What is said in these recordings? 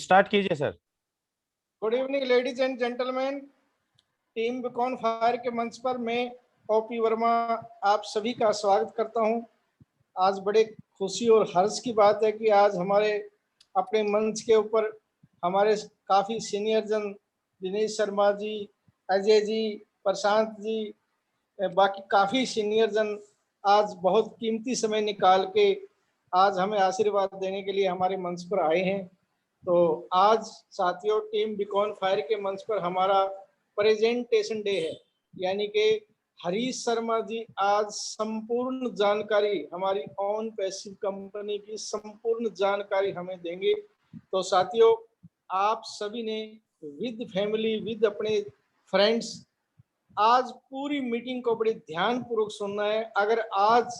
Start कीजिए sir. Good evening ladies and gentleman. Team Beacon fire के मंच पर मैं ओपी वर्मा आप सभी का स्वागत करता हूं। आज बड़े खुशी और हर्ष की बात है कि आज हमारे अपने मंच के ऊपर हमारे काफ़ी सीनियर जन दिनेश शर्मा जी, अजय जी, प्रशांत जी, बाकी काफ़ी सीनियर जन आज बहुत कीमती समय निकाल के आज हमें आशीर्वाद देने के लिए हमारे मंच पर आए हैं। तो आज साथियों टीम बिकॉन फायर के मंच पर हमारा प्रेजेंटेशन डे है, यानी कि हरीश शर्मा जी आज संपूर्ण जानकारी हमारी ऑन पैसिव कंपनी की संपूर्ण जानकारी हमें देंगे। तो साथियों आप सभी ने विद फैमिली विद अपने फ्रेंड्स आज पूरी मीटिंग को बड़े ध्यान पूर्वक सुनना है। अगर आज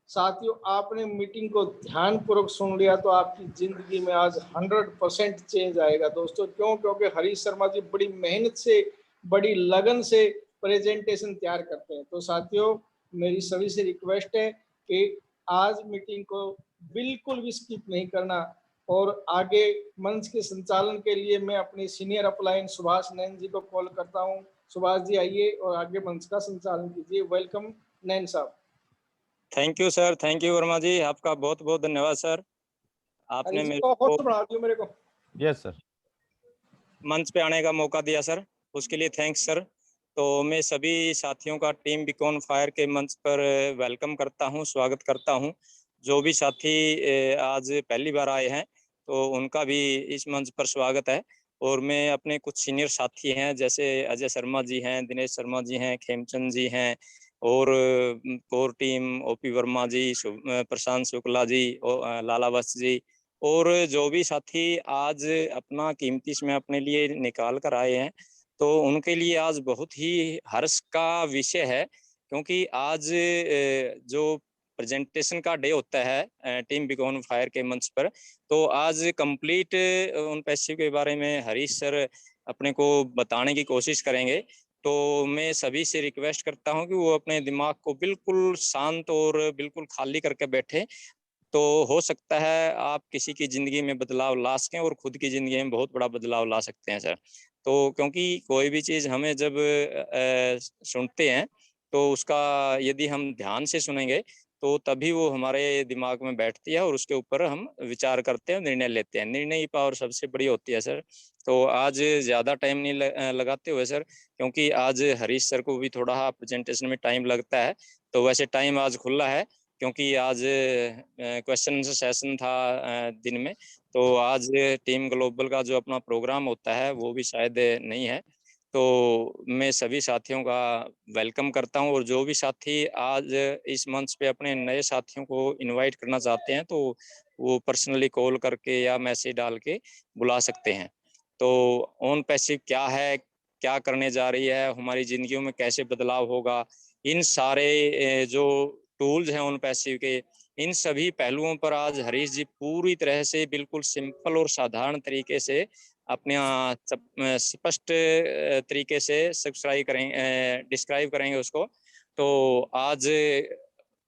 साथियों आपने मीटिंग को ध्यान पूर्वक सुन लिया तो आपकी जिंदगी में आज 100% चेंज आएगा दोस्तों। क्यों? क्योंकि हरीश शर्मा जी बड़ी मेहनत से, बड़ी लगन से प्रेजेंटेशन तैयार करते हैं। तो साथियों मेरी सभी से रिक्वेस्ट है कि आज मीटिंग को बिल्कुल भी स्किप नहीं करना। और आगे मंच के संचालन के लिए मैं अपने सीनियर अपलाइन सुभाष नैन जी को कॉल करता हूँ। सुभाष जी आइए और आगे मंच का संचालन कीजिए। वेलकम नैन साहब। Thank you sir, thank you Verma ji, आपका बहुत बहुत धन्यवाद सर। आपने मेरे को बना दियो मेरे को। Yes sir. मंच पे आने का मौका दिया सर, उसके लिए थैंक्स सर। तो मैं सभी साथियों का टीम बिकॉन फायर के मंच पर वेलकम करता हूं, स्वागत करता हूं। जो भी साथी आज पहली बार आए हैं तो उनका भी इस मंच पर स्वागत है। और मैं अपने कुछ सीनियर साथी हैं, जैसे अजय शर्मा जी हैं, दिनेश शर्मा जी हैं, खेमचंद जी हैं, और कोर टीम ओपी वर्मा जी, प्रशांत शुक्ला जी, लाला वत्स जी, और जो भी साथी आज अपना कीमती समय अपने लिए निकाल कर आए हैं, तो उनके लिए आज बहुत ही हर्ष का विषय है। क्योंकि आज जो प्रेजेंटेशन का डे होता है टीम बिकॉन फायर के मंच पर, तो आज कंप्लीट उन पैसिव के बारे में हरीश सर अपने को बताने की कोशिश करेंगे। तो मैं सभी से रिक्वेस्ट करता हूं कि वो अपने दिमाग को बिल्कुल शांत और बिल्कुल खाली करके बैठे। तो हो सकता है आप किसी की ज़िंदगी में बदलाव ला सकें और खुद की ज़िंदगी में बहुत बड़ा बदलाव ला सकते हैं सर। तो क्योंकि कोई भी चीज़ हमें जब सुनते हैं तो उसका यदि हम ध्यान से सुनेंगे तो तभी वो हमारे दिमाग में बैठती है और उसके ऊपर हम विचार करते हैं, निर्णय लेते हैं। निर्णय की पावर सबसे बड़ी होती है सर। तो आज ज़्यादा टाइम नहीं लगाते हुए सर, क्योंकि आज हरीश सर को भी थोड़ा प्रेजेंटेशन में टाइम लगता है, तो वैसे टाइम आज खुला है क्योंकि आज क्वेश्चन सेशन था दिन में। तो आज टीम ग्लोबल का जो अपना प्रोग्राम होता है वो भी शायद नहीं है। तो मैं सभी साथियों का वेलकम करता हूं, और जो भी साथी आज इस मंच पे अपने नए साथियों को इनवाइट करना चाहते हैं तो वो पर्सनली कॉल करके या मैसेज डाल के बुला सकते हैं। तो ऑन पैसिव क्या है, क्या करने जा रही है, हमारी जिंदगियों में कैसे बदलाव होगा, इन सारे जो टूल्स हैं ऑन पैसिव के, इन सभी पहलुओं पर आज हरीश जी पूरी तरह से बिल्कुल सिंपल और साधारण तरीके से अपने स्पष्ट तरीके से डिस्क्राइब करेंगे उसको। तो आज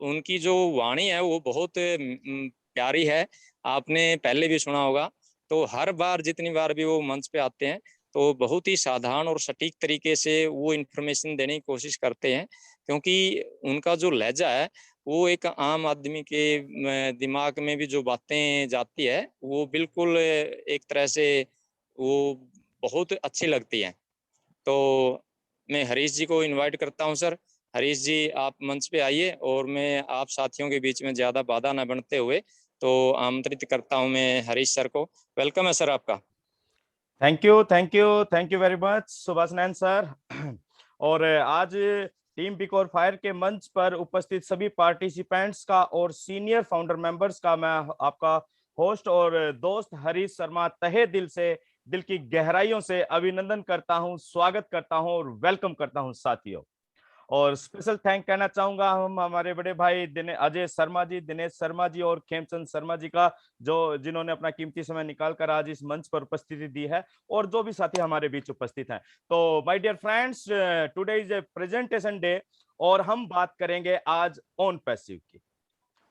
उनकी जो वाणी है वो बहुत प्यारी है, आपने पहले भी सुना होगा। तो हर बार जितनी बार भी वो मंच पे आते हैं तो बहुत ही साधारण और सटीक तरीके से वो इन्फॉर्मेशन देने की कोशिश करते हैं, क्योंकि उनका जो लहजा है वो एक आम आदमी के दिमाग में भी जो बातें जाती है वो बिल्कुल एक तरह से वो बहुत अच्छी लगती हैं। तो मैं हरीश जी को इनवाइट करता हूं सर। हरीश जी आप मंच पे आइए, और मैं आप साथियों के बीच में ज़्यादा बाधा न बनते हुए तो आमंत्रित करता हूं मैं हरीश सर को। वेलकम है सर आपका। Thank you, thank you, thank you very much Subhash Nain sir. और आज टीम बिकॉन फायर के मंच पर उपस्थित सभी पार्टिसिपेंट्स का और सीनियर फाउंडर मेंबर्स का मैं आपका होस्ट और दोस्त हरीश शर्मा तहे दिल से, दिल की गहराइयों से अभिनंदन करता हूं, स्वागत करता हूं और वेलकम करता हूं साथियों। और स्पेशल थैंक कहना चाहूंगा हम हमारे बड़े भाई अजय शर्मा जी, दिनेश शर्मा जी और खेमचंद शर्मा जी का, जो जिन्होंने अपना कीमती समय निकालकर आज इस मंच पर उपस्थिति दी है, और जो भी साथी हमारे बीच उपस्थित हैं। तो my dear friends, today is a presentation day और हम बात करेंगे आज ऑन पैसिव की।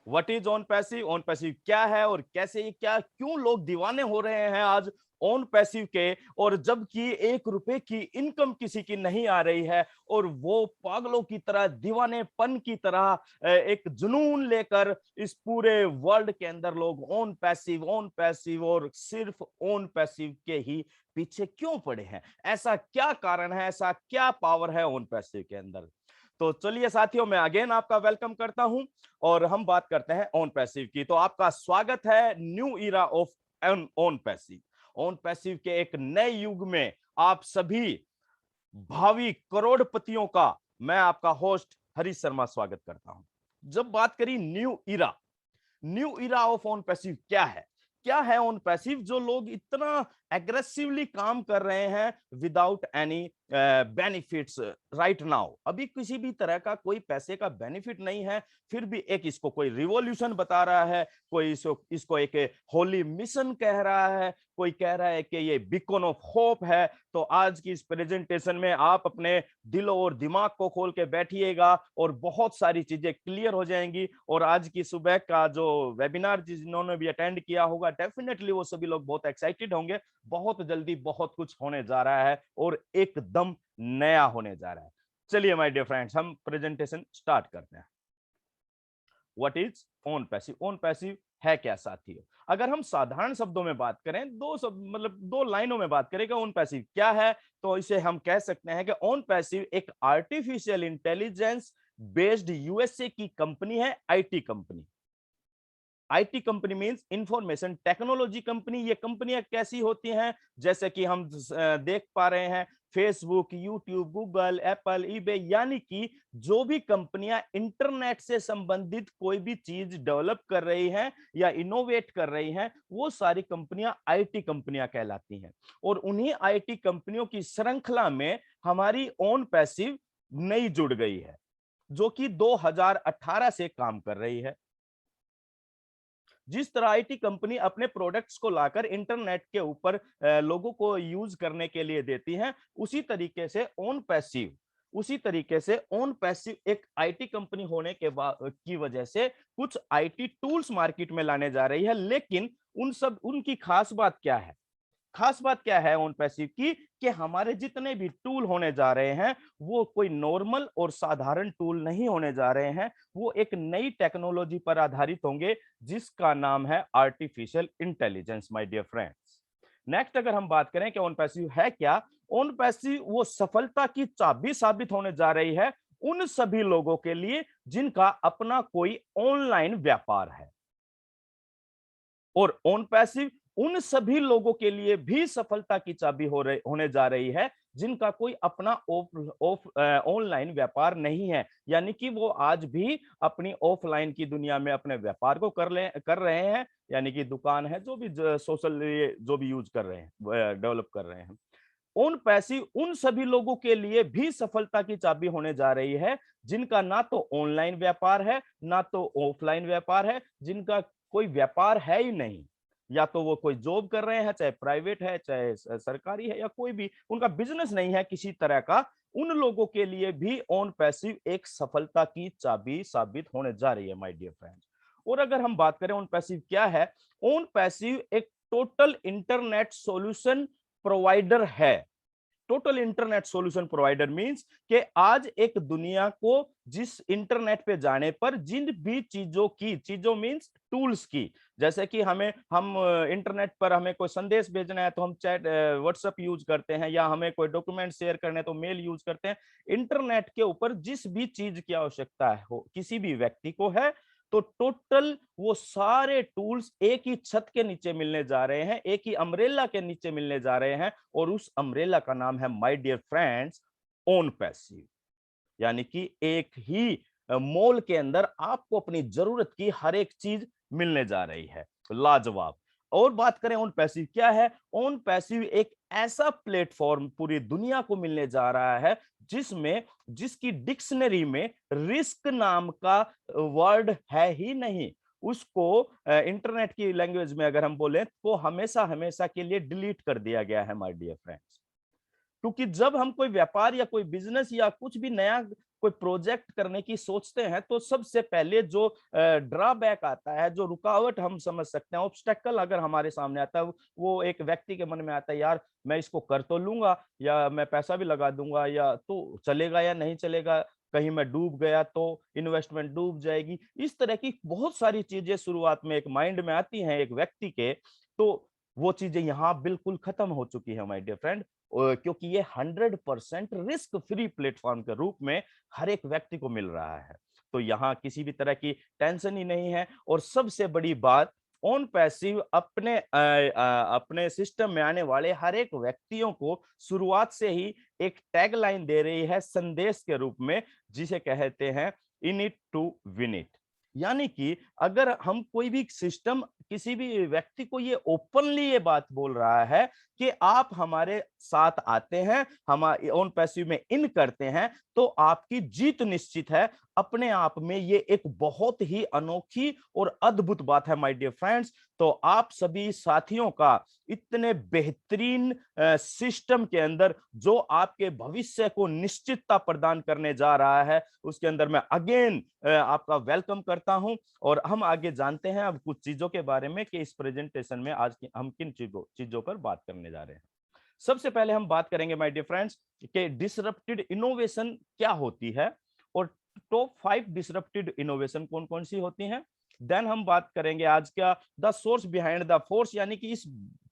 What is OnPassive, OnPassive क्या है और कैसे ये क्या क्यों लोग दीवाने हो रहे हैं आज ऑन पैसिव के, और जबकि 1 रुपए की इनकम किसी की नहीं आ रही है और वो पागलों की तरह दीवानेपन की तरह एक जुनून लेकर इस पूरे वर्ल्ड के अंदर लोग ऑन पैसिव और सिर्फ ऑन पैसिव के ही पीछे क्यों पड़े हैं? ऐसा क्या कारण है, ऐसा क्या पावर है ऑन पैसिव के अंदर? तो चलिए साथियों, मैं अगेन आपका वेलकम करता हूं और हम बात करते हैं ऑन पैसिव की। तो आपका स्वागत है new era of on passive. OnPassive के एक नए युग में आप सभी भावी करोड़पतियों का मैं आपका होस्ट हरीश शर्मा स्वागत करता हूं। जब बात करी new era of on passive क्या है ऑन पैसिव, जो लोग इतना एग्रेसिवली काम कर रहे हैं without any benefits right now. अभी किसी भी तरह का कोई पैसे का बेनिफिट नहीं है, फिर भी एक इसको कोई रिवॉल्यूशन बता रहा है, कोई इसको एक होली मिशन कह रहा है, कोई कह रहा है कि ये बीकॉन ऑफ होप है। तो आज की इस प्रेजेंटेशन में आप अपने दिल और दिमाग को खोल के बैठिएगा और बहुत सारी चीजें क्लियर हो जाएंगी। और आज की सुबह का जो वेबिनार जिन्होंने भी अटेंड किया होगा, डेफिनेटली वो सभी लोग बहुत एक्साइटेड होंगे। बहुत जल्दी बहुत कुछ होने जा रहा है और एकदम नया होने जा रहा है। चलिए माय डियर फ्रेंड्स, हम प्रेजेंटेशन स्टार्ट करते हैं। What is OnPassive? OnPassive है क्या साथियों? अगर हम साधारण शब्दों में बात करें, दो लाइनों में बात करें कि ऑन पैसिव क्या है, तो इसे हम कह सकते हैं कि ऑन पैसिव एक आर्टिफिशियल इंटेलिजेंस बेस्ड यूएसए की कंपनी है, IT company. IT company means information technology company. ये कंपनियां कैसी होती हैं? जैसे कि हम देख पा रहे हैं Facebook, YouTube, Google, Apple, eBay, यानी कि जो भी कंपनियां इंटरनेट से संबंधित कोई भी चीज डेवलप कर रही हैं या इनोवेट कर रही हैं, वो सारी कंपनियां आईटी कंपनियां कहलाती हैं। और उन्हीं आईटी कंपनियों की श्रृंखला में हमारी ऑन पैसिव नई जुड़ गई है, जो कि 2018 से काम कर रही है। जिस तरह आईटी कंपनी अपने प्रोडक्ट्स को लाकर इंटरनेट के ऊपर लोगों को यूज करने के लिए देती है, उसी तरीके से ऑन पैसिव एक आईटी कंपनी होने के की वजह से कुछ आईटी टूल्स मार्केट में लाने जा रही है। लेकिन उनकी खास बात क्या है ऑन पैसिव की, कि हमारे जितने भी टूल होने जा रहे हैं वो कोई नॉर्मल और साधारण टूल नहीं होने जा रहे हैं, वो एक नई टेक्नोलॉजी पर आधारित होंगे जिसका नाम है artificial intelligence my dear friends. Next अगर हम बात करें कि ऑन पैसिव है क्या, ऑन पैसिव वो सफलता की चाबी साबित होने जा रही है उन सभी लोगों के लिए जिनका अपना कोई ऑनलाइन व्यापार है। और ऑन पैसिव उन सभी लोगों के लिए भी सफलता की चाबी होने जा रही है जिनका कोई अपना ऑनलाइन व्यापार नहीं है, यानी कि वो आज भी अपनी ऑफलाइन की दुनिया में अपने व्यापार को कर रहे हैं, यानी कि दुकान है, जो भी सोशल जो भी यूज कर रहे हैं, डेवलप कर रहे हैं। ऑन पैसिव उन सभी लोगों के लिए भी सफलता की चाबी होने जा रही है जिनका ना तो ऑनलाइन व्यापार है ना तो ऑफलाइन व्यापार है, जिनका कोई व्यापार है ही नहीं, या तो वो कोई जॉब कर रहे हैं, चाहे प्राइवेट है चाहे सरकारी है, या कोई भी उनका बिजनेस नहीं है किसी तरह का, उन लोगों के लिए भी ऑन पैसिव एक सफलता की चाबी साबित होने जा रही है माय डियर फ्रेंड्स। और अगर हम बात करें ऑन पैसिव क्या है, ऑन पैसिव एक टोटल इंटरनेट सॉल्यूशन प्रोवाइडर है। Total internet solution provider means कि आज एक दुनिया को जिस इंटरनेट पे जाने पर जिन भी चीजों मींस टूल्स की, जैसे कि हम इंटरनेट पर हमें कोई संदेश भेजना है तो हम चैट व्हाट्सएप यूज करते हैं, या हमें कोई डॉक्यूमेंट शेयर करने तो मेल यूज करते हैं। इंटरनेट के ऊपर जिस भी चीज की आवश्यकता हो किसी भी व्यक्ति को है, तो टोटल वो सारे टूल्स एक ही छत के नीचे मिलने जा रहे हैं, एक ही अम्ब्रेला के नीचे मिलने जा रहे हैं, और उस अम्ब्रेला का नाम है my dear friends OnPassive. यानी कि एक ही मॉल के अंदर आपको अपनी जरूरत की हर एक चीज मिलने जा रही है। लाजवाब। और बात करें ऑन पैसिव क्या है, ऑन पैसिव एक ऐसा प्लेटफॉर्म पूरी दुनिया को मिलने जा रहा है जिसकी डिक्शनरी में रिस्क नाम का वर्ड है ही नहीं। उसको इंटरनेट की लैंग्वेज में अगर हम बोले तो हमेशा के लिए डिलीट कर दिया गया है माय डियर फ्रेंड्स। क्योंकि जब हम कोई व्यापार या कोई बिजनेस या कुछ भी नया कोई प्रोजेक्ट करने की सोचते हैं तो सबसे पहले जो ड्रॉबैक आता है, जो रुकावट हम समझ सकते हैं, ऑब्स्टेकल अगर हमारे सामने आता है, वो एक व्यक्ति के मन में आता है, यार मैं इसको कर तो लूंगा या मैं पैसा भी लगा दूंगा, या तो चलेगा या नहीं चलेगा, कहीं मैं डूब गया तो इन्वेस्टमेंट डूब जाएगी। इस तरह की बहुत सारी चीजें शुरुआत में एक माइंड में आती हैं एक व्यक्ति के। तो वो चीजें यहाँ बिल्कुल खत्म हो चुकी है माय डियर फ्रेंड, क्योंकि ये 100% रिस्क फ्री प्लेटफॉर्म के रूप में हर एक व्यक्ति को मिल रहा है। तो यहाँ किसी भी तरह की टेंशन ही नहीं है। और सबसे बड़ी बात, ऑन पैसिव अपने सिस्टम में आने वाले हर एक व्यक्तियों को शुरुआत से ही एक टैगलाइन दे रही है संदेश के रूप में, जिसे कहते हैं in it to win it. यानी कि अगर हम कोई भी सिस्टम किसी भी व्यक्ति को ये ओपनली ये बात बोल रहा है कि आप हमारे साथ आते हैं, हमारे ऑन पैसिव में इन करते हैं, तो आपकी जीत निश्चित है। अपने आप में ये एक बहुत ही अनोखी और अद्भुत बात है माय डियर फ्रेंड्स। तो आप सभी साथियों का इतने बेहतरीन सिस्टम के अंदर जो आपके भविष्य को निश्चितता प्रदान करने जा रहा है, उसके अंदर मैं अगेन आपका वेलकम करता हूं। और हम आगे जानते हैं अब कुछ चीजों के बारे में कि इस प्रेजेंटेशन में आज हम किन चीजों पर बात करने जा रहे हैं। सबसे पहले हम बात करेंगे माय डियर फ्रेंड्स कि डिसरप्टेड इनोवेशन क्या होती है और टॉप 5 डिसरप्टेड इनोवेशन कौन कौन सी होती हैं। देन हम बात करेंगे आज का the source behind the force, यानी कि इस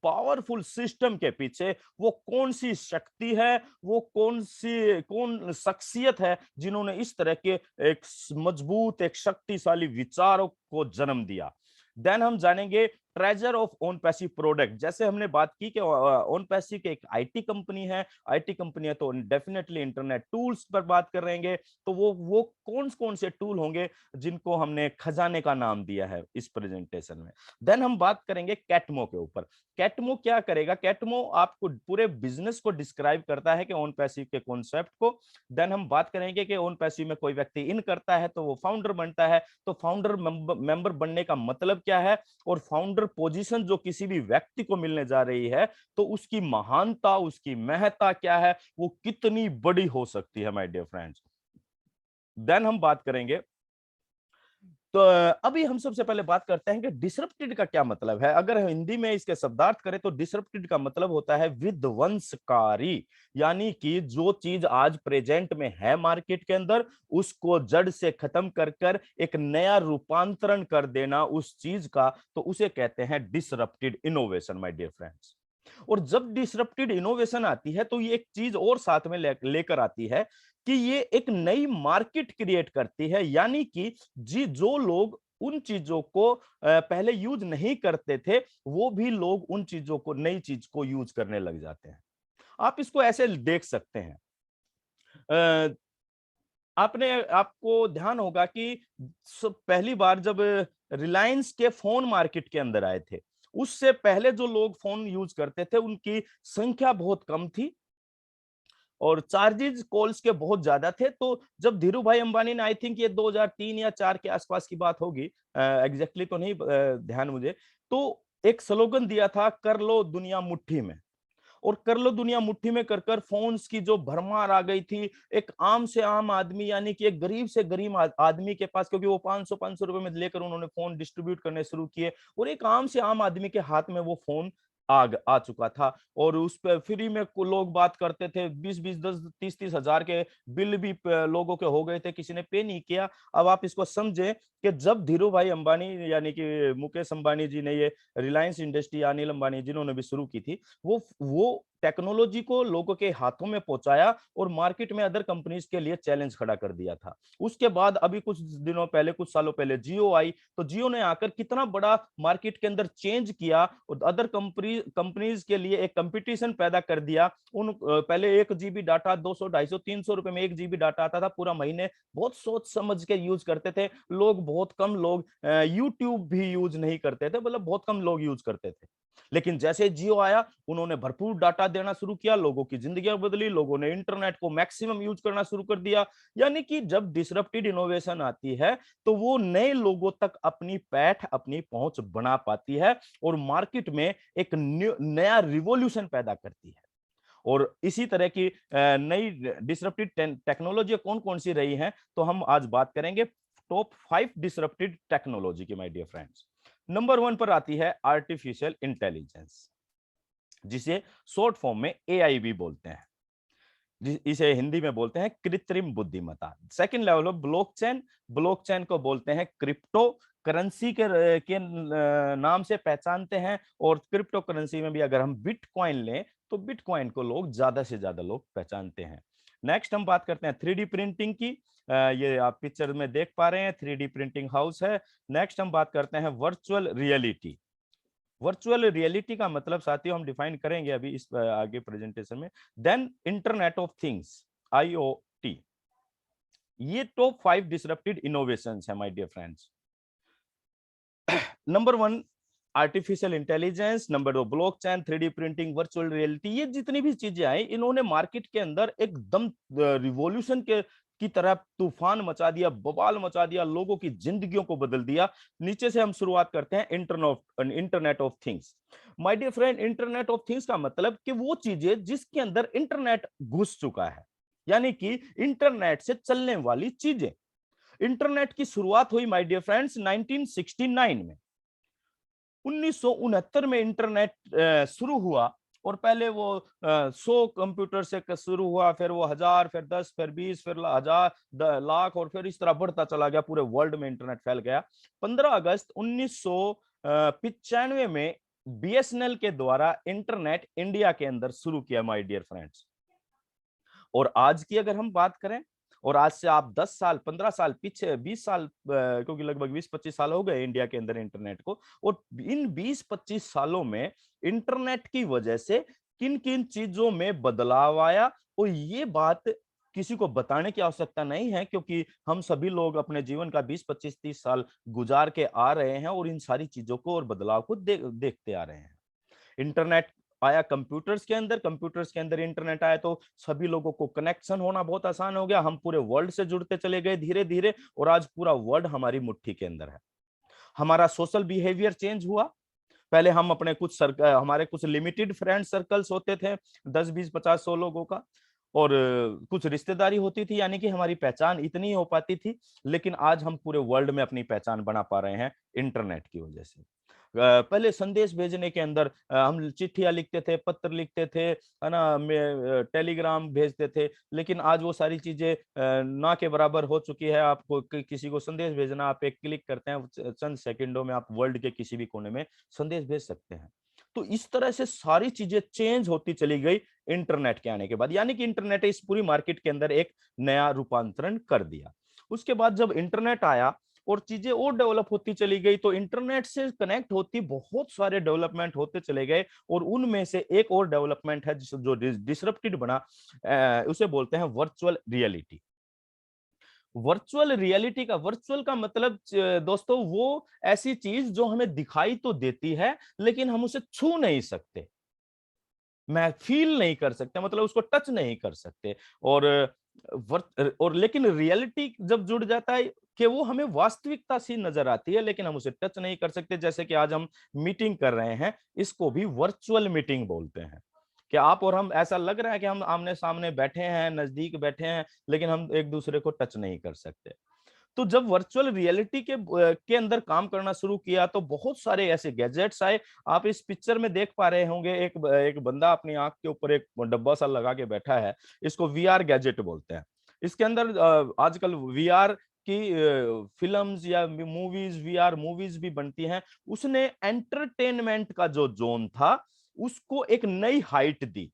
पावरफुल सिस्टम के पीछे वो कौन सी शक्ति है, वो कौन शख्सियत है जिन्होंने इस तरह के एक मजबूत एक शक्तिशाली विचारों को जन्म दिया। देन हम जानेंगे treasure of own passive product. जैसे हमने बात की कि ओन पैसिव के एक आईटी कंपनी है, आईटी कंपनी है तो डेफिनेटली इंटरनेट टूल्स पर बात कर रहेंगे। तो वो कौन कौन से टूल होंगे जिनको हमने खजाने का नाम दिया है इस प्रेजेंटेशन में। देन हम बात करेंगे कैटमो के ऊपर। कैटमो क्या करेगा, कैटमो आपको पूरे बिजनेस को डिस्क्राइब करता है कि ओन पैसिव के कॉन्सेप्ट को। देन हम बात करेंगे कि ओन पैसिव में कोई व्यक्ति इन करता है तो वो फाउंडर बनता है, तो फाउंडर मेंबर बनने का मतलब क्या है, और फाउंडर पोजीशन जो किसी भी व्यक्ति को मिलने जा रही है तो उसकी महानता, उसकी महत्ता क्या है, वो कितनी बड़ी हो सकती है माय डियर फ्रेंड्स। देन हम बात करेंगे, तो अभी हम सबसे पहले बात करते हैं कि डिसरप्टेड का क्या मतलब है। अगर हिंदी में इसके शब्दार्थ करें तो डिसरप्टेड का मतलब होता है विध्वंसकारी, यानी कि जो चीज आज प्रेजेंट में है मार्केट के अंदर, उसको जड़ से खत्म कर कर एक नया रूपांतरण कर देना उस चीज का, तो उसे कहते हैं disrupted innovation my dear friends. और जब डिसरप्टेड इनोवेशन आती है तो ये एक चीज और साथ में लेकर आती है कि ये एक नई मार्केट क्रिएट करती है, यानी कि जो लोग उन चीजों को पहले यूज नहीं करते थे, वो भी लोग उन चीजों को, नई चीज को यूज करने लग जाते हैं। आप इसको ऐसे देख सकते हैं, आपको ध्यान होगा कि पहली बार जब रिलायंस के फोन मार्केट के अंदर आए थे, उससे पहले जो लोग फोन यूज करते थे उनकी संख्या बहुत कम थी और चार्जेस कॉल्स के बहुत ज्यादा थे। तो जब धीरू भाई अंबानी ने, आई थिंक ये 2003 या 4 के आसपास की बात होगी, एग्जैक्टली तो नहीं ध्यान मुझे, तो एक स्लोगन दिया था, कर लो दुनिया मुट्ठी में। और कर लो दुनिया मुट्ठी में कर कर फोन्स की जो भरमार आ गई थी, एक आम से आम आदमी, यानी कि एक गरीब से गरीब आदमी के पास, क्योंकि वो 500 रुपए में लेकर उन्होंने फोन डिस्ट्रीब्यूट करने शुरू किए, और एक आम से आम आदमी के हाथ में वो फोन आ चुका था। और उस पर फ्री में लोग बात करते थे, 20-20, 10-30 हजार के बिल भी लोगों के हो गए थे, किसी ने पे नहीं किया। अब आप इसको समझे कि जब धीरू भाई अंबानी यानी कि मुकेश अंबानी जी ने ये रिलायंस इंडस्ट्री, अनिल अंबानी जिन्होंने भी शुरू की थी, वो टेक्नोलॉजी को लोगों के हाथों में पहुंचाया और मार्केट में अदर कंपनीज के लिए चैलेंज खड़ा कर दिया था। उसके बाद अभी कुछ दिनों पहले, कुछ सालों पहले जियो आई, तो जियो ने आकर कितना बड़ा मार्केट के अंदर चेंज किया और अदर कंपनीज के लिए एक कंपटीशन पैदा कर दिया। उन पहले 1 GB डाटा 200, 250, 300 रुपए में 1 GB डाटा आता था पूरा महीने, बहुत सोच समझ के यूज करते थे लोग। बहुत कम लोग यूट्यूब भी यूज नहीं करते थे, मतलब बहुत कम लोग यूज करते थे। लेकिन जैसे जियो आया, उन्होंने भरपूर डाटा देना शुरू किया, लोगों की जिंदगियां बदली, लोगों ने इंटरनेट को मैक्सिमम यूज करना शुरू कर दिया। यानी कि जब डिसरप्टेड इनोवेशन आती है तो वो नए लोगों तक अपनी पैठ, अपनी पहुंच बना पाती है और मार्केट में एक नया रिवॉल्यूशन पैदा करती है। और इसी तरह की नई डिसरप्टिव टेक्नोलॉजी कौन कौन सी रही हैं, तो हम आज बात करेंगे टॉप 5 डिसरप्टिव टेक्नोलॉजी की माय डियर फ्रेंड्स। नंबर 1 पर आती है आर्टिफिशियल इंटेलिजेंस, जिसे शॉर्ट फॉर्म में एआई भी बोलते हैं, इसे हिंदी में बोलते हैं कृत्रिम बुद्धिमत्ता। Second level of blockchain, blockchain को बोलते हैं क्रिप्टो करेंसी के नाम से पहचानते हैं, और क्रिप्टो करेंसी में भी अगर हम बिटकॉइन लें तो बिटकॉइन को लोग ज्यादा से ज्यादा लोग पहचानते हैं। नेक्स्ट हम बात करते हैं 3D प्रिंटिंग की। ये आप पिक्चर में देख पा रहे हैं, 3D प्रिंटिंग हाउस है। नेक्स्ट हम बात करते हैं वर्चुअल रियलिटी। वर्चुअल रियलिटी का मतलब साथियों हम डिफाइन करेंगे अभी इस आगे प्रेजेंटेशन में। Then internet of things, IoT। ये टॉप 5 डिसरप्टेड इनोवेशंस है my dear friends. Number 1 artificial intelligence, number 2 blockchain, 3D printing, virtual reality. ये जितनी भी चीजें आई, इन्होंने मार्केट के अंदर एकदम रिवॉल्यूशन के की तरह तूफान मचा दिया, बवाल मचा दिया, लोगों की जिंदगियों को बदल दिया। नीचे से हम शुरुआत करते हैं internet of things. My dear friend, internet of things का मतलब कि वो चीजें जिसके अंदर इंटरनेट घुस चुका है, यानी कि इंटरनेट से चलने वाली चीजें। इंटरनेट की शुरुआत हुई माय डियर फ्रेंड्स 1969 में। 1969 में इंटरनेट शुरू हुआ, और पहले वो 100 कंप्यूटर से शुरू हुआ, फिर वो 1000, फिर 10, फिर 20, फिर 1000, लाख, और फिर इस तरह बढ़ता चला गया, पूरे वर्ल्ड में इंटरनेट फैल गया। 15 अगस्त 1995 में BSNL के द्वारा इंटरनेट इंडिया के अंदर शुरू किया माय डियर फ्रेंड्स। और आज की अगर हम बात करें, और आज से आप 10 साल 15 साल पीछे, 20 साल, क्योंकि लगभग 20-25 साल हो गए इंडिया के अंदर इंटरनेट को, और इन 20-25 सालों में इंटरनेट की वजह से किन किन चीजों में बदलाव आया, और ये बात किसी को बताने की आवश्यकता नहीं है, क्योंकि हम सभी लोग अपने जीवन का 20-25-30 साल गुजार के आ रहे हैं और इन सारी चीजों को और बदलाव को देखते आ रहे हैं। इंटरनेट आया कंप्यूटर्स के अंदर, कंप्यूटर्स के अंदर इंटरनेट आया तो सभी लोगों को कनेक्शन होना बहुत आसान हो गया, हम पूरे वर्ल्ड से जुड़ते चले गए धीरे धीरे, और आज पूरा वर्ल्ड हमारी मुट्ठी के अंदर है। हमारा सोशल बिहेवियर चेंज हुआ। पहले हम अपने हमारे कुछ लिमिटेड फ्रेंड सर्कल्स होते थे, 10, 20, 50, 100 लोगों का, और कुछ रिश्तेदारी होती थी, यानी कि हमारी पहचान इतनी हो पाती थी। लेकिन आज हम पूरे वर्ल्ड में अपनी पहचान बना पा रहे हैं इंटरनेट की वजह से। पहले संदेश भेजने के अंदर हम चिट्ठियां लिखते थे, पत्र लिखते थे, है ना, टेलीग्राम भेजते थे, लेकिन आज वो सारी चीजें ना के बराबर हो चुकी है। आपको किसी को संदेश भेजना, आप एक क्लिक करते हैं, चंद सेकंडों में आप वर्ल्ड के किसी भी कोने में संदेश भेज सकते हैं। तो इस तरह से सारी चीजें चेंज होती चली गई इंटरनेट के आने के बाद, यानी कि इंटरनेट इस पूरी मार्केट के अंदर एक नया रूपांतरण कर दिया। उसके बाद जब इंटरनेट आया और चीजें और डेवलप होती चली गई, तो इंटरनेट से कनेक्ट होती बहुत सारे डेवलपमेंट होते चले गए, और उनमें से एक और डेवलपमेंट है जो डिसरप्टेड बना, उसे बोलते हैं वर्चुअल रियलिटी। वर्चुअल रियलिटी का, वर्चुअल का मतलब दोस्तों वो ऐसी चीज जो हमें दिखाई तो देती है, लेकिन हम उसे छू नहीं सकते, मैं फील नहीं कर सकते, मतलब उसको टच नहीं कर सकते। और लेकिन रियलिटी जब जुड़ जाता है कि वो हमें वास्तविकता सी नजर आती है, लेकिन हम उसे टच नहीं कर सकते। जैसे कि आज हम मीटिंग कर रहे हैं, इसको भी वर्चुअल मीटिंग बोलते हैं, कि आप और हम, ऐसा लग रहा है कि हम आमने सामने बैठे हैं, नजदीक बैठे हैं, लेकिन हम एक दूसरे को टच नहीं कर सकते। तो जब वर्चुअल रियलिटी के अंदर काम करना शुरू किया, तो बहुत सारे ऐसे गैजेट्स आए। आप इस पिक्चर में देख पा रहे होंगे, एक बंदा अपनी आंख के ऊपर एक डब्बा सा लगा के बैठा है, इसको VR गैजेट बोलते हैं। इसके अंदर आजकल VR की फिल्म्स या मूवीज, VR मूवीज भी बनती हैं। उसने एंटरटेनमेंट का जो जोन था उसको एक नई हाइट दी।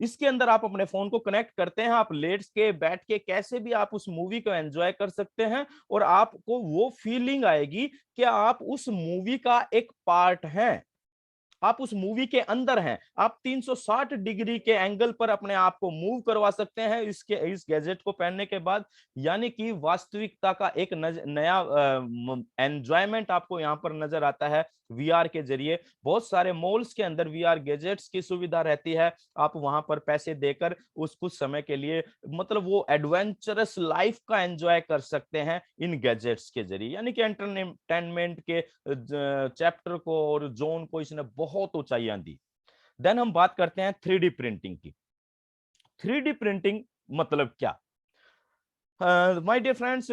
इसके अंदर आप अपने फोन को कनेक्ट करते हैं, आप लेट के बैठ के कैसे भी आप उस मूवी को एंजॉय कर सकते हैं, और आपको वो फीलिंग आएगी कि आप उस मूवी का एक पार्ट हैं, आप उस मूवी के अंदर हैं। आप 360 डिग्री के एंगल पर अपने आप को मूव करवा सकते हैं इस गैजेट को पहनने के बाद, यानी कि वास्तविकता का एक नया एंजॉयमेंट आपको यहां पर नजर आता है VR के जरिए। बहुत सारे मॉल्स के अंदर VR गैजेट्स की सुविधा रहती है, आप वहां पर पैसे देकर उस कुछ समय के लिए, मतलब वो एडवेंचरस लाइफ का एंजॉय कर सकते हैं इन गैजेट्स के जरिए। यानी कि एंटरटेनमेंट के चैप्टर को और जोन को इसने बहुत ऊंचाइयां दी। देन हम बात करते हैं 3D प्रिंटिंग की। 3D प्रिंटिंग मतलब क्या? माय डियर फ्रेंड्स,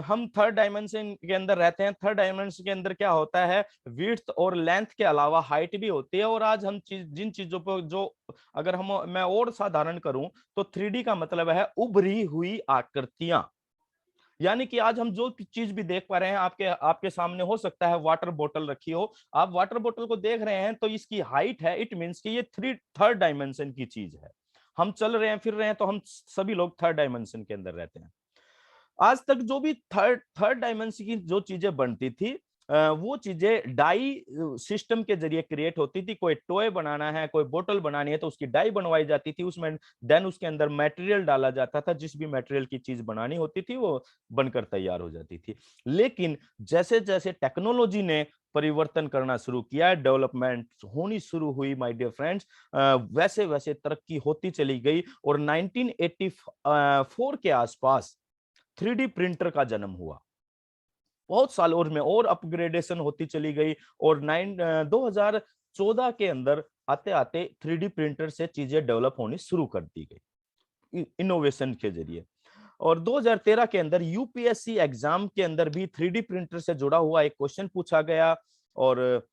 हम थर्ड डायमेंशन के अंदर रहते हैं। थर्ड डायमेंशन के अंदर क्या होता है, विड्थ और लेंथ के अलावा हाइट भी होती है। और आज हम जिन चीजों पर जो, अगर मैं और साधारण करूं तो 3D का मतलब है उभरी हुई आकृतियां। यानी कि आज हम जो चीज भी देख पा रहे हैं, आपके आपके सामने हो सकता है वाटर बोतल रखी हो, आप वाटर बोतल को देख रहे हैं तो इसकी हाइट है, इट मींस कि ये थर्ड डायमेंशन की चीज है। हम चल रहे हैं फिर रहे हैं तो हम सभी लोग थर्ड डायमेंशन के अंदर रहते हैं। आज तक जो भी थर्ड डायमेंशन की जो चीजें बनती थी, वो चीजें डाई सिस्टम के जरिए क्रिएट होती थी। कोई टॉय बनाना है, कोई बोतल बनानी है तो उसकी डाई बनवाई जाती थी, उसमें देन उसके अंदर मटेरियल डाला जाता था, जिस भी मटेरियल की चीज बनानी होती थी वो बनकर तैयार हो जाती थी। लेकिन जैसे जैसे टेक्नोलॉजी ने परिवर्तन करना शुरू किया, डेवलपमेंट होनी शुरू हुई माय डियर फ्रेंड्स, वैसे वैसे तरक्की होती चली गई और 1984 के आसपास 3D प्रिंटर का जन्म हुआ। बहुत साल और में और अपग्रेडेशन होती चली गई और 2014 के अंदर आते आते 3D प्रिंटर से चीजें डेवलप होनी शुरू कर दी गई इनोवेशन के जरिए। और 2013 के अंदर यूपीएससी एग्जाम के अंदर भी 3D प्रिंटर से जुड़ा हुआ एक क्वेश्चन पूछा गया। और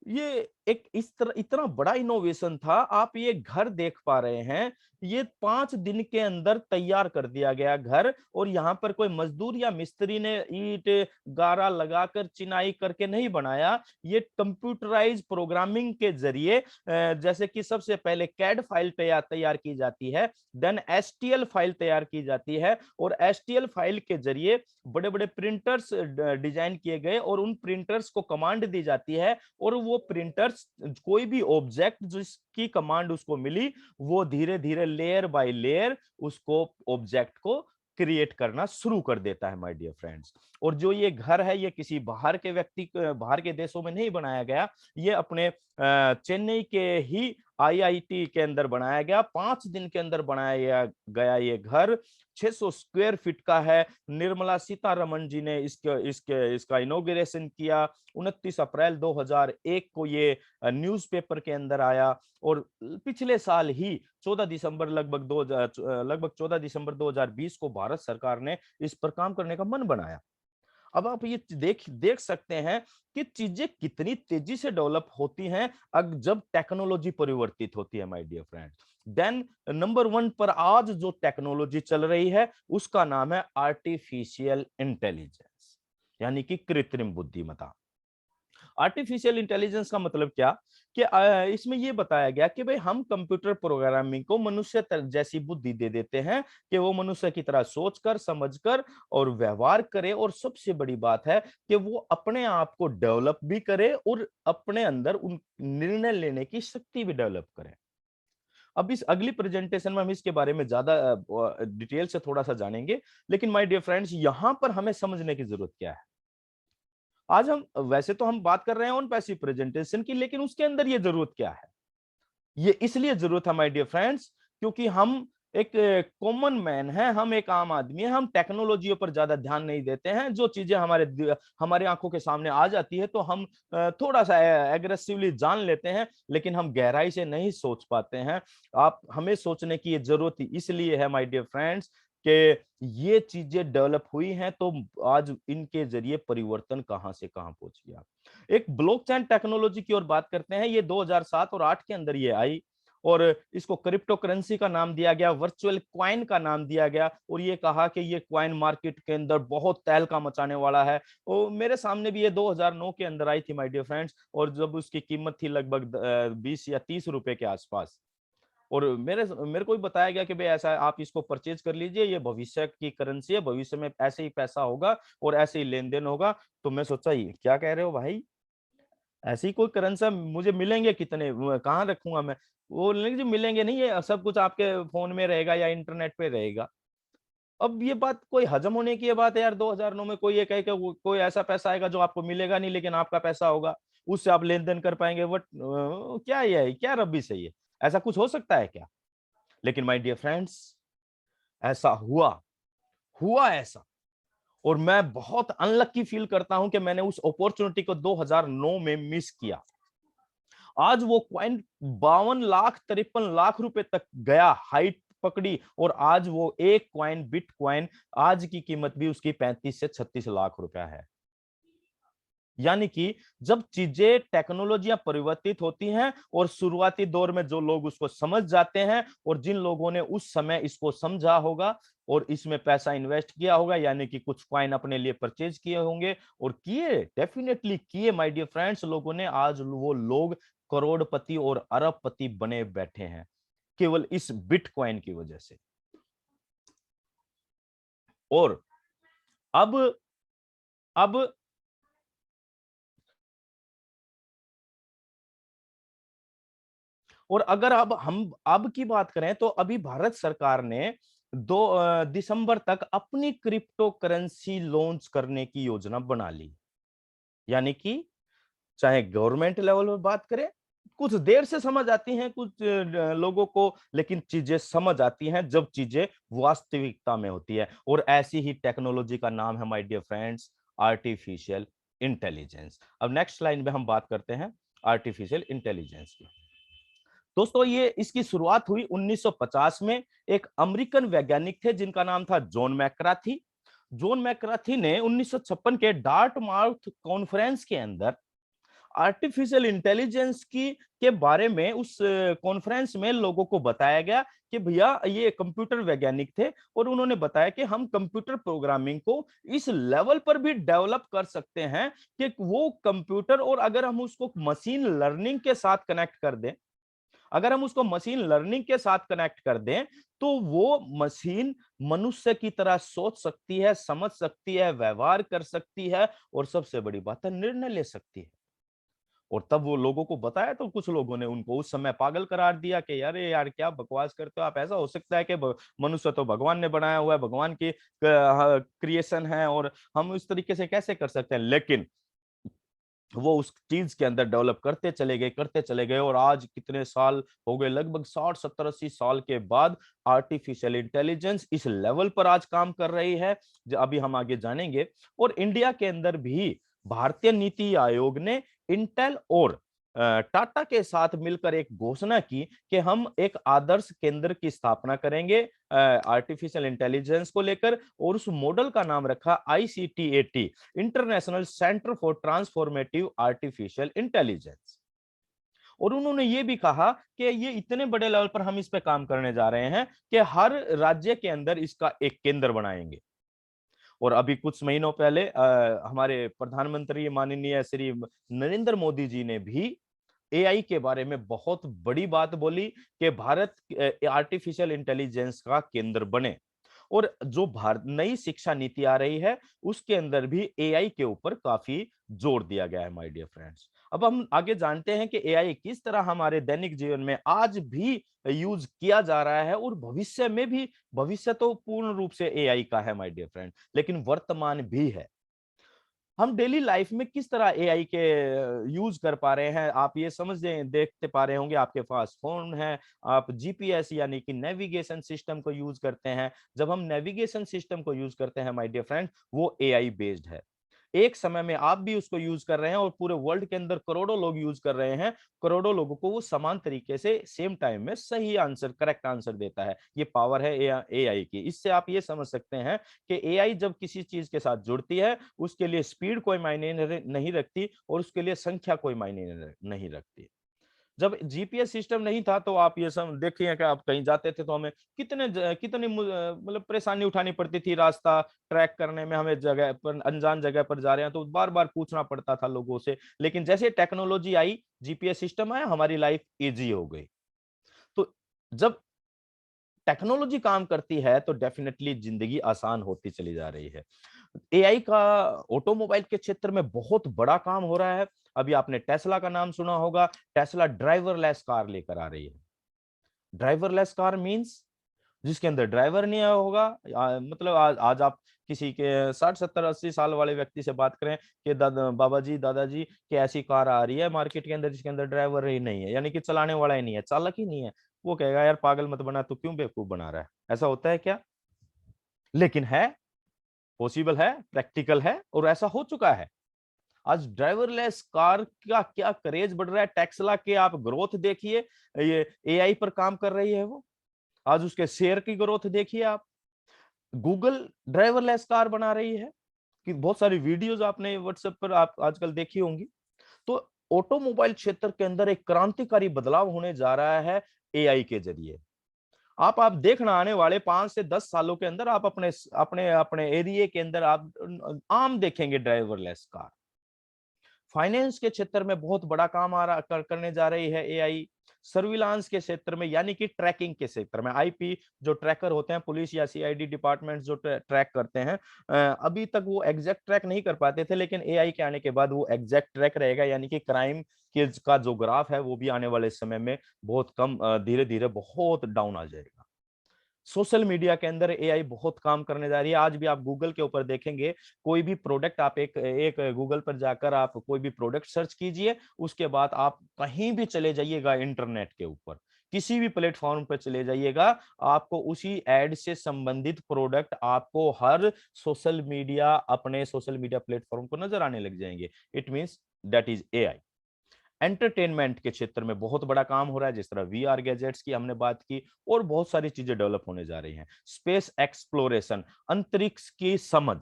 ये एक इस तरह इतना बड़ा इनोवेशन था। आप ये घर देख पा रहे हैं, ये 5 दिन के अंदर तैयार कर दिया गया घर। और यहाँ पर कोई मजदूर या मिस्त्री ने ईंट गारा लगाकर चिनाई करके नहीं बनाया। ये कंप्यूटराइज प्रोग्रामिंग के जरिए, जैसे कि सबसे पहले कैड फाइल तैयार की जाती है, देन एसटीएल फाइल तैयार की जाती है और एसटीएल फाइल के जरिए बड़े बड़े प्रिंटर्स डिजाइन किए गए और उन प्रिंटर्स को कमांड दी जाती है। और वो प्रिंटर्स कोई भी ऑब्जेक्ट जिसकी कमांड उसको मिली, वो धीरे धीरे लेयर बाय लेयर उसको ऑब्जेक्ट को क्रिएट करना शुरू कर देता है माय डियर फ्रेंड्स। और जो ये घर है, ये किसी बाहर के देशों में नहीं बनाया गया, ये अपने चेन्नई के ही आईआईटी के अंदर बनाया गया। 5 दिन के अंदर बनाया गया ये घर 600 स्क्वायर फीट का है। निर्मला सीतारमण जी ने इसका इनॉग्रेशन किया। 29 अप्रैल 2001 को ये न्यूज़पेपर के अंदर आया और पिछले साल ही 14 दिसंबर लगभग 14 दिसंबर 2020 को भारत सरकार ने इस पर काम करने का मन बनाया। अब आप ये देख सकते हैं कि चीजें कितनी तेजी से डेवलप होती हैं जब टेक्नोलॉजी परिवर्तित होती है my dear friend. Then number 1 पर आज जो टेक्नोलॉजी चल रही है उसका नाम है आर्टिफिशियल इंटेलिजेंस, यानी कि कृत्रिम बुद्धिमत्ता। आर्टिफिशियल इंटेलिजेंस का मतलब क्या कि इसमें ये बताया गया कि भाई हम कंप्यूटर प्रोग्रामिंग को मनुष्य जैसी बुद्धि दे देते हैं कि वो मनुष्य की तरह सोचकर समझकर और व्यवहार करे। और सबसे बड़ी बात है कि वो अपने आप को डेवलप भी करे और अपने अंदर उन निर्णय लेने की शक्ति भी डेवलप करे। अब इस अगली प्रेजेंटेशन में हम इसके बारे में ज्यादा डिटेल से थोड़ा सा जानेंगे। लेकिन माय डियर फ्रेंड्स, यहां पर हमें समझने की जरूरत क्या है। आज हम वैसे तो हम बात कर रहे हैं ऑन पैसिव प्रेजेंटेशन की, लेकिन उसके अंदर ये जरूरत क्या है? ये इसलिए जरूरत है माय डियर फ्रेंड्स क्योंकि हम एक कॉमन मैन है, हम एक आम आदमी है। हम टेक्नोलॉजी पर ज्यादा ध्यान नहीं देते हैं। जो चीजें हमारे आंखों के सामने आ जाती है तो हम थोड़ा सा एग्रेसिवली जान लेते हैं, लेकिन हम गहराई से नहीं सोच पाते हैं। आप हमें सोचने की ये जरूरत इसलिए है माय डियर फ्रेंड्स कि ये चीजें डेवलप हुई हैं तो आज इनके जरिए परिवर्तन कहां से कहां पहुंच गया। एक ब्लॉकचेन टेक्नोलॉजी की ओर बात करते हैं। ये 2007 और 8 के अंदर ये आई और इसको क्रिप्टो करेंसी का नाम दिया गया, वर्चुअल क्वाइन का नाम दिया गया और ये कहा कि ये क्वाइन मार्केट के अंदर बहुत तहलका मचाने वाला है। और मेरे सामने भी ये 2009 के अंदर आई थी माय डियर फ्रेंड्स, और जब उसकी कीमत थी लगभग 20 या 30 रुपए के आसपास। और मेरे को भी बताया गया कि भाई ऐसा आप इसको परचेज कर लीजिए, ये भविष्य की करेंसी है, भविष्य में ऐसे ही पैसा होगा और ऐसे ही लेन देन होगा। तो मैं सोचा ये क्या कह रहे हो भाई, ऐसी कोई करेंसी मुझे मिलेंगे कितने, कहाँ रखूंगा मैं? वो बोलेंगे जी मिलेंगे नहीं, ये सब कुछ आपके फोन में रहेगा या इंटरनेट पे रहेगा। अब ये बात कोई हजम होने की बात है यार? 2009 में कोई ये कहे कि कोई ऐसा पैसा आएगा जो आपको मिलेगा नहीं लेकिन आपका पैसा होगा, उससे आप लेन देन कर पाएंगे। बट क्या ये है, क्या रब्बी सही है? ऐसा कुछ हो सकता है क्या? लेकिन माय डियर फ्रेंड्स, ऐसा हुआ ऐसा। और मैं बहुत अनलकी फील करता हूं कि मैंने उस अपॉर्चुनिटी को 2009 में मिस किया। आज वो कॉइन 52 लाख 53 लाख रुपए तक गया, हाइट पकड़ी, और आज वो एक कॉइन बिटकॉइन आज की कीमत भी उसकी 35 से 36 लाख रुपया है। यानी कि जब चीजें टेक्नोलॉजियां परिवर्तित होती हैं और शुरुआती दौर में जो लोग उसको समझ जाते हैं और जिन लोगों ने उस समय इसको समझा होगा और इसमें पैसा इन्वेस्ट किया होगा, यानी कि कुछ कॉइन अपने लिए परचेज किए होंगे और किए, डेफिनेटली किए माय डियर फ्रेंड्स, लोगों ने, आज वो लोग करोड़पति और अरबपति बने बैठे हैं केवल इस बिटकॉइन की वजह से। और अब और अगर अब हम अब की बात करें तो अभी भारत सरकार ने 2 दिसंबर तक अपनी क्रिप्टो करेंसी लॉन्च करने की योजना बना ली। यानी कि चाहे गवर्नमेंट लेवल पर बात करें, कुछ देर से समझ आती हैं कुछ लोगों को, लेकिन चीजें समझ आती हैं जब चीजें वास्तविकता में होती है। और ऐसी ही टेक्नोलॉजी का नाम है my dear friends artificial intelligence. अब नेक्स्ट लाइन में हम बात करते हैं आर्टिफिशियल इंटेलिजेंस की। दोस्तों, ये इसकी शुरुआत हुई 1950 में। एक अमेरिकन वैज्ञानिक थे जिनका नाम था जॉन मैक्राथी। जॉन मैक्राथी ने 1956 के डार्टमाउथ कॉन्फ्रेंस के अंदर आर्टिफिशियल इंटेलिजेंस की के बारे में, उस कॉन्फ्रेंस में लोगों को बताया गया कि भैया, ये कंप्यूटर वैज्ञानिक थे और उन्होंने बताया कि हम कंप्यूटर प्रोग्रामिंग को इस लेवल पर भी डेवलप कर सकते हैं कि वो कंप्यूटर, और अगर हम उसको मशीन लर्निंग के साथ कनेक्ट कर दें, अगर हम उसको मशीन लर्निंग के साथ कनेक्ट कर दें, तो वो मशीन मनुष्य की तरह सोच सकती है, समझ सकती है, व्यवहार कर सकती है, और सबसे बड़ी बात है, निर्णय ले सकती है। और तब वो लोगों को बताया तो कुछ लोगों ने उनको उस समय पागल करार दिया कि अरे यार, क्या बकवास करते हो आप, ऐसा हो सकता है कि मनुष्य तो भगवान ने बनाया हुआ है, भगवान की क्रिएशन है, और हम इस तरीके से कैसे कर सकते हैं। लेकिन वो उस चीज के अंदर डेवलप करते चले गए, और आज कितने साल हो गए, लगभग 60 70 80 साल के बाद आर्टिफिशियल इंटेलिजेंस इस लेवल पर आज काम कर रही है, जो अभी हम आगे जानेंगे। और इंडिया के अंदर भी भारतीय नीति आयोग ने इंटेल और टाटा के साथ मिलकर एक घोषणा की कि हम एक आदर्श केंद्र की स्थापना करेंगे आर्टिफिशियल इंटेलिजेंस को लेकर, और उस मॉडल का नाम रखा ICTAT, international centre for transformative artificial intelligence. और उन्होंने ये भी कहा कि ये इतने बड़े लेवल पर हम इस पे काम करने जा रहे हैं कि हर राज्य के अंदर इसका एक केंद्र बनाएंगे। और अभी कुछ महीनों पहले हमारे प्रधानमंत्री माननीय श्री नरेंद्र मोदी जी ने भी AI के बारे में बहुत बड़ी बात बोली कि भारत आर्टिफिशियल इंटेलिजेंस का केंद्र बने। और जो भारत नई शिक्षा नीति आ रही है, उसके अंदर भी AI के ऊपर काफी जोर दिया गया है माय डियर फ्रेंड्स। अब हम आगे जानते हैं कि AI किस तरह हमारे दैनिक जीवन में आज भी यूज किया जा रहा है, और भविष्य में भी। भविष्य तो पूर्ण रूप से AI का है माय डियर फ्रेंड, लेकिन वर्तमान भी है। हम डेली लाइफ में किस तरह AI के यूज कर पा रहे हैं, आप ये देखते पा रहे होंगे, आपके पास फोन है, आप GPS यानी कि नेविगेशन सिस्टम को यूज करते हैं। जब हम नेविगेशन सिस्टम को यूज करते हैं माय डियर फ्रेंड, वो AI बेस्ड है। एक समय में आप भी उसको यूज कर रहे हैं, और पूरे वर्ल्ड के अंदर करोड़ों लोग यूज कर रहे हैं। करोड़ों लोगों को वो समान तरीके से सेम टाइम में सही आंसर, करेक्ट आंसर देता है। ये पावर है AI की। इससे आप ये समझ सकते हैं कि AI जब किसी चीज के साथ जुड़ती है, उसके लिए स्पीड कोई मायने नहीं रखती, और उसके लिए संख्या कोई मायने नहीं रखती। जब GPS सिस्टम नहीं था, तो आप ये सब देखिए कि आप कहीं जाते थे तो हमें कितनी मतलब परेशानी उठानी पड़ती थी। रास्ता ट्रैक करने में, हमें जगह पर, अनजान जगह पर जा रहे हैं तो बार बार पूछना पड़ता था लोगों से। लेकिन जैसे टेक्नोलॉजी आई, GPS सिस्टम आया, हमारी लाइफ इजी हो गई। तो जब टेक्नोलॉजी काम करती है तो डेफिनेटली जिंदगी आसान होती चली जा रही है। AI का ऑटोमोबाइल के क्षेत्र में बहुत बड़ा काम हो रहा है। अभी आपने टेस्ला का नाम सुना होगा। टेस्ला ड्राइवरलेस कार लेकर आ रही है। ड्राइवरलेस कार मींस जिसके अंदर ड्राइवर नहीं होगा। मतलब आज आप किसी के 60 70 80 साल वाले व्यक्ति से बात करें कि बाबा जी, दादाजी, कि ऐसी कार आ रही है मार्केट के अंदर जिसके अंदर ड्राइवर ही नहीं है, यानी कि चलाने वाला ही नहीं है, चालक ही नहीं है, वो कहेगा यार पागल मत बना, तू क्यों बेवकूफ बना रहा है। ऐसा होता है क्या? लेकिन है, पॉसिबल है, प्रैक्टिकल है, और ऐसा हो चुका है। आज ड्राइवरलेस कार का क्या क्रेज बढ़ रहा है। टेस्ला के आप ग्रोथ देखिए, ये एआई पर काम कर रही है वो। आज उसके शेयर की ग्रोथ देखिए आप। गूगल ड्राइवरलेस कार बना रही है कि बहुत सारी वीडियोस आपने व्हाट्सएप पर आप आजकल देखी होंगी। तो ऑटोमोबाइल क्षेत्र के अंदर एक क्रांतिकारी बदलाव होने जा रहा है एआई के जरिए। आप देखना आने वाले 5 से 10 सालों के अंदर आप अपने अपने अपने एरिया के अंदर आप आम देखेंगे ड्राइवरलेस कार। फाइनेंस के क्षेत्र में बहुत बड़ा काम करने जा रही है एआई। सर्विलांस के क्षेत्र में यानी कि ट्रैकिंग के क्षेत्र में आईपी जो ट्रैकर होते हैं, पुलिस या सीआईडी डिपार्टमेंट जो ट्रैक करते हैं, अभी तक वो एग्जैक्ट ट्रैक नहीं कर पाते थे, लेकिन एआई के आने के बाद वो एग्जैक्ट ट्रैक रहेगा। यानी कि क्राइम के का जो ग्राफ है वो भी आने वाले समय में बहुत कम, धीरे धीरे बहुत डाउन आ जाएगा। सोशल मीडिया के अंदर एआई बहुत काम करने जा रही है। आज भी आप गूगल के ऊपर देखेंगे, कोई भी प्रोडक्ट आप एक एक गूगल पर जाकर आप कोई भी प्रोडक्ट सर्च कीजिए, उसके बाद आप कहीं भी चले जाइएगा इंटरनेट के ऊपर, किसी भी प्लेटफॉर्म पर चले जाइएगा, आपको उसी एड से संबंधित प्रोडक्ट आपको हर सोशल मीडिया, अपने सोशल मीडिया प्लेटफॉर्म को नजर आने लग जाएंगे। It means that is AI. Entertainment के क्षेत्र में बहुत बड़ा काम हो रहा है, जिस तरह वीआर गैजेट्स की हमने बात की, और बहुत सारी चीजें डेवलप होने जा रही हैं। स्पेस एक्सप्लोरेशन, अंतरिक्ष की समझ।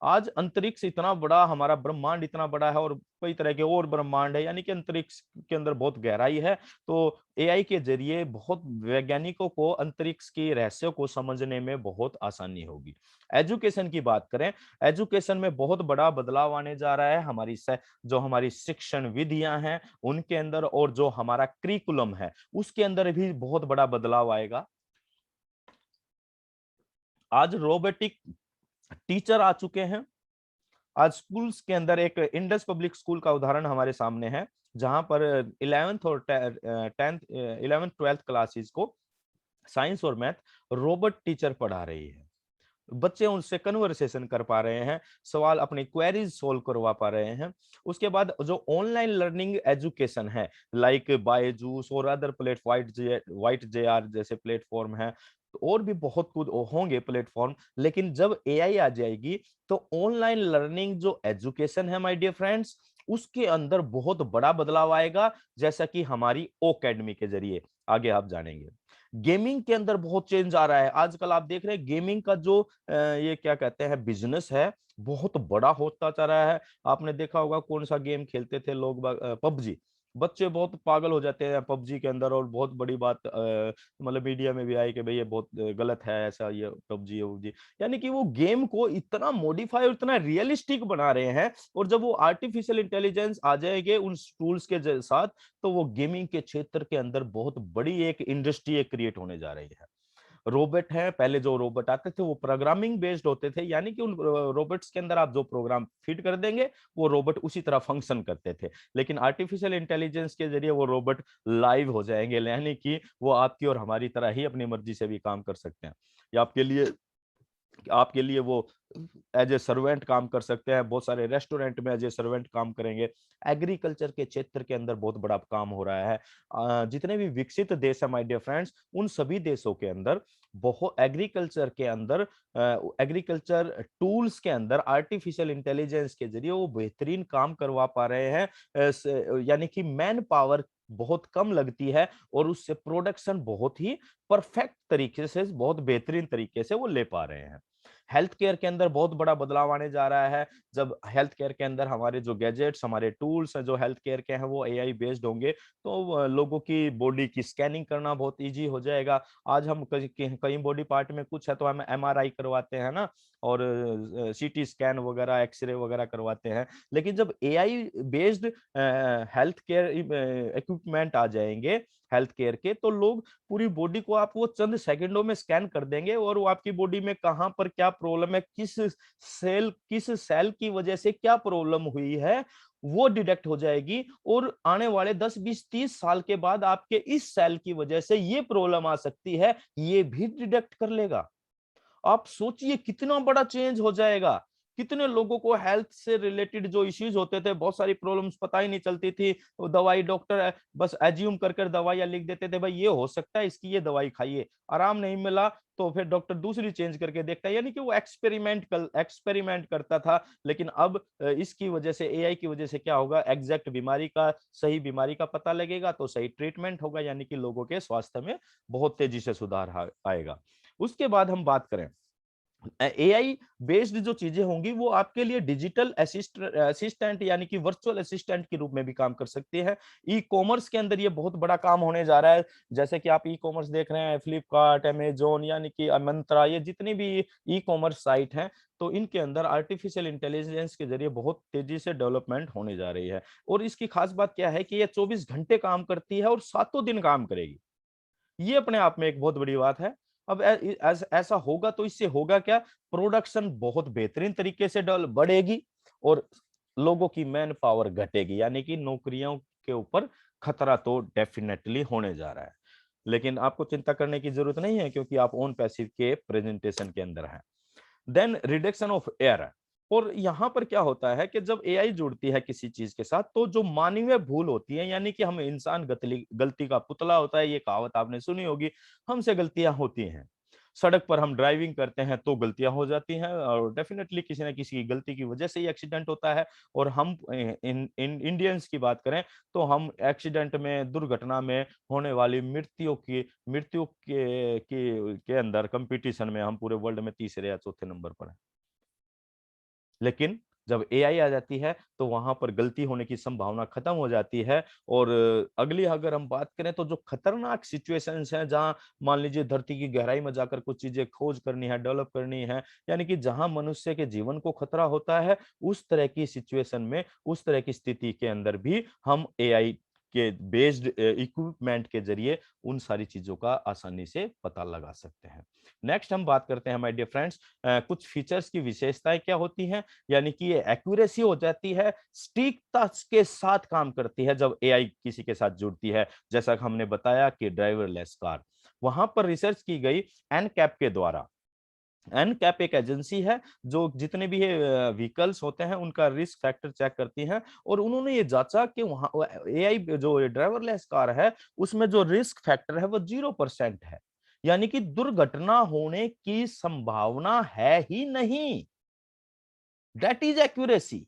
आज अंतरिक्ष इतना बड़ा, हमारा ब्रह्मांड इतना बड़ा है और कई तरह के और ब्रह्मांड है, यानी कि अंतरिक्ष के अंदर बहुत गहराई है। तो एआई के जरिए बहुत वैज्ञानिकों को अंतरिक्ष के रहस्यों को समझने में बहुत आसानी होगी। एजुकेशन की बात करें, एजुकेशन में बहुत बड़ा बदलाव आने जा रहा है। जो हमारी शिक्षण विधियां हैं उनके अंदर, और जो हमारा करिकुलम है उसके अंदर भी बहुत बड़ा बदलाव आएगा। आज रोबोटिक टीचर आ चुके हैं। आज स्कूल्स के अंदर एक इंडस पब्लिक स्कूल का उदाहरण हमारे सामने है, जहां पर 11th और 10th 11th 12th क्लासेस को साइंस और मैथ रोबोट टीचर पढ़ा रही है। बच्चे उनसे कन्वर्सेशन कर पा रहे हैं, सवाल अपनी क्वेरीज सोल्व करवा पा रहे हैं। उसके बाद जो ऑनलाइन लर्निंग एजुकेशन है, लाइक बायजूस और अदर व्हाइट जेआर जैसे प्लेटफॉर्म है, और भी बहुत कुछ होंगे प्लेटफॉर्म। लेकिन जब एआई आ जाएगी तो ऑनलाइन लर्निंग जो एजुकेशन है माय डियर फ्रेंड्स, उसके अंदर बहुत बड़ा बदलाव आएगा, जैसा कि हमारी ओकेडमी के जरिए आगे आप जानेंगे। गेमिंग के अंदर बहुत चेंज आ रहा है। आजकल आप देख रहे हैं गेमिंग का जो ये क्या कहते हैं बिजनेस है, बहुत बड़ा होता जा रहा है। आपने देखा होगा कौन सा गेम खेलते थे लोग, पबजी। बच्चे बहुत पागल हो जाते हैं पबजी के अंदर, और बहुत बड़ी बात मतलब मीडिया में भी आई कि भाई ये बहुत गलत है, ऐसा ये पबजी। यानी कि वो गेम को इतना मॉडिफाई और इतना रियलिस्टिक बना रहे हैं, और जब वो आर्टिफिशियल इंटेलिजेंस आ जाएंगे उन टूल्स के साथ, तो वो गेमिंग के क्षेत्र के अंदर बहुत बड़ी एक इंडस्ट्री क्रिएट होने जा रही है। रोबोट है, पहले जो रोबोट आते थे वो प्रोग्रामिंग बेस्ड होते थे, यानी कि उन रोबोट्स के अंदर आप जो प्रोग्राम फीड कर देंगे वो रोबोट उसी तरह फंक्शन करते थे। लेकिन आर्टिफिशियल इंटेलिजेंस के जरिए वो रोबोट लाइव हो जाएंगे, यानी कि वो आपकी और हमारी तरह ही अपनी मर्जी से भी काम कर सकते हैं, या आपके लिए वो एज ए सर्वेंट काम कर सकते हैं। बहुत सारे रेस्टोरेंट में एज ए सर्वेंट काम करेंगे। एग्रीकल्चर के क्षेत्र के अंदर बहुत बड़ा काम हो रहा है। जितने भी विकसित देश है माय डियर फ्रेंड्स, उन सभी देशों के अंदर बहुत एग्रीकल्चर टूल्स के अंदर आर्टिफिशियल इंटेलिजेंस के जरिए वो बेहतरीन काम करवा पा रहे हैं। यानी कि मैन पावर बहुत कम लगती है, और उससे प्रोडक्शन बहुत ही परफेक्ट तरीके से, बहुत बेहतरीन तरीके से वो ले पा रहे हैं। हेल्थ केयर के अंदर बहुत बड़ा बदलाव आने जा रहा है। जब हेल्थ केयर के अंदर हमारे जो गैजेट्स, हमारे टूल्स हैं जो हेल्थ केयर के हैं, वो एआई बेस्ड होंगे, तो लोगों की बॉडी की स्कैनिंग करना बहुत इजी हो जाएगा। आज हम कई बॉडी पार्ट में कुछ है तो हम एमआरआई करवाते हैं ना, और सीटी स्कैन वगैरह, एक्सरे वगैरह करवाते हैं। लेकिन जब AI based health care equipment आ जाएंगे हेल्थ केयर के, तो लोग पूरी बॉडी को आप वो चंद सेकंडों में स्कैन कर देंगे, और वो आपकी बॉडी में कहां पर क्या प्रॉब्लम है, किस सेल की वजह से क्या प्रॉब्लम हुई है, वो डिटेक्ट हो जाएगी। और आने वाले 10 20 30 साल के बाद आपके इस सेल की वजह से ये प्रॉब्लम आ सकती है, ये भी डिटेक्ट कर लेगा। आप सोचिए कितना बड़ा चेंज हो जाएगा। कितने लोगों को हेल्थ से रिलेटेड जो इश्यूज होते थे, बहुत सारी प्रॉब्लम्स पता ही नहीं चलती थी, तो दवाई डॉक्टर बस एज्यूम कर कर दवाइयां लिख देते थे, भाई ये हो सकता है, इसकी ये दवाई खाइए, आराम नहीं मिला तो फिर डॉक्टर दूसरी चेंज करके देखता है, यानी कि वो एक्सपेरिमेंट करता था। लेकिन अब इसकी वजह से, एआई की वजह से क्या होगा, एग्जैक्ट बीमारी का, सही बीमारी का पता लगेगा तो सही ट्रीटमेंट होगा, यानी कि लोगों के स्वास्थ्य में बहुत तेजी से सुधार आएगा। उसके बाद हम बात करें एआई बेस्ड जो चीजें होंगी, वो आपके लिए डिजिटल असिस्टेंट यानी कि वर्चुअल असिस्टेंट के रूप में भी काम कर सकती है। ई कॉमर्स के अंदर ये बहुत बड़ा काम होने जा रहा है। जैसे कि आप ई कॉमर्स देख रहे हैं, फ्लिपकार्ट, अमेजोन, यानी कि मंत्रा, ये जितनी भी ई कॉमर्स साइट हैं, तो इनके अंदर आर्टिफिशियल इंटेलिजेंस के जरिए बहुत तेजी से डेवलपमेंट होने जा रही है। और इसकी खास बात क्या है कि ये 24 घंटे काम करती है और 7 दिन काम करेगी। ये अपने आप में एक बहुत बड़ी बात है। अब ऐसा होगा तो इससे होगा क्या, प्रोडक्शन बहुत बेहतरीन तरीके से बढ़ेगी और लोगों की मैन पावर घटेगी, यानी कि नौकरियों के ऊपर खतरा तो डेफिनेटली होने जा रहा है। लेकिन आपको चिंता करने की जरूरत नहीं है, क्योंकि आप ओन पैसिव के प्रेजेंटेशन के अंदर हैं। Then reduction of error. और यहां पर क्या होता है कि जब एआई जुड़ती है किसी चीज के साथ, तो जो मानवीय भूल होती है, यानी कि हम इंसान गलती का पुतला होता है, ये कहावत आपने सुनी होगी, हमसे गलतियां होती हैं। सड़क पर हम ड्राइविंग करते हैं तो गलतियां हो जाती हैं, और डेफिनेटली किसी न किसी की गलती की वजह से ही एक्सीडेंट होता है। और हम इंडियंस की बात करें तो हम एक्सीडेंट में, दुर्घटना में होने वाली मृत्यु के अंदर कंपटीशन में हम पूरे वर्ल्ड में तीसरे या चौथे नंबर पर हैं। लेकिन जब एआई आ जाती है तो वहां पर गलती होने की संभावना खत्म हो जाती है। और अगली अगर हम बात करें तो जो खतरनाक सिचुएशंस हैं, जहां मान लीजिए धरती की गहराई में जाकर कुछ चीजें खोज करनी है, डेवलप करनी है, यानी कि जहां मनुष्य के जीवन को खतरा होता है, उस तरह की सिचुएशन में, उस तरह की स्थिति के अंदर भी हम एआई के बेस्ड इक्विपमेंट के जरिए उन सारी चीजों का आसानी से पता लगा सकते हैं। नेक्स्ट हम बात करते हैं माय डियर फ्रेंड्स, कुछ फीचर्स की विशेषताएं क्या होती हैं, यानी कि ये एक्यूरेसी हो जाती है, सटीकता के साथ काम करती है जब एआई किसी के साथ जुड़ती है। जैसा कि हमने बताया कि ड्राइवरलेस कार, वहां पर रिसर्च की गई एनकैप के द्वारा। एनकैप एक एजेंसी है जो जितने भी व्हीकल्स होते हैं उनका रिस्क फैक्टर चेक करती है, और उन्होंने ये जांचा कि वहां एआई जो ड्राइवरलेस कार है, उसमें जो रिस्क फैक्टर है वो 0% है, यानी कि दुर्घटना होने की संभावना है ही नहीं। That is accuracy.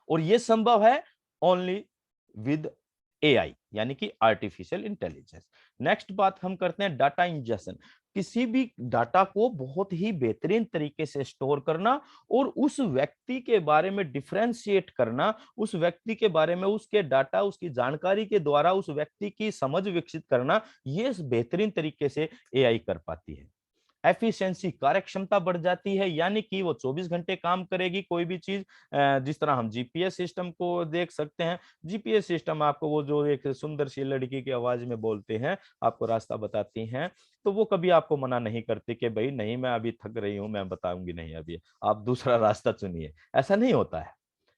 और ये संभव है ओनली विद एआई, यानी कि आर्टिफिशियल इंटेलिजेंस। नेक्स्ट बात हम करते हैं डाटा इंजेक्शन। किसी भी डाटा को बहुत ही बेहतरीन तरीके से स्टोर करना और उस व्यक्ति के बारे में डिफरेंशिएट करना, उस व्यक्ति के बारे में, उसके डाटा, उसकी जानकारी के द्वारा उस व्यक्ति की समझ विकसित करना, ये बेहतरीन तरीके से एआई कर पाती है। एफिशिएंसी, कार्यक्षमता बढ़ जाती है, यानी कि वो 24 घंटे काम करेगी कोई भी चीज। जिस तरह हम जीपीएस सिस्टम को देख सकते हैं, जीपीएस सिस्टम आपको वो जो एक सुंदर सी लड़की की आवाज में बोलते हैं, आपको रास्ता बताती हैं, तो वो कभी आपको मना नहीं करती कि भाई नहीं, मैं अभी थक रही हूं, मैं बताऊंगी नहीं, अभी आप दूसरा रास्ता चुनिए। ऐसा नहीं होता है,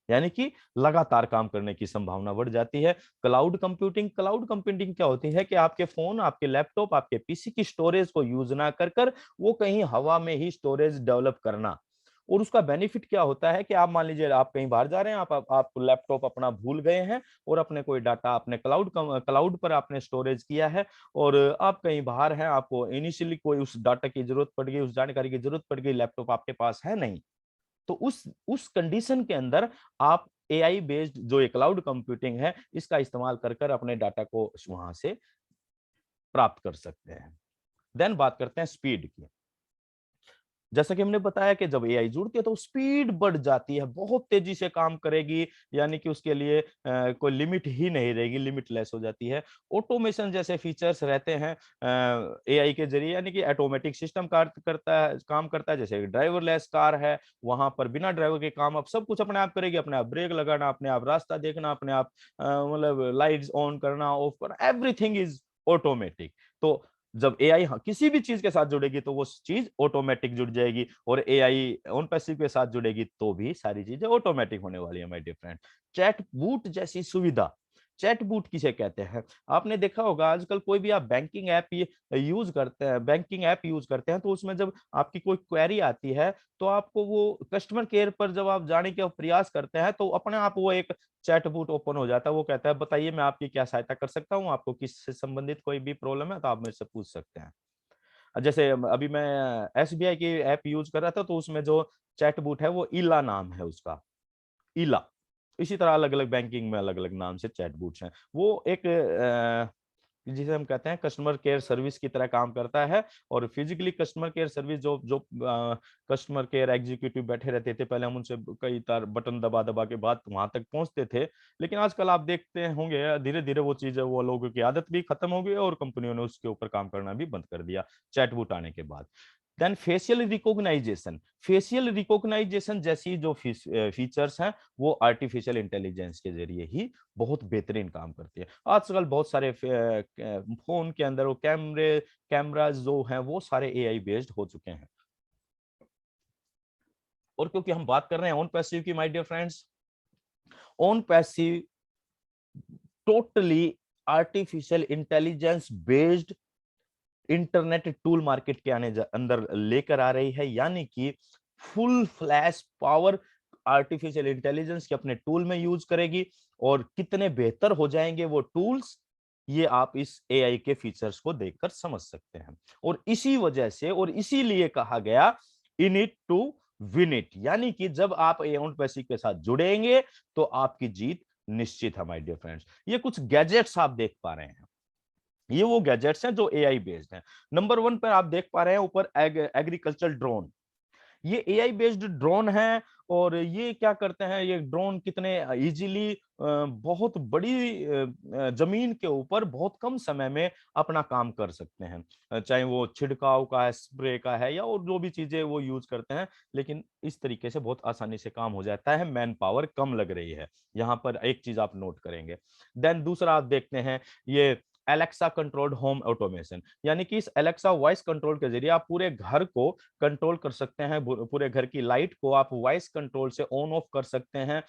यानी कि लगातार काम करने की संभावना बढ़ जाती है। क्लाउड कंप्यूटिंग क्या होती है कि आपके फोन, आपके लैपटॉप, आपके पीसी की स्टोरेज को यूज ना कर कर वो कहीं हवा में ही स्टोरेज डेवलप करना। और उसका बेनिफिट क्या होता है कि आप मान लीजिए आप कहीं बाहर जा रहे हैं, आप लैपटॉप अपना भूल गए हैं और अपने कोई डाटा अपने क्लाउड पर आपने स्टोरेज किया है, और आप कहीं बाहर हैं, आपको इनिशियली कोई उस डाटा की जरूरत पड़ गई, उस जानकारी की जरूरत पड़ गई, लैपटॉप आपके पास है नहीं, तो उस कंडीशन के अंदर आप एआई बेस्ड जो ये क्लाउड कंप्यूटिंग है, इसका इस्तेमाल कर कर अपने डाटा को वहां से प्राप्त कर सकते हैं। देन बात करते हैं स्पीड की। जैसा कि हमने बताया कि जब एआई जुड़ती है तो स्पीड बढ़ जाती है, बहुत तेजी से काम करेगी, यानी कि उसके लिए कोई लिमिट ही नहीं रहेगी, लिमिटलेस हो जाती है। ऑटोमेशन जैसे फीचर्स रहते हैं एआई के जरिए, यानी कि ऑटोमेटिक सिस्टम काम करता है। जैसे ड्राइवरलेस कार है, वहां पर बिना ड्राइवर के काम अब सब कुछ अपने आप करेगी, अपने आप ब्रेक लगाना, अपने आप रास्ता देखना, अपने आप मतलब लाइट्स ऑन करना, ऑफ करना, एवरीथिंग इज ऑटोमेटिक। तो जब एआई किसी भी चीज के साथ जुड़ेगी तो वो चीज ऑटोमेटिक जुड़ जाएगी, और एआई ऑन पैसिव के साथ जुड़ेगी तो भी सारी चीजें ऑटोमेटिक होने वाली है my dear friend. Chatbot जैसी सुविधा, चैटबॉट किसे कहते हैं? आपने देखा होगा आजकल कोई भी आप बैंकिंग ऐप यूज करते हैं, तो उसमें जब आपकी कोई क्वेरी आती है तो आपको वो कस्टमर केयर पर जब आप जाने का प्रयास करते हैं तो अपने आप वो एक चैटबॉट ओपन हो जाता है। वो कहता है बताइए मैं आपकी क्या सहायता कर सकता हूँ, आपको किससे संबंधित कोई भी प्रॉब्लम है तो आप मेरे से पूछ सकते हैं। जैसे अभी मैं एसबीआई की ऐप यूज कर रहा था तो उसमें जो चैटबॉट है वो इला नाम है उसका, इला। इसी तरह अलग-अलग बैंकिंग में अलग-अलग नाम से चैटबॉट्स हैं। वो एक जिसे हम कहते हैं कस्टमर केयर सर्विस की तरह काम करता है। और फिजिकली कस्टमर केयर सर्विस जो जो कस्टमर केयर एग्जीक्यूटिव बैठे रहते थे, पहले हम उनसे कई तार बटन दबा-दबा के बाद वहां तक पहुंचते थे। लेकिन आजकल आप देखते होंगे धीरे-धीरे वो चीज़ वो लोगों की आदत भी खत्म हो गई और कंपनियों ने उसके ऊपर काम करना भी बंद कर दिया चैटबॉट आने के बाद। देन फेशियल रिकॉग्नाइजेशन जैसी जो फीचर्स हैं वो आर्टिफिशियल इंटेलिजेंस के जरिए ही बहुत बेहतरीन काम करती है। आजकल बहुत सारे फोन के अंदर वो कैमरास जो हैं वो सारे एआई बेस्ड हो चुके हैं। और क्योंकि हम बात कर रहे हैं ऑन पैसिव की my dear friends, OnPassive totally artificial intelligence based internet tool market के अंदर लेकर आ रही है। यानी कि full flash power artificial intelligence के अपने टूल में यूज करेगी। और कितने बेहतर हो जाएंगे वो टूल्स, ये आप इस एआई के फीचर्स को देखकर समझ सकते हैं। और इसी वजह से और इसीलिए कहा गया in it to win it, यानी कि जब आप एओन पैसिव के साथ जुड़ेंगे तो आपकी जीत निश्चित है माय डियर फ्रेंड्स। ये कुछ गैजेट्स आप देख पा रहे हैं, ये वो गैजेट्स हैं जो एआई बेस्ड हैं। नंबर 1 पर आप देख पा रहे हैं ऊपर एग्रीकल्चर ड्रोन। ये एआई बेस्ड ड्रोन है। और ये क्या करते हैं, ये ड्रोन कितने इजीली बहुत बड़ी जमीन के ऊपर बहुत कम समय में अपना काम कर सकते हैं। चाहे वो छिड़काव का है, स्प्रे का है, या और जो भी चीजें वो यूज करते हैं। लेकिन इस तरीके से बहुत आसानी से काम हो जाता है, मैन पावर कम लग रही है। यहाँ पर एक चीज आप नोट करेंगे। देन दूसरा आप देखते हैं ये एलेक्सा कंट्रोल्ड होम ऑटोमेशन, यानी कि इस एलेक्सा वॉइस कंट्रोल के जरिए आप पूरे घर को कंट्रोल कर सकते हैं। पूरे घर की लाइट को आप वॉइस कंट्रोल से ऑन ऑफ कर सकते हैं।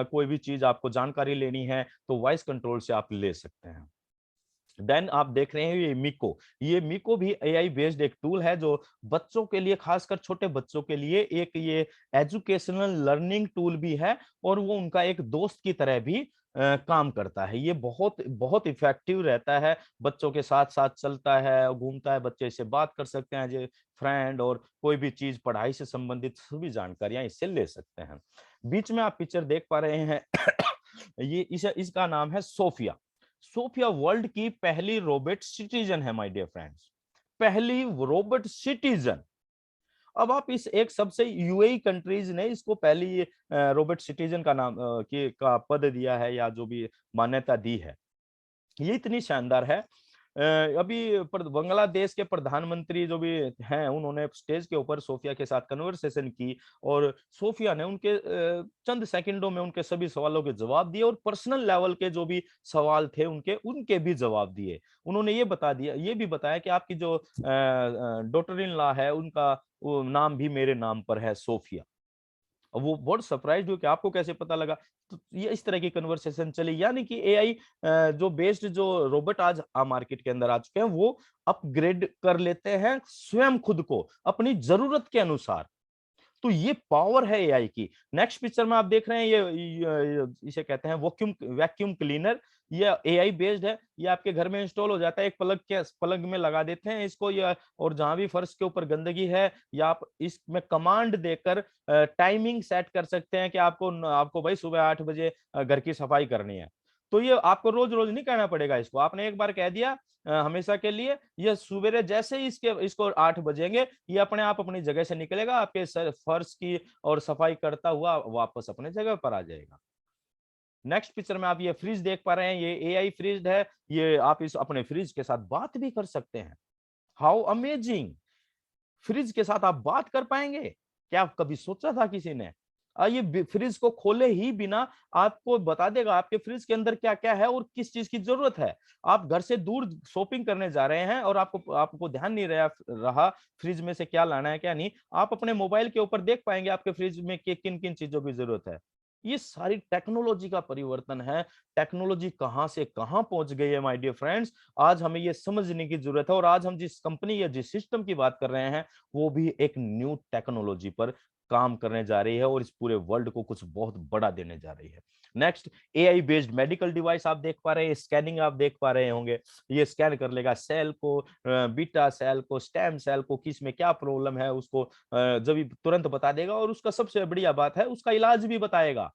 कोई भी चीज आपको जानकारी लेनी है तो वॉइस कंट्रोल से आप ले सकते हैं। देन आप देख रहे हैं ये मिको भी एआई बेस्ड एक टूल है जो बच्चों के लिए, खासकर छोटे बच्चों के लिए एक ये एजुकेशनल लर्निंग टूल भी है। और वो उनका एक दोस्त की तरह भी काम करता है। ये बहुत बहुत इफेक्टिव रहता है, बच्चों के साथ साथ चलता है, घूमता है, बच्चे इससे बात कर सकते हैं जो फ्रेंड, और कोई भी चीज पढ़ाई से संबंधित सभी जानकारियां इससे ले सकते हैं। बीच में आप पिक्चर देख पा रहे हैं ये इसका नाम है सोफिया। सोफिया वर्ल्ड की पहली रोबोट सिटीजन है माय डियर फ्रेंड्स, पहली रोबोट सिटीजन। अब आप इस एक सबसे यूएई कंट्रीज ने इसको पहली रोबोट सिटीजन का नाम का पद दिया है, या जो भी मान्यता दी है, ये इतनी शानदार है। अभी बांग्लादेश के प्रधानमंत्री जो भी हैं उन्होंने स्टेज के ऊपर सोफिया के साथ कन्वर्सेशन की। और सोफिया ने उनके चंद सेकंडों में उनके सभी सवालों के जवाब दिए, और पर्सनल लेवल के जो भी सवाल थे उनके भी जवाब दिए। उन्होंने ये भी बताया कि आपकी जो डॉटर इन लॉ है उनका वो नाम भी मेरे नाम पर है, सोफिया। अब वो बहुत सरप्राइज्ड हुए कि आपको कैसे पता लगा। तो ये इस तरह की कन्वर्सेशन चली, यानी कि एआई जो बेस्ड जो रोबोट आज मार्केट के अंदर आ चुके हैं वो अपग्रेड कर लेते हैं स्वयं खुद को अपनी जरूरत के अनुसार। तो ये पावर है एआई की। नेक्स्ट पिक्चर में आप देख रहे हैं इसे कहते हैं वैक्यूम क्लीनर। ये एआई बेस्ड है, ये आपके घर में इंस्टॉल हो जाता है, एक प्लग में लगा देते हैं इसको, या और जहां भी फर्श के ऊपर गंदगी है, या आप इसमें कमांड देकर टाइमिंग सेट कर सकते हैं कि आपको भाई सुबह 8 बजे घर की सफाई करनी है। तो ये आपको रोज रोज नहीं कहना पड़ेगा इसको, आपने एक बार कह दिया हमेशा के लिए, ये सवेरे जैसे ही इसको 8 बजेंगे ये अपने आप अपनी जगह से निकलेगा, आपके फर्श की और सफाई करता हुआ वापस अपने जगह पर आ जाएगा। नेक्स्ट पिक्चर में आप ये फ्रिज देख पा रहे हैं, ये एआई फ्रिज है। ये आप इस अपने फ्रिज के साथ बात भी कर सकते हैं। हाउ अमेजिंग, फ्रिज के साथ आप बात कर पाएंगे, क्या कभी सोचा था किसी ने? ये फ्रिज को खोले ही बिना आपको बता देगा आपके फ्रिज के अंदर क्या क्या है और किस चीज की जरूरत है। आप घर से दूर शॉपिंग करने जा रहे हैं और आपको ध्यान नहीं रहा फ्रिज में से क्या लाना है क्या नहीं, आप अपने मोबाइल के ऊपर देख पाएंगे आपके फ्रिज में किन किन चीजों की जरूरत है। ये सारी टेक्नोलॉजी का परिवर्तन है। टेक्नोलॉजी कहाँ से कहाँ पहुंच गई है माय डियर फ्रेंड्स, आज हमें ये समझने की जरूरत है। और आज हम जिस कंपनी या जिस सिस्टम की बात कर रहे हैं वो भी एक न्यू टेक्नोलॉजी पर काम करने जा रही है और इस पूरे वर्ल्ड को कुछ बहुत बड़ा देने जा रही है। Next, AI based medical device आप देख पा रहे हैं, स्कैनिंग आप देख पा रहे होंगे। ये स्कैन कर लेगा सेल को, बीटा सेल को, स्टेम सेल को, किस में क्या प्रॉब्लम है उसको जब तुरंत बता देगा। और उसका सबसे बढ़िया बात है उसका इलाज भी बताएगा,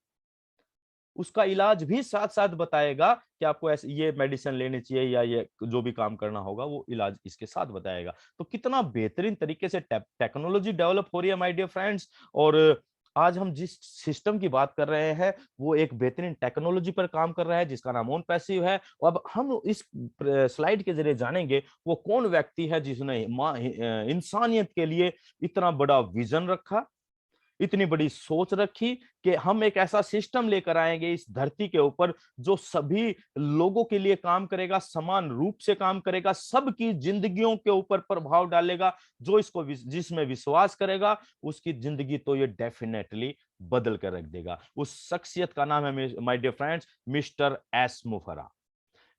उसका इलाज भी साथ साथ बताएगा कि आपको ऐसे ये मेडिसिन लेनी चाहिए या ये जो भी काम करना होगा वो इलाज इसके साथ बताएगा। तो कितना बेहतरीन तरीके से टेक्नोलॉजी डेवलप हो रही है माय डियर फ्रेंड्स। और आज हम जिस सिस्टम की बात कर रहे हैं वो एक बेहतरीन टेक्नोलॉजी पर काम कर रहा है जिसका नाम ओन पैसिव है। अब हम इस स्लाइड के जरिए जानेंगे वो कौन व्यक्ति है जिसने इंसानियत के लिए इतना बड़ा विजन रखा, इतनी बड़ी सोच रखी कि हम एक ऐसा सिस्टम लेकर आएंगे इस धरती के ऊपर जो सभी लोगों के लिए काम करेगा, समान रूप से काम करेगा, सबकी जिंदगियों के ऊपर प्रभाव डालेगा। जो इसको जिसमें विश्वास करेगा उसकी जिंदगी तो ये डेफिनेटली बदल कर रख देगा। उस शख्सियत का नाम है my dear friends mister S Mufarra.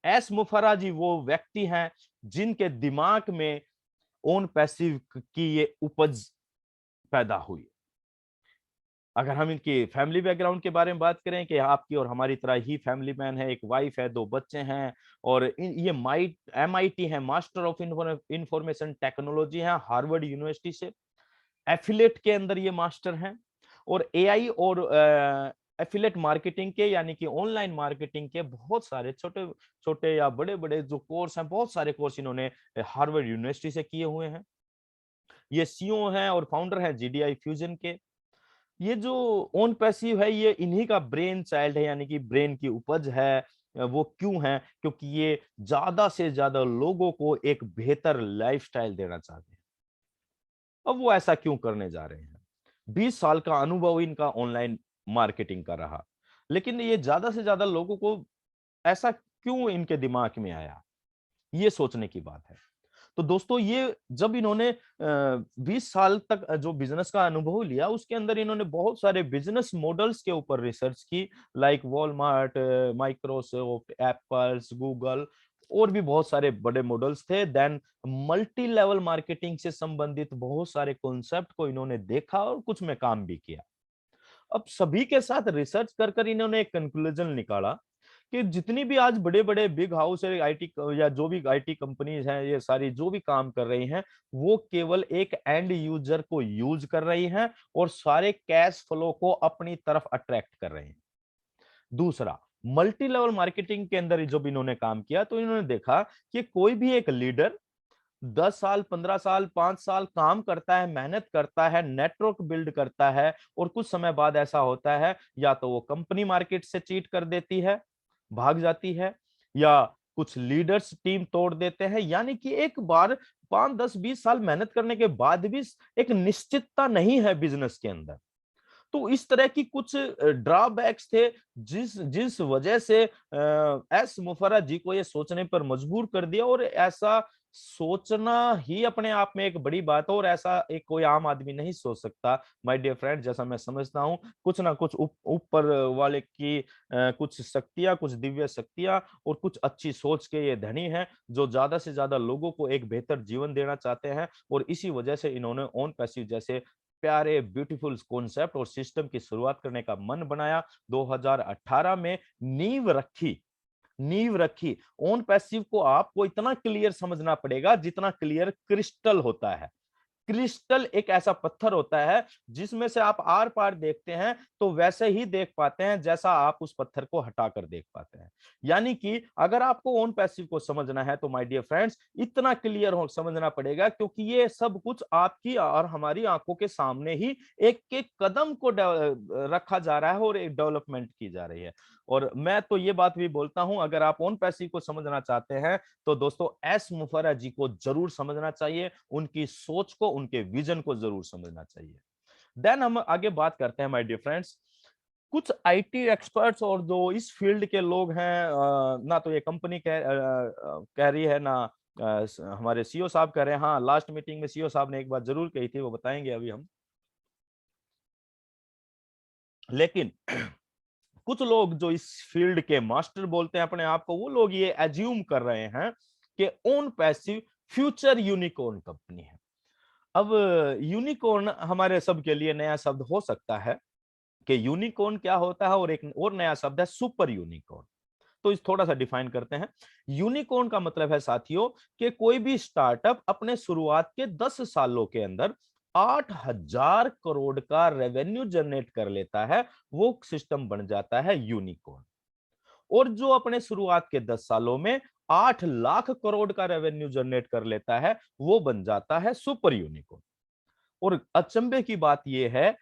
S Mufarra ji वो व्यक्ति हैं जिनके दिमाग में ओन पैसिव की ये उपज पैदा हुई। अगर हम इनकी फैमिली बैकग्राउंड के बारे में बात करें कि आपकी और हमारी तरह ही फैमिली मैन है, एक वाइफ है, 2 बच्चे हैं और ये MIT है, मास्टर ऑफ इंफॉर्मेशन टेक्नोलॉजी है, हार्वर्ड यूनिवर्सिटी से एफिलेट के अंदर ये मास्टर हैं। और एआई और एफिलेट मार्केटिंग के यानी कि ऑनलाइन मार्केटिंग के बहुत सारे छोटे छोटे या बड़े बड़े जो कोर्स हैं, बहुत सारे कोर्स इन्होंने हार्वर्ड यूनिवर्सिटी से किए हुए हैं। ये सीईओ हैं और फाउंडर हैं जीडीआई फ्यूजन के। ये जो ओन पैसिव है ये इन्हीं का ब्रेन चाइल्ड है यानी कि ब्रेन की उपज है। वो क्यों है? क्योंकि ये ज्यादा से ज्यादा लोगों को एक बेहतर लाइफस्टाइल देना चाहते हैं। अब वो ऐसा क्यों करने जा रहे हैं? 20 साल का अनुभव इनका ऑनलाइन मार्केटिंग का रहा, लेकिन ये ज्यादा से ज्यादा लोगों को ऐसा क्यों इनके दिमाग में आया, ये सोचने की बात है। तो दोस्तों ये जब इन्होंने 20 साल तक जो बिजनेस का अनुभव लिया उसके अंदर इन्होंने बहुत सारे बिजनेस मॉडल्स के ऊपर रिसर्च की, like Walmart, Microsoft, apples, Google और भी बहुत सारे बड़े मॉडल्स थे। देन मल्टी लेवल मार्केटिंग से संबंधित बहुत सारे कॉन्सेप्ट को इन्होंने देखा और कुछ में काम भी किया। अब सभी के साथ रिसर्च कर कर इन्होंने एक कंक्लूजन निकाला कि जितनी भी आज बड़े बड़े बिग हाउस है आईटी या जो भी आईटी कंपनीज हैं, ये सारी जो भी काम कर रही हैं वो केवल एक एंड यूजर को यूज कर रही हैं और सारे कैश फ्लो को अपनी तरफ अट्रैक्ट कर रहे हैं। दूसरा, मल्टी लेवल मार्केटिंग के अंदर जब इन्होंने काम किया तो इन्होंने देखा कि कोई भी एक लीडर 10 साल, 15 साल, 5 साल काम करता है, मेहनत करता है, नेटवर्क बिल्ड करता है और कुछ समय बाद ऐसा होता है या तो वो कंपनी मार्केट से चीट कर देती है, भाग जाती है, या कुछ लीडर्स टीम तोड़ देते हैं। यानी कि एक बार 5, 10, 20 साल मेहनत करने के बाद भी एक निश्चितता नहीं है बिजनेस के अंदर। तो इस तरह की कुछ ड्रॉबैक्स थे जिस जिस वजह से एस मुफर्रा जी को ये सोचने पर मजबूर कर दिया। और ऐसा सोचना ही अपने आप में एक बड़ी बात है और ऐसा एक कोई आम आदमी नहीं सोच सकता माय डियर फ्रेंड। जैसा मैं समझता हूँ कुछ ना कुछ ऊपर वाले की कुछ शक्तियां, कुछ दिव्य शक्तियां और कुछ अच्छी सोच के ये धनी हैं जो ज्यादा से ज्यादा लोगों को एक बेहतर जीवन देना चाहते हैं। और इसी वजह से इन्होंने ओन पैसिव जैसे प्यारे ब्यूटीफुल कॉन्सेप्ट और सिस्टम की शुरुआत करने का मन बनाया। 2018 में नींव रखी। ओन पैसिव को आपको इतना क्लियर समझना पड़ेगा जितना क्लियर क्रिस्टल होता है। क्रिस्टल एक ऐसा पत्थर होता है जिसमें से आप आर पार देखते हैं तो वैसे ही देख पाते हैं जैसा आप उस पत्थर को हटाकर देख पाते हैं। यानी कि अगर आपको ओन पैसिव को समझना है तो माय डियर फ्रेंड्स इतना क्लियर हो समझना पड़ेगा क्योंकि ये सब कुछ आपकी और हमारी आंखों के सामने ही एक एक कदम को रखा जा रहा है और एक डेवलपमेंट की जा रही है। और मैं तो ये बात भी बोलता हूं अगर आप ओन पैसिव को समझना चाहते हैं तो दोस्तों एस मुफर्रा जी को जरूर समझना चाहिए, उनकी सोच को, उनके विजन को जरूर समझना चाहिए। देन हम आगे बात करते हैं माय डियर फ्रेंड्स कुछ आईटी एक्सपर्ट्स और जो इस फील्ड के लोग हैं। ना तो ये कंपनी कह रही है ना हमारे सीईओ साहब कह रहे हैं। हाँ, लास्ट मीटिंग में सीईओ साहब ने एक बात जरूर कही थी, वो बताएंगे अभी हम। लेकिन कुछ लोग जो इस फील्ड के मास्टर बोलते हैं अपने आप को, वो लोग ये एज्यूम कर रहे हैं कि own passive future unicorn company है। अब यूनिकॉर्न हमारे सबके लिए नया शब्द हो सकता है कि यूनिकॉर्न क्या होता है, और एक और नया शब्द है सुपर यूनिकॉर्न। तो इस थोड़ा सा डिफाइन करते हैं। यूनिकॉर्न का मतलब है साथियों कि कोई भी स्टार्टअप अपने शुरुआत के 10 सालों के अंदर 8,000 करोड़ का रेवेन्यू जनरेट कर लेता है, वो सिस्टम बन जाता है यूनिकॉर्न। और जो अपने शुरुआत के 10 सालों में 8 लाख करोड़ का रेवेन्यू जनरेट कर लेता है, वो बन जाता है सुपर यूनिकॉर्न। और अचंभे की बात यह है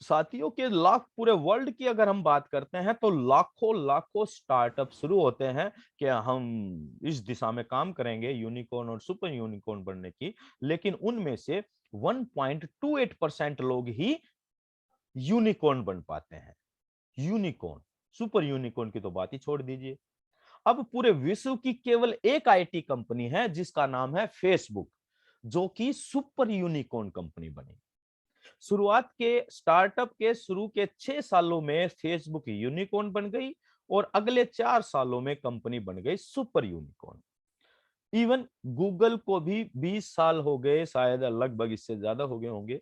साथियों के लाख पूरे वर्ल्ड की अगर हम बात करते हैं तो लाखों लाखों स्टार्टअप शुरू होते हैं कि हम इस दिशा में काम करेंगे यूनिकॉर्न और सुपर यूनिकॉर्न बनने की, लेकिन उनमें से 1.28% लोग ही यूनिकॉर्न बन पाते हैं। यूनिकॉर्न, सुपर यूनिकॉर्न की तो बात ही छोड़ दीजिए। अब पूरे विश्व की केवल एक आईटी कंपनी है जिसका नाम है फेसबुक, जो कि सुपर यूनिकॉर्न कंपनी बनी। शुरुआत के स्टार्टअप के शुरू के 6 सालों में फेसबुक यूनिकॉर्न बन गई और अगले 4 सालों में कंपनी बन गई सुपर यूनिकॉर्न। इवन गूगल को भी 20 साल हो गए, शायद लगभग इससे ज्यादा हो गए होंगे,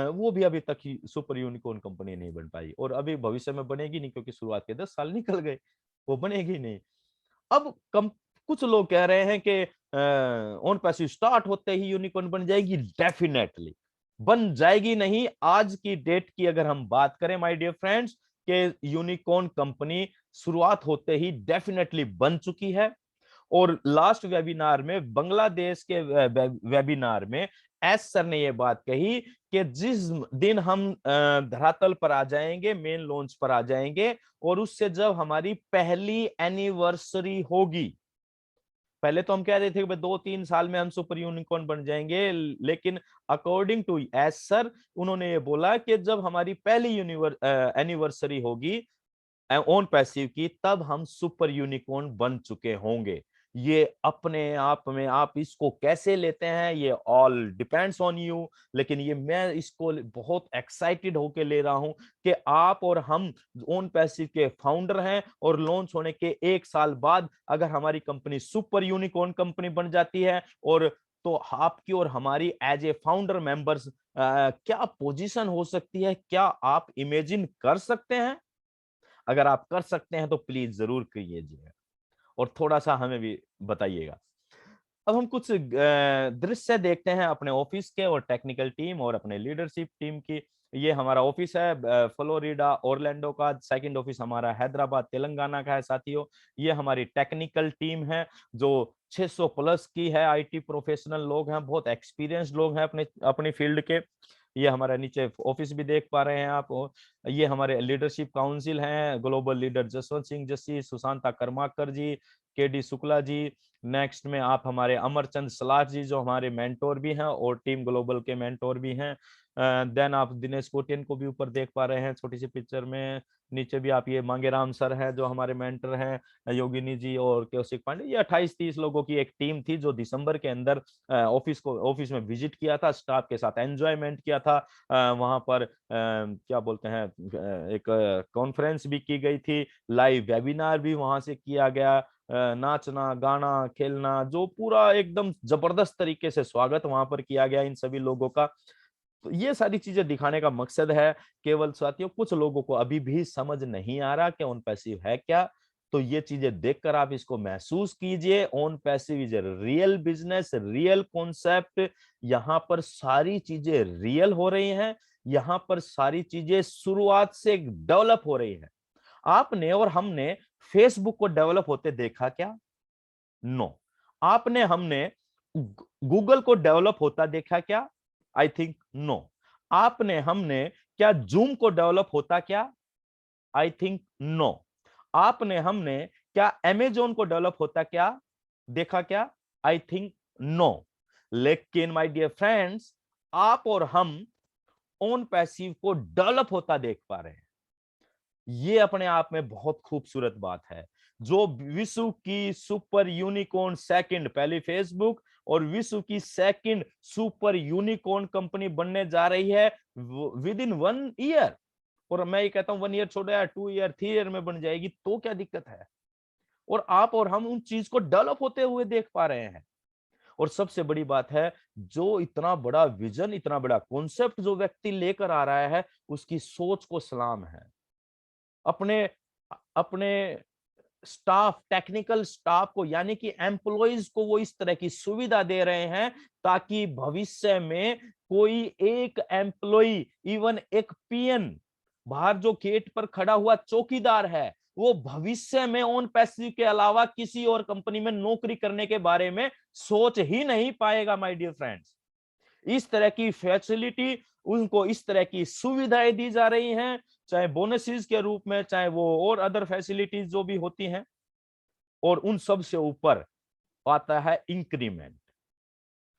वो भी अभी तक ही सुपर यूनिकॉर्न कंपनी नहीं बन पाई, और अभी भविष्य में बनेगी नहीं क्योंकि शुरुआत के 10 साल निकल गए, वो बनेगी नहीं। अब कुछ लोग कह रहे हैं कि ऑन पैसिव स्टार्ट होते ही यूनिकॉर्न बन जाएगी। डेफिनेटली बन जाएगी नहीं। आज की डेट की अगर हम बात करें माय डियर फ्रेंड्स, के यूनिकॉर्न कंपनी शुरुआत होते ही डेफिनेटली बन चुकी है। और लास्ट वेबिनार में, बांग्लादेश के वेबिनार में एस सर ने यह बात कही कि जिस दिन हम धरातल पर आ जाएंगे, मेन लॉन्च पर आ जाएंगे, और उससे जब हमारी पहली एनिवर्सरी होगी, पहले तो हम कह रहे थे कि 2-3 साल में हम सुपर यूनिकॉर्न बन जाएंगे, लेकिन अकॉर्डिंग टू एस सर उन्होंने ये बोला कि जब हमारी पहली एनिवर्सरी होगी ओन पैसिव की, तब हम सुपर यूनिकॉर्न बन चुके होंगे। ये अपने आप में आप इसको कैसे लेते हैं, ये ऑल डिपेंड्स ऑन यू, लेकिन ये मैं इसको बहुत एक्साइटेड होके ले रहा हूं कि आप और हम ओन पैसिव के फाउंडर हैं, और लॉन्च होने के 1 साल बाद अगर हमारी कंपनी सुपर यूनिकॉर्न कंपनी बन जाती है, और तो आपकी और हमारी एज ए फाउंडर मेंबर्स क्या पोजीशन हो सकती है, क्या आप इमेजिन कर सकते हैं? अगर आप कर सकते हैं तो प्लीज जरूर कीजिएगा, और थोड़ा सा हमें भी बताइएगा। अब हम कुछ दृश्य देखते हैं अपने ऑफिस के और टेक्निकल टीम और अपने लीडरशिप टीम की। ये हमारा ऑफिस है फ्लोरिडा ओरलैंडो का, सेकंड ऑफिस हमारा हैदराबाद तेलंगाना का है साथियों। ये हमारी टेक्निकल टीम है जो 600 प्लस की है, आईटी प्रोफेशनल लोग हैं, बहुत एक्सपीरियंस लोग हैं अपनी फील्ड के। ये हमारा नीचे ऑफिस भी देख पा रहे हैं आप। ये हमारे लीडरशिप काउंसिल हैं, ग्लोबल लीडर जसवंत सिंह जस्सी, सुशांता कर्माकर जी, केडी शुक्ला जी। नेक्स्ट में आप हमारे अमरचंद सलाह जी जो हमारे मेंटोर भी हैं और टीम ग्लोबल के मेंटोर भी हैं। देन आप दिनेश कोटियन को भी ऊपर देख पा रहे हैं छोटी सी पिक्चर में। नीचे भी आप ये मांगेराम सर हैं जो हमारे मेंटर हैं, योगिनी जी और कौशिक पांडे। ये 28-30 लोगों की एक टीम थी जो दिसंबर के अंदर ऑफिस में विजिट किया था, स्टाफ के साथ एंजॉयमेंट किया था। वहां पर क्या बोलते हैं, एक कॉन्फ्रेंस भी की गई थी, लाइव वेबिनार भी वहां से किया गया, नाचना गाना खेलना, जो पूरा एकदम जबरदस्त तरीके से स्वागत वहां पर किया गया इन सभी लोगों का। तो ये सारी चीजें दिखाने का मकसद है। केवल साथियों कुछ लोगों को अभी भी समझ नहीं आ रहा कि ऑन पैसिव है क्या, तो ये चीजें देखकर आप इसको महसूस कीजिए। On passive is a real business, real concept. यहाँ पर सारी चीजें रियल हो रही हैं, यहाँ पर सारी चीजें शुरुआत से डेवलप हो रही है। आपने और हमने फेसबुक को डेवलप होते देखा क्या? नो। आपने हमने गूगल को डेवलप होता देखा क्या? I think no. आपने हमने क्या जूम को डेवलप होता क्या? I think no. आपने हमने क्या अमेजोन को डेवलप होता क्या देखा क्या? I think no. लेकिन माय डियर फ्रेंड्स, आप और हम ऑन पैसिव को डेवलप होता देख पा रहे हैं। ये अपने आप में बहुत खूबसूरत बात है। जो विश्व की सुपर यूनिकॉर्न सेकंड, पहली फेसबुक, और विश्व की सेकंड सुपर यूनिकॉर्न कंपनी बनने जा रही है विद इन 1 ईयर। और मैं ये कहता हूँ 1 ईयर छोड़ो यार, 2 ईयर 3 ईयर में बन जाएगी, तो क्या दिक्कत है? और आप और हम उन चीज को डेवलप होते हुए देख पा रहे हैं। और सबसे बड़ी बात है, जो इतना बड़ा विजन, इतना बड़ा कॉन्सेप्ट जो व्यक्ति लेकर आ रहा है, उसकी सोच को सलाम है। अपने अपने स्टाफ, टेक्निकल स्टाफ को, यानी कि एम्प्लॉइज को वो इस तरह की सुविधा दे रहे हैं ताकि भविष्य में कोई एक एम्प्लॉय, इवन एक पीएन, बाहर जो गेट पर खड़ा हुआ चौकीदार है, वो भविष्य में ऑन पैसिव के अलावा किसी और कंपनी में नौकरी करने के बारे में सोच ही नहीं पाएगा। माय डियर फ्रेंड्स, इस तरह की फैसिलिटी, उनको इस तरह की सुविधाएं दी जा रही हैं, चाहे बोनसेस के रूप में, चाहे वो और अदर फैसिलिटीज जो भी होती हैं। और उन सब से ऊपर आता है इंक्रीमेंट।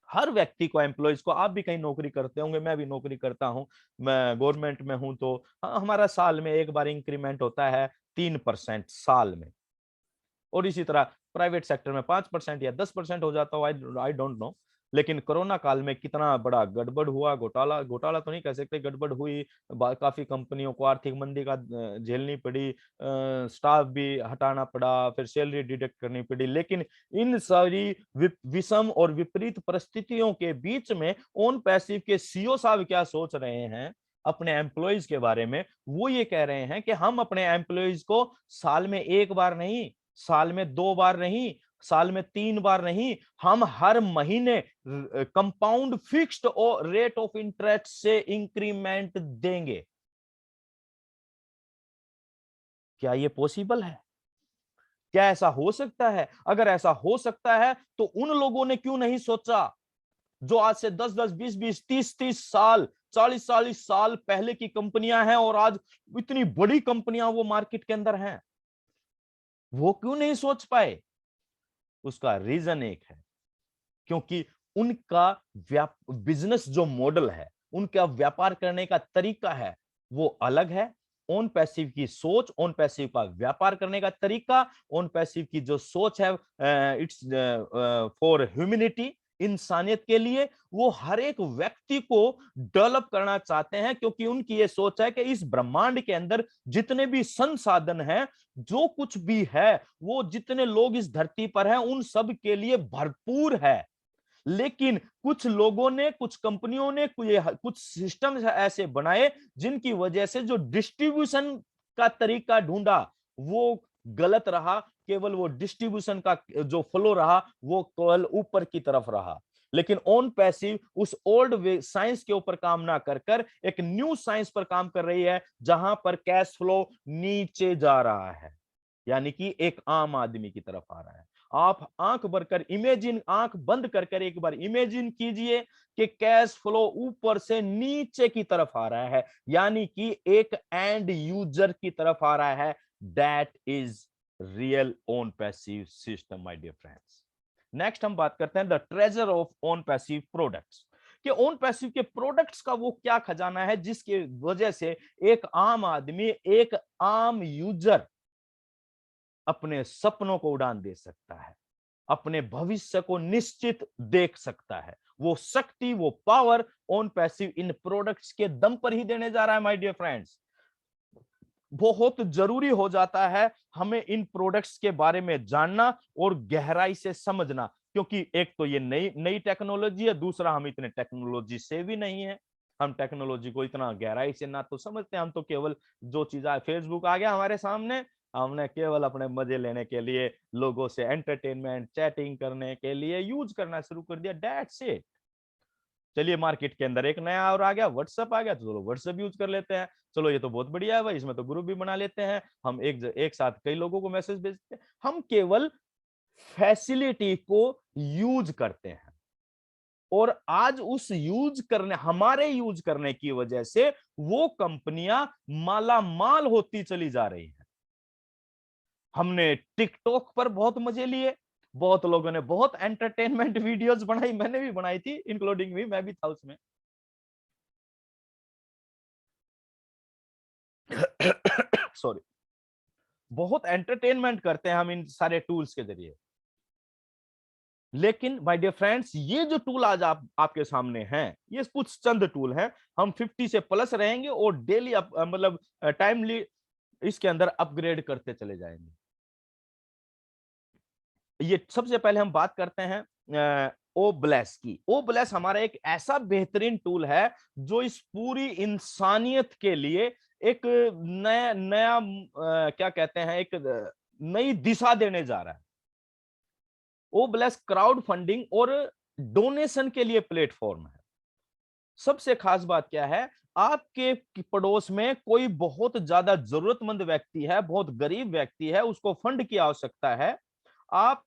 हर व्यक्ति को, एम्प्लॉइज को, आप भी कहीं नौकरी करते होंगे, मैं भी नौकरी करता हूं, मैं गवर्नमेंट में हूं, तो हमारा साल में एक बार इंक्रीमेंट होता है 3% साल में। और इसी तरह प्राइवेट सेक्टर में 5% या 10% हो जाता हो, आई डोंट नो। लेकिन कोरोना काल में कितना बड़ा गड़बड़ हुआ, घोटाला, घोटाला तो नहीं कह सकते, गड़बड़ हुई, काफी कंपनियों को आर्थिक मंदी का झेलनी पड़ी, स्टाफ भी हटाना पड़ा, फिर सैलरी डिडक्ट करनी पड़ी। लेकिन इन सारी विषम और विपरीत परिस्थितियों के बीच में ओन पैसिव के सीईओ साहब क्या सोच रहे हैं अपने एम्प्लॉइज के बारे में? वो ये कह रहे हैं कि हम अपने एम्प्लॉइज को साल में एक बार नहीं, साल में 2 बार नहीं, साल में 3 बार नहीं, हम हर महीने compound fixed rate of interest से इंक्रीमेंट देंगे। क्या ये पॉसिबल है? क्या ऐसा हो सकता है? अगर ऐसा हो सकता है तो उन लोगों ने क्यों नहीं सोचा, जो आज से 10-10, 20-20, 30-30 साल, 40-40 साल पहले की कंपनियां हैं और आज इतनी बड़ी कंपनियां वो मार्केट के अंदर हैं, वो क्यों नहीं सोच पाए? उसका रीजन एक है, क्योंकि उनका बिजनेस जो मॉडल है, उनका व्यापार करने का तरीका है, वो अलग है। ओन पैसिव की सोच, ओन पैसिव का व्यापार करने का तरीका, ओन पैसिव की जो सोच है, इट्स फॉर ह्यूमैनिटी, इंसानियत के लिए, वो हर एक व्यक्ति को डेवलप करना चाहते हैं, क्योंकि उनकी ये सोच है कि इस ब्रह्मांड के अंदर जितने भी संसाधन हैं, जो कुछ भी है, वो जितने लोग इस धरती पर हैं, उन सब के लिए भरपूर है। लेकिन कुछ लोगों ने, कुछ कंपनियों ने कुछ सिस्टम ऐसे बनाए जिनकी वजह से जो डिस्ट्रीब्यूशन का तरीका ढूंढा वो गलत रहा। केवल वो डिस्ट्रीब्यूशन का जो फ्लो रहा वो केवल ऊपर की तरफ रहा। लेकिन ऑन पैसिव उस ओल्ड वे साइंस के ऊपर काम ना कर कर एक न्यू साइंस पर काम कर रही है, जहां पर कैश फ्लो नीचे जा रहा है, यानी कि एक आम आदमी की तरफ आ रहा है। आप आंख भरकर इमेजिन, आंख बंद कर कर एक बार इमेजिन कीजिए कि कैश फ्लो ऊपर से नीचे की तरफ आ रहा है, यानी कि एक एंड यूजर की तरफ आ रहा है। That is real OnPassive system, my dear friends. Next हम बात करते हैं the treasure of OnPassive products, कि ओन पैसिव के प्रोडक्ट्स का वो क्या खजाना है जिसकी वजह से एक आम आदमी, एक आम यूजर अपने सपनों को उड़ान दे सकता है, अपने भविष्य को निश्चित देख सकता है। वो शक्ति, वो पावर ओन पैसिव इन प्रोडक्ट्स के दम पर ही देने जा रहा है। माय डियर फ्रेंड्स, बहुत जरूरी हो जाता है हमें इन प्रोडक्ट्स के बारे में जानना और गहराई से समझना, क्योंकि एक तो ये नई नई टेक्नोलॉजी है, दूसरा हम इतने टेक्नोलॉजी से भी नहीं है, हम टेक्नोलॉजी को इतना गहराई से ना तो समझते हैं। हम तो केवल जो चीज आए, फेसबुक आ गया हमारे सामने, हमने केवल अपने मजे लेने के लिए, लोगों से एंटरटेनमेंट, चैटिंग करने के लिए यूज करना शुरू कर दिया, दैट्स इट। चलिए मार्केट के अंदर एक नया और आ गया, व्हाट्सएप आ गया, तो चलो व्हाट्सएप यूज कर लेते हैं। चलो ये तो बहुत बढ़िया है भाई, इसमें तो ग्रुप भी बना लेते हैं, हम एक साथ कई लोगों को मैसेज भेजते हैं। हम केवल फैसिलिटी को यूज करते हैं, और आज उस यूज करने, हमारे यूज करने की वजह से वो कंपनियां माला माल होती चली जा रही हैं। हमने टिकटॉक पर बहुत मजे लिए, बहुत लोगों ने बहुत एंटरटेनमेंट वीडियोस बनाई, मैंने भी बनाई थी, इंक्लूडिंग मी, मैं भी था उसमें। सॉरी। बहुत एंटरटेनमेंट करते हैं हम इन सारे टूल्स के जरिए। लेकिन माय डियर फ्रेंड्स, ये जो टूल आज आपके सामने हैं, ये कुछ चंद टूल हैं। हम 50 से प्लस रहेंगे और डेली मतलब टाइमली इसके अंदर अपग्रेड करते चले जाएंगे। ये सबसे पहले हम बात करते हैं ओब्लेस की। ओब्लेस हमारा एक ऐसा बेहतरीन टूल है जो इस पूरी इंसानियत के लिए एक नया नया क्या कहते हैं, एक नई दिशा देने जा रहा है। ओब्लेस क्राउड फंडिंग और डोनेशन के लिए प्लेटफॉर्म है। सबसे खास बात क्या है, आपके पड़ोस में कोई बहुत ज्यादा जरूरतमंद व्यक्ति है, बहुत गरीब व्यक्ति है, उसको फंड की आवश्यकता है। आप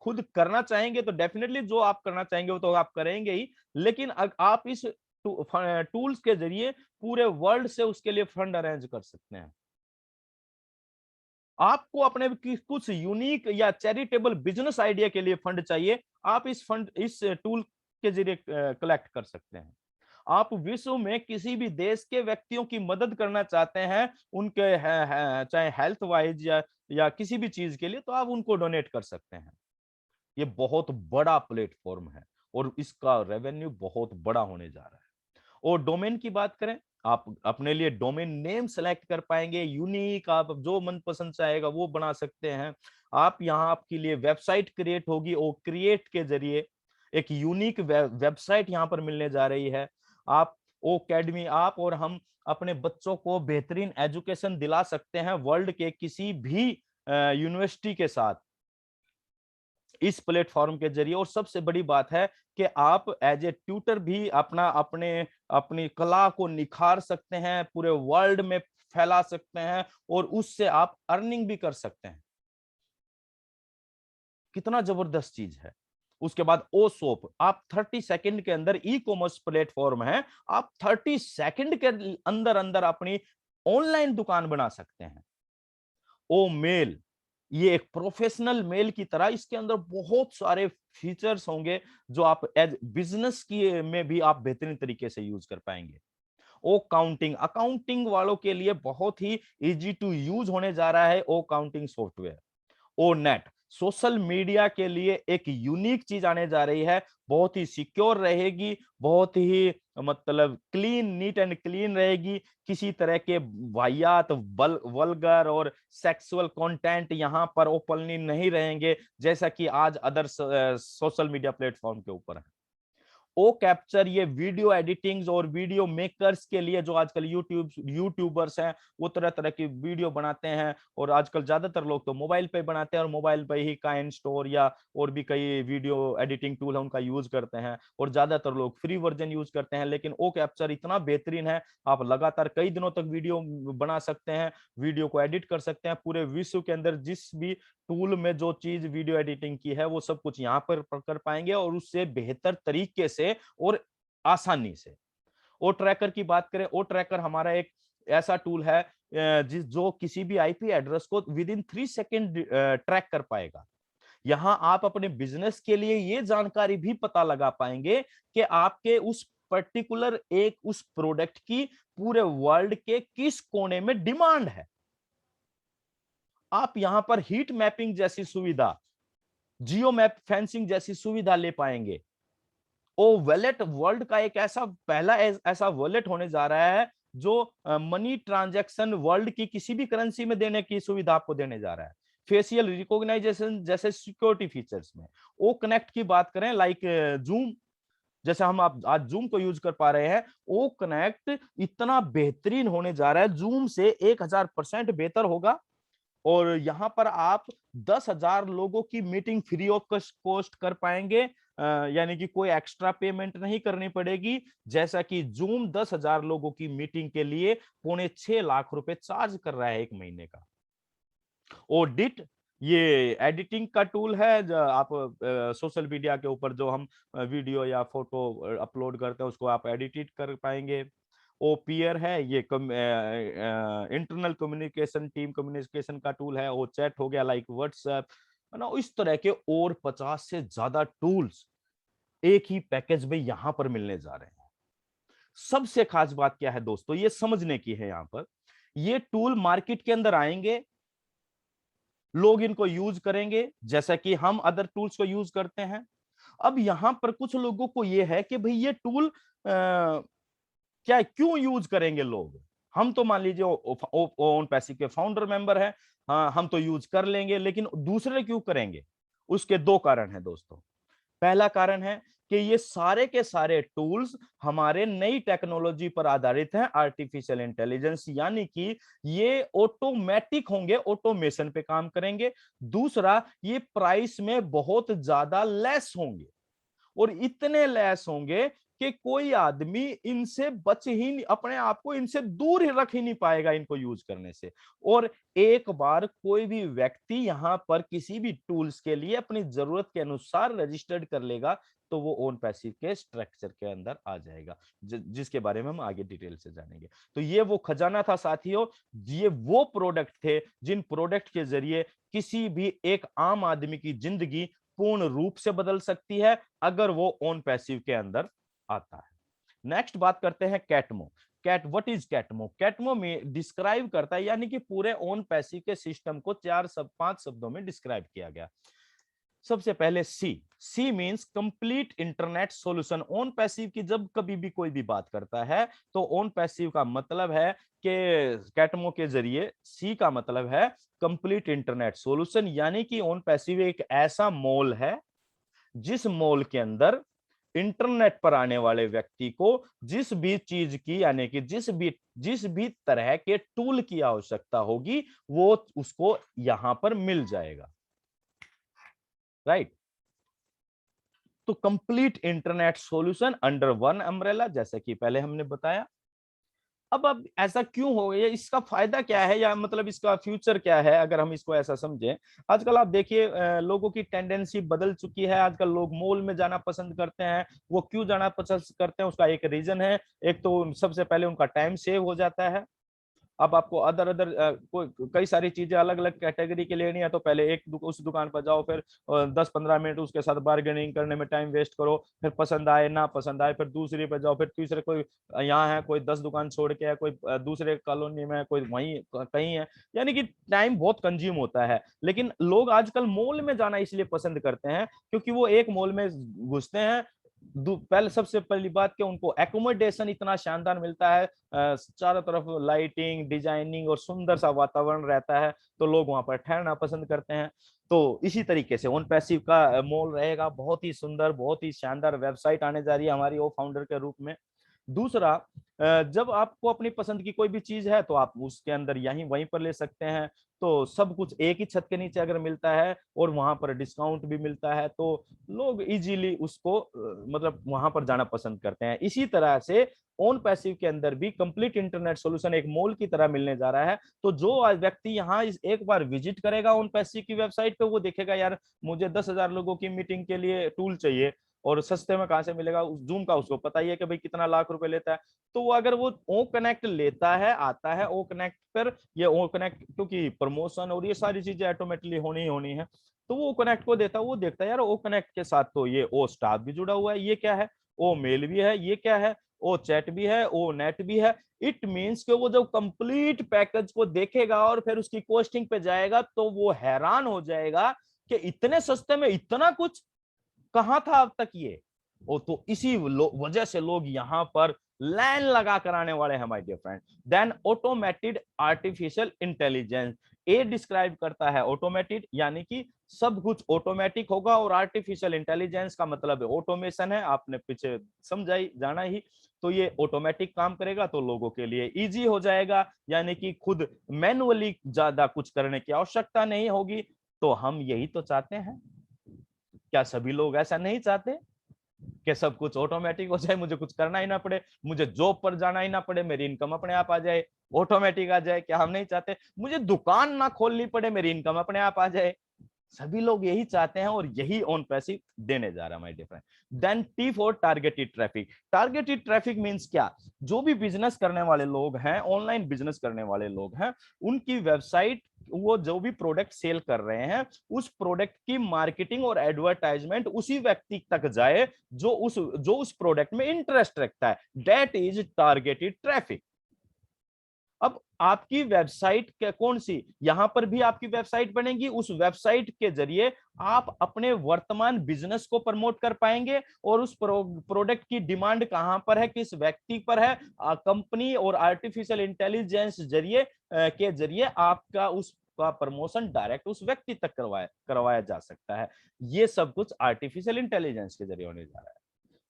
खुद करना चाहेंगे तो डेफिनेटली जो आप करना चाहेंगे वो तो आप करेंगे ही, लेकिन आप इस टूल्स के जरिए पूरे वर्ल्ड से उसके लिए फंड अरेंज कर सकते हैं। आपको अपने कुछ यूनिक या चैरिटेबल बिजनेस आइडिया के लिए फंड चाहिए, आप इस टूल के जरिए कलेक्ट कर सकते हैं। आप विश्व में किसी भी देश के व्यक्तियों की मदद करना चाहते हैं, उनके चाहे हेल्थ वाइज या किसी भी चीज के लिए, तो आप उनको डोनेट कर सकते हैं। ये बहुत बड़ा प्लेटफॉर्म है और इसका रेवेन्यू बहुत बड़ा होने जा रहा है। और डोमेन की बात करें, आप अपने लिए डोमेन नेम सेलेक्ट कर पाएंगे, यूनिक, आप जो मन पसंद चाहेगा वो बना सकते हैं। आप यहाँ आपके लिए वेबसाइट क्रिएट होगी और क्रिएट के जरिए एक यूनिक वेबसाइट यहाँ पर मिलने जा रही है। आप ओकेडमी, आप और हम अपने बच्चों को बेहतरीन एजुकेशन दिला सकते हैं वर्ल्ड के किसी भी यूनिवर्सिटी के साथ इस प्लेटफॉर्म के जरिए। और सबसे बड़ी बात है कि आप एज ए ट्यूटर भी अपनी कला को निखार सकते हैं, पूरे वर्ल्ड में फैला सकते हैं और उससे आप अर्निंग भी कर सकते हैं। कितना जबरदस्त चीज है। उसके बाद ओ सोप, आप 30 सेकंड के अंदर, ई कॉमर्स प्लेटफॉर्म है, आप 30 सेकंड के अंदर अंदर अपनी ऑनलाइन दुकान बना सकते हैं। ओ मेल, ये एक प्रोफेशनल मेल की तरह, इसके अंदर बहुत सारे फीचर्स होंगे जो आप एज बिजनेस की में भी आप बेहतरीन तरीके से यूज कर पाएंगे। ओ काउंटिंग, अकाउंटिंग वालों के लिए बहुत ही इजी टू यूज होने जा रहा है ओ काउंटिंग सॉफ्टवेयर। ओ नेट, सोशल मीडिया के लिए एक यूनिक चीज आने जा रही है, बहुत ही सिक्योर रहेगी, बहुत ही मतलब क्लीन, नीट एंड क्लीन रहेगी। किसी तरह के वाहियात, वल्गर और सेक्सुअल कंटेंट यहां पर ओपनली नहीं रहेंगे, जैसा कि आज अदर सोशल मीडिया प्लेटफॉर्म के ऊपर है। ओ कैप्चर, ये वीडियो एडिटिंग्स और वीडियो मेकर्स के लिए, जो आजकल यूट्यूबर्स हैं, वो तरह तरह की वीडियो बनाते हैं और आजकल ज्यादातर लोग तो मोबाइल पे बनाते हैं और मोबाइल पे ही काइन स्टोर या और भी कई वीडियो एडिटिंग टूल है उनका यूज करते हैं और ज्यादातर लोग फ्री वर्जन यूज करते हैं। लेकिन ओ कैप्चर इतना बेहतरीन है, आप लगातार कई दिनों तक वीडियो बना सकते हैं, वीडियो को एडिट कर सकते हैं। पूरे विश्व के अंदर जिस भी टूल में जो चीज वीडियो एडिटिंग की है वो सब कुछ यहाँ पर कर पाएंगे और उससे बेहतर तरीके से और आसानी से। ओ ट्रैकर की बात करें, ओ ट्रैकर हमारा एक ऐसा टूल है जो किसी भी आईपी एड्रेस को विद इन 3 सेकेंड ट्रैक कर पाएगा। यहां आप अपने बिजनेस के लिए ये जानकारी भी पता लगा पाएंगे कि आपके उस पर्टिकुलर एक उस प्रोडक्ट की पूरे वर्ल्ड के किस कोने में डिमांड है। आप यहां पर हीट मैपिंग जैसी सुविधा, जियो मैप फेंसिंग जैसी सुविधा ले पाएंगे। ओ वॉलेट, वर्ल्ड का एक पहला ऐसा वॉलेट होने जा रहा है जो मनी ट्रांजैक्शन वर्ल्ड की किसी भी करेंसी में देने की सुविधा आपको देने जा रहा है, फेशियल रिकॉग्नाइजेशन जैसे सिक्योरिटी फीचर्स में। ओ कनेक्ट की बात करें, लाइक जूम, जैसे हम आप आज जूम को यूज कर पा रहे हैं, ओ कनेक्ट इतना बेहतरीन होने जा रहा है, जूम से 1000% बेहतर होगा। और यहां पर आप 10,000 लोगों की मीटिंग फ्री ऑफ कॉस्ट कर पाएंगे, यानी कि कोई एक्स्ट्रा पेमेंट नहीं करनी पड़ेगी। जैसा कि जूम 10,000 लोगों की मीटिंग के लिए 6.25 लाख रुपए चार्ज कर रहा है 1 महीने का। ऑडिट, ये एडिटिंग का टूल है, जो आप सोशल मीडिया के ऊपर जो हम वीडियो या फोटो अपलोड करते हैं उसको आप एडिट कर पाएंगे। ओ पीयर है, ये इंटरनल कम्युनिकेशन, टीम कम्युनिकेशन का टूल है। ओ चैट हो गया, लाइक व्हाट्सएप, है ना। इस तरह के और 50 से ज्यादा टूल्स एक ही पैकेज में यहां पर मिलने जा रहे हैं। सबसे खास बात क्या है दोस्तों, ये समझने की है। यहां पर ये टूल मार्केट के अंदर आएंगे लोग इनको यूज करेंगे जैसा कि हम अदर टूल्स को यूज करते हैं। अब यहां पर कुछ लोगों को ये है कि भाई ये टूल क्या क्यों यूज करेंगे लोग। हम तो मान लीजिए ओन पैसिव के फाउंडर मेंबर हैं, हाँ हम तो यूज कर लेंगे, लेकिन दूसरे क्यों करेंगे। उसके दो कारण हैं दोस्तों। पहला कारण है कि ये सारे के सारे टूल्स हमारे नई टेक्नोलॉजी पर आधारित हैं, आर्टिफिशियल इंटेलिजेंस, यानी कि ये ऑटोमेटिक होंगे, ऑटोमेशन पे काम करेंगे। दूसरा, ये प्राइस में बहुत ज्यादा लेस होंगे, और इतने लेस होंगे कि कोई आदमी इनसे बच ही नहीं, अपने आप को इनसे दूर ही रख ही नहीं पाएगा इनको यूज करने से। और एक बार कोई भी व्यक्ति यहां पर किसी भी टूल्स के लिए अपनी जरूरत के अनुसार रजिस्टर्ड कर लेगा तो वो ओन पैसिव के स्ट्रक्चर के अंदर आ जाएगा, जिसके बारे में हम आगे डिटेल से जानेंगे। तो ये वो खजाना था साथियों, ये वो प्रोडक्ट थे जिन प्रोडक्ट के जरिए किसी भी एक आम आदमी की जिंदगी पूर्ण रूप से बदल सकती है अगर वो ओन पैसिव के अंदर आता है। नेक्स्ट बात करते हैं कैटमो। What is कैटमो? कैटमो में डिस्क्राइब करता है, यानी कि पूरे ओन पैसिव के सिस्टम को 5 शब्दों में डिस्क्राइब किया गया। सबसे पहले C means complete internet solution. ओन पैसिव की जब कभी भी कोई भी बात करता है तो ओन पैसिव का मतलब है कि कैटमो के जरिए, सी का मतलब है कंप्लीट इंटरनेट सॉल्यूशन, यानी कि ओन पैसिव एक ऐसा मॉल है जिस मॉल के अंदर इंटरनेट पर आने वाले व्यक्ति को जिस भी चीज की, यानी कि जिस भी तरह के टूल की आवश्यकता होगी वो उसको यहां पर मिल जाएगा, राइट। तो complete internet solution under one umbrella, जैसे कि पहले हमने बताया। अब ऐसा क्यों हो गया, इसका फायदा क्या है, या मतलब इसका फ्यूचर क्या है अगर हम इसको ऐसा समझें। आजकल आप देखिए लोगों की टेंडेंसी बदल चुकी है। आजकल लोग मॉल में जाना पसंद करते हैं। वो क्यों जाना पसंद करते हैं, उसका एक रीजन है। एक तो सबसे पहले उनका टाइम सेव हो जाता है। अब आपको अदर अदर कई सारी चीजें अलग अलग कैटेगरी के लेनी है, तो पहले उस दुकान पर जाओ, फिर 10-15 मिनट उसके साथ बार्गेनिंग करने में टाइम वेस्ट करो, फिर पसंद आए ना पसंद आए फिर दूसरी पे जाओ, फिर तीसरे कोई यहाँ है, कोई 10 दुकान छोड़ के है, कोई दूसरे कॉलोनी में है, कोई वहीं कहीं है, यानी कि टाइम बहुत कंज्यूम होता है। लेकिन लोग आजकल मॉल में जाना इसलिए पसंद करते हैं क्योंकि वो एक मॉल में घुसते हैं, पहले सबसे पहली बात कि उनको एकोमोडेशन इतना शानदार मिलता है, चारों तरफ लाइटिंग, डिजाइनिंग और सुंदर सा वातावरण रहता है, तो लोग वहां पर ठहरना पसंद करते हैं। तो इसी तरीके से ओन पैसिव का मॉल रहेगा, बहुत ही सुंदर, बहुत ही शानदार वेबसाइट आने जा रही है हमारी ओ फाउंडर के रूप में। दूसरा, जब आपको अपनी पसंद की कोई भी चीज है तो आप उसके अंदर यहीं वहीं पर ले सकते हैं। तो सब कुछ एक ही छत के नीचे अगर मिलता है और वहां पर डिस्काउंट भी मिलता है तो लोग इजीली उसको मतलब वहां पर जाना पसंद करते हैं। इसी तरह से ओन पैसिव के अंदर भी कंप्लीट इंटरनेट सॉल्यूशन एक मॉल की तरह मिलने जा रहा है। तो जो व्यक्ति यहाँ एक बार विजिट करेगा ओन पैसिव की वेबसाइट पे, वो देखेगा यार मुझे 10,000 लोगों की मीटिंग के लिए टूल चाहिए और सस्ते में कहाँ से मिलेगा। उस जूम का उसको पता ही है कि भाई कितना लाख रुपए लेता है। तो वो अगर वो ओ कनेक्ट लेता है, आता है ओ कनेक्ट पर, ये ओ कनेक्ट क्योंकि प्रमोशन और ये सारी चीजें ऑटोमेटिकली होनी ही होनी है, तो वो कनेक्ट को देता है। वो देखता है यार ओ कनेक्ट के साथ तो ये ओ स्टाफ भी जुड़ा हुआ है, ये क्या है, ओ मेल भी है, ये क्या है, ओ चैट भी है, ओ नेट भी है। इट मीन्स कि वो जब कंप्लीट पैकेज को देखेगा और फिर उसकी कॉस्टिंग पे जाएगा तो वो हैरान हो जाएगा कि इतने सस्ते में इतना कुछ कहाँ था अब तक ये। ओ तो इसी वजह से लोग यहाँ पर लाइन लगा कर आने वाले हैं my dear friend. Then automated artificial intelligence, A describe करता है ऑटोमेटेड, यानी कि सब कुछ ऑटोमेटिक होगा, और आर्टिफिशियल इंटेलिजेंस का मतलब है ऑटोमेशन है, आपने पीछे समझा ही जाना ही। तो ये ऑटोमेटिक काम करेगा तो लोगों के लिए इजी हो जाएगा, यानी कि खुद मैनुअली ज्यादा कुछ करने की आवश्यकता नहीं होगी। तो हम यही तो चाहते हैं, क्या सभी लोग ऐसा नहीं चाहते कि सब कुछ ऑटोमेटिक हो जाए, मुझे कुछ करना ही ना पड़े, मुझे जॉब पर जाना ही ना पड़े, मेरी इनकम अपने आप आ जाए, ऑटोमेटिक आ जाए? क्या हम नहीं चाहते? मुझे दुकान ना खोलनी पड़े, मेरी इनकम अपने आप आ जाए। सभी लोग यही चाहते हैं और यही ऑन पैसिव देने जा रहा है my dear friend. Then T for targeted traffic. Targeted traffic means क्या, जो भी बिजनेस करने वाले लोग हैं, ऑनलाइन बिजनेस करने वाले लोग हैं, उनकी वेबसाइट, वो जो भी प्रोडक्ट सेल कर रहे हैं उस प्रोडक्ट की मार्केटिंग और एडवर्टाइजमेंट उसी व्यक्ति तक जाए जो उस प्रोडक्ट में इंटरेस्ट रखता है। That is targeted traffic. अब आपकी वेबसाइट कौन सी, यहां पर भी आपकी वेबसाइट बनेगी। उस वेबसाइट के जरिए आप अपने वर्तमान बिजनेस को प्रमोट कर पाएंगे और उस प्रोडक्ट की डिमांड कहां पर है, किस व्यक्ति पर है, कंपनी और आर्टिफिशियल इंटेलिजेंस के जरिए आपका उसका प्रमोशन डायरेक्ट उस व्यक्ति तक करवाया जा सकता है। ये सब कुछ आर्टिफिशियल इंटेलिजेंस के जरिए होने जा रहा है।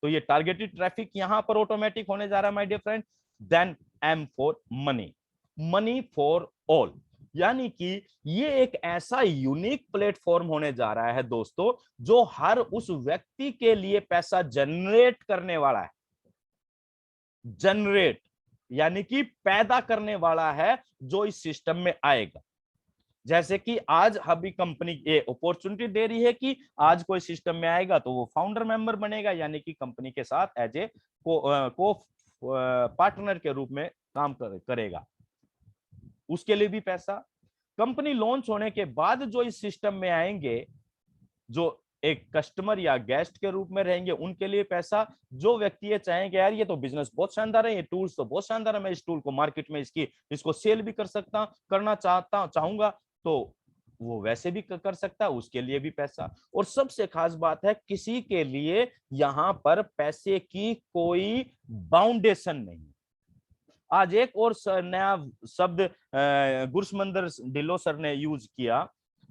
तो ये टारगेटेड ट्रैफिक यहां पर ऑटोमेटिक होने जा रहा है my dear friend. Then M for money, money for all, यानी कि ये एक ऐसा यूनिक प्लेटफॉर्म होने जा रहा है दोस्तों, जो हर उस व्यक्ति के लिए पैसा जनरेट करने वाला है। जनरेट यानी कि पैदा करने वाला है, जो इस सिस्टम में आएगा। जैसे कि आज अभी कंपनी ये अपॉर्चुनिटी दे रही है कि आज कोई सिस्टम में आएगा तो वो फाउंडर मेंबर बनेगा, यानी कि कंपनी के साथ एज ए को पार्टनर के रूप में काम करेगा, उसके लिए भी पैसा। कंपनी लॉन्च होने के बाद जो इस सिस्टम में आएंगे, जो एक कस्टमर या गेस्ट के रूप में रहेंगे, उनके लिए पैसा। जो व्यक्ति ये चाहेंगे यार ये तो बिजनेस बहुत शानदार है, ये टूल्स तो बहुत शानदार है, मैं इस टूल को मार्केट में इसको सेल भी करना चाहूंगा, तो वो वैसे भी कर सकता है, उसके लिए भी पैसा। और सबसे खास बात है, किसी के लिए यहां पर पैसे की कोई बाउंडेशन नहीं। आज एक और नया शब्द गुरसमंदर ढिल्लो सर ने यूज किया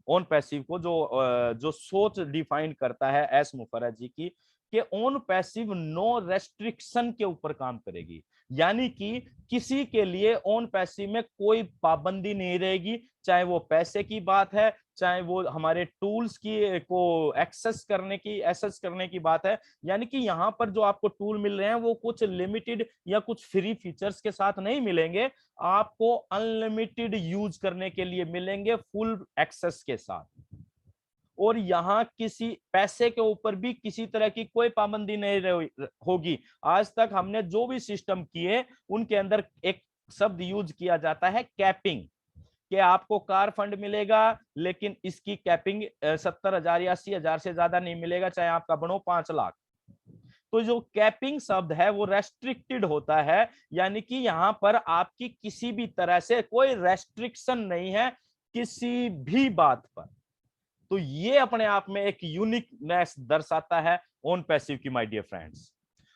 ऑन पैसिव को, जो सोच डिफाइन करता है एस मुफर्रत जी की, कि ऑन पैसिव नो रेस्ट्रिक्शन के ऊपर काम करेगी। यानी कि किसी के लिए ऑन पैसिव में कोई पाबंदी नहीं रहेगी, चाहे वो पैसे की बात है, चाहे वो हमारे टूल्स की को एक्सेस करने की बात है। यानी कि यहाँ पर जो आपको टूल मिल रहे हैं वो कुछ लिमिटेड या कुछ फ्री फीचर्स के साथ नहीं मिलेंगे, आपको अनलिमिटेड यूज करने के लिए मिलेंगे, फुल एक्सेस के साथ। और यहाँ किसी पैसे के ऊपर भी किसी तरह की कोई पाबंदी नहीं होगी। आज तक हमने जो भी सिस्टम किए उनके अंदर एक शब्द यूज किया जाता है कैपिंग, कि आपको कार फंड मिलेगा लेकिन इसकी कैपिंग 70,000 या 80,000 से ज्यादा नहीं मिलेगा, चाहे आपका बनो 5 लाख। तो जो कैपिंग शब्द है वो रेस्ट्रिक्टेड होता है, यानी कि यहाँ पर आपकी किसी भी तरह से कोई रेस्ट्रिक्शन नहीं है किसी भी बात पर। तो ये अपने आप में एक यूनिकनेस दर्शाता है ऑन पैसिव की माय डियर फ्रेंड्स।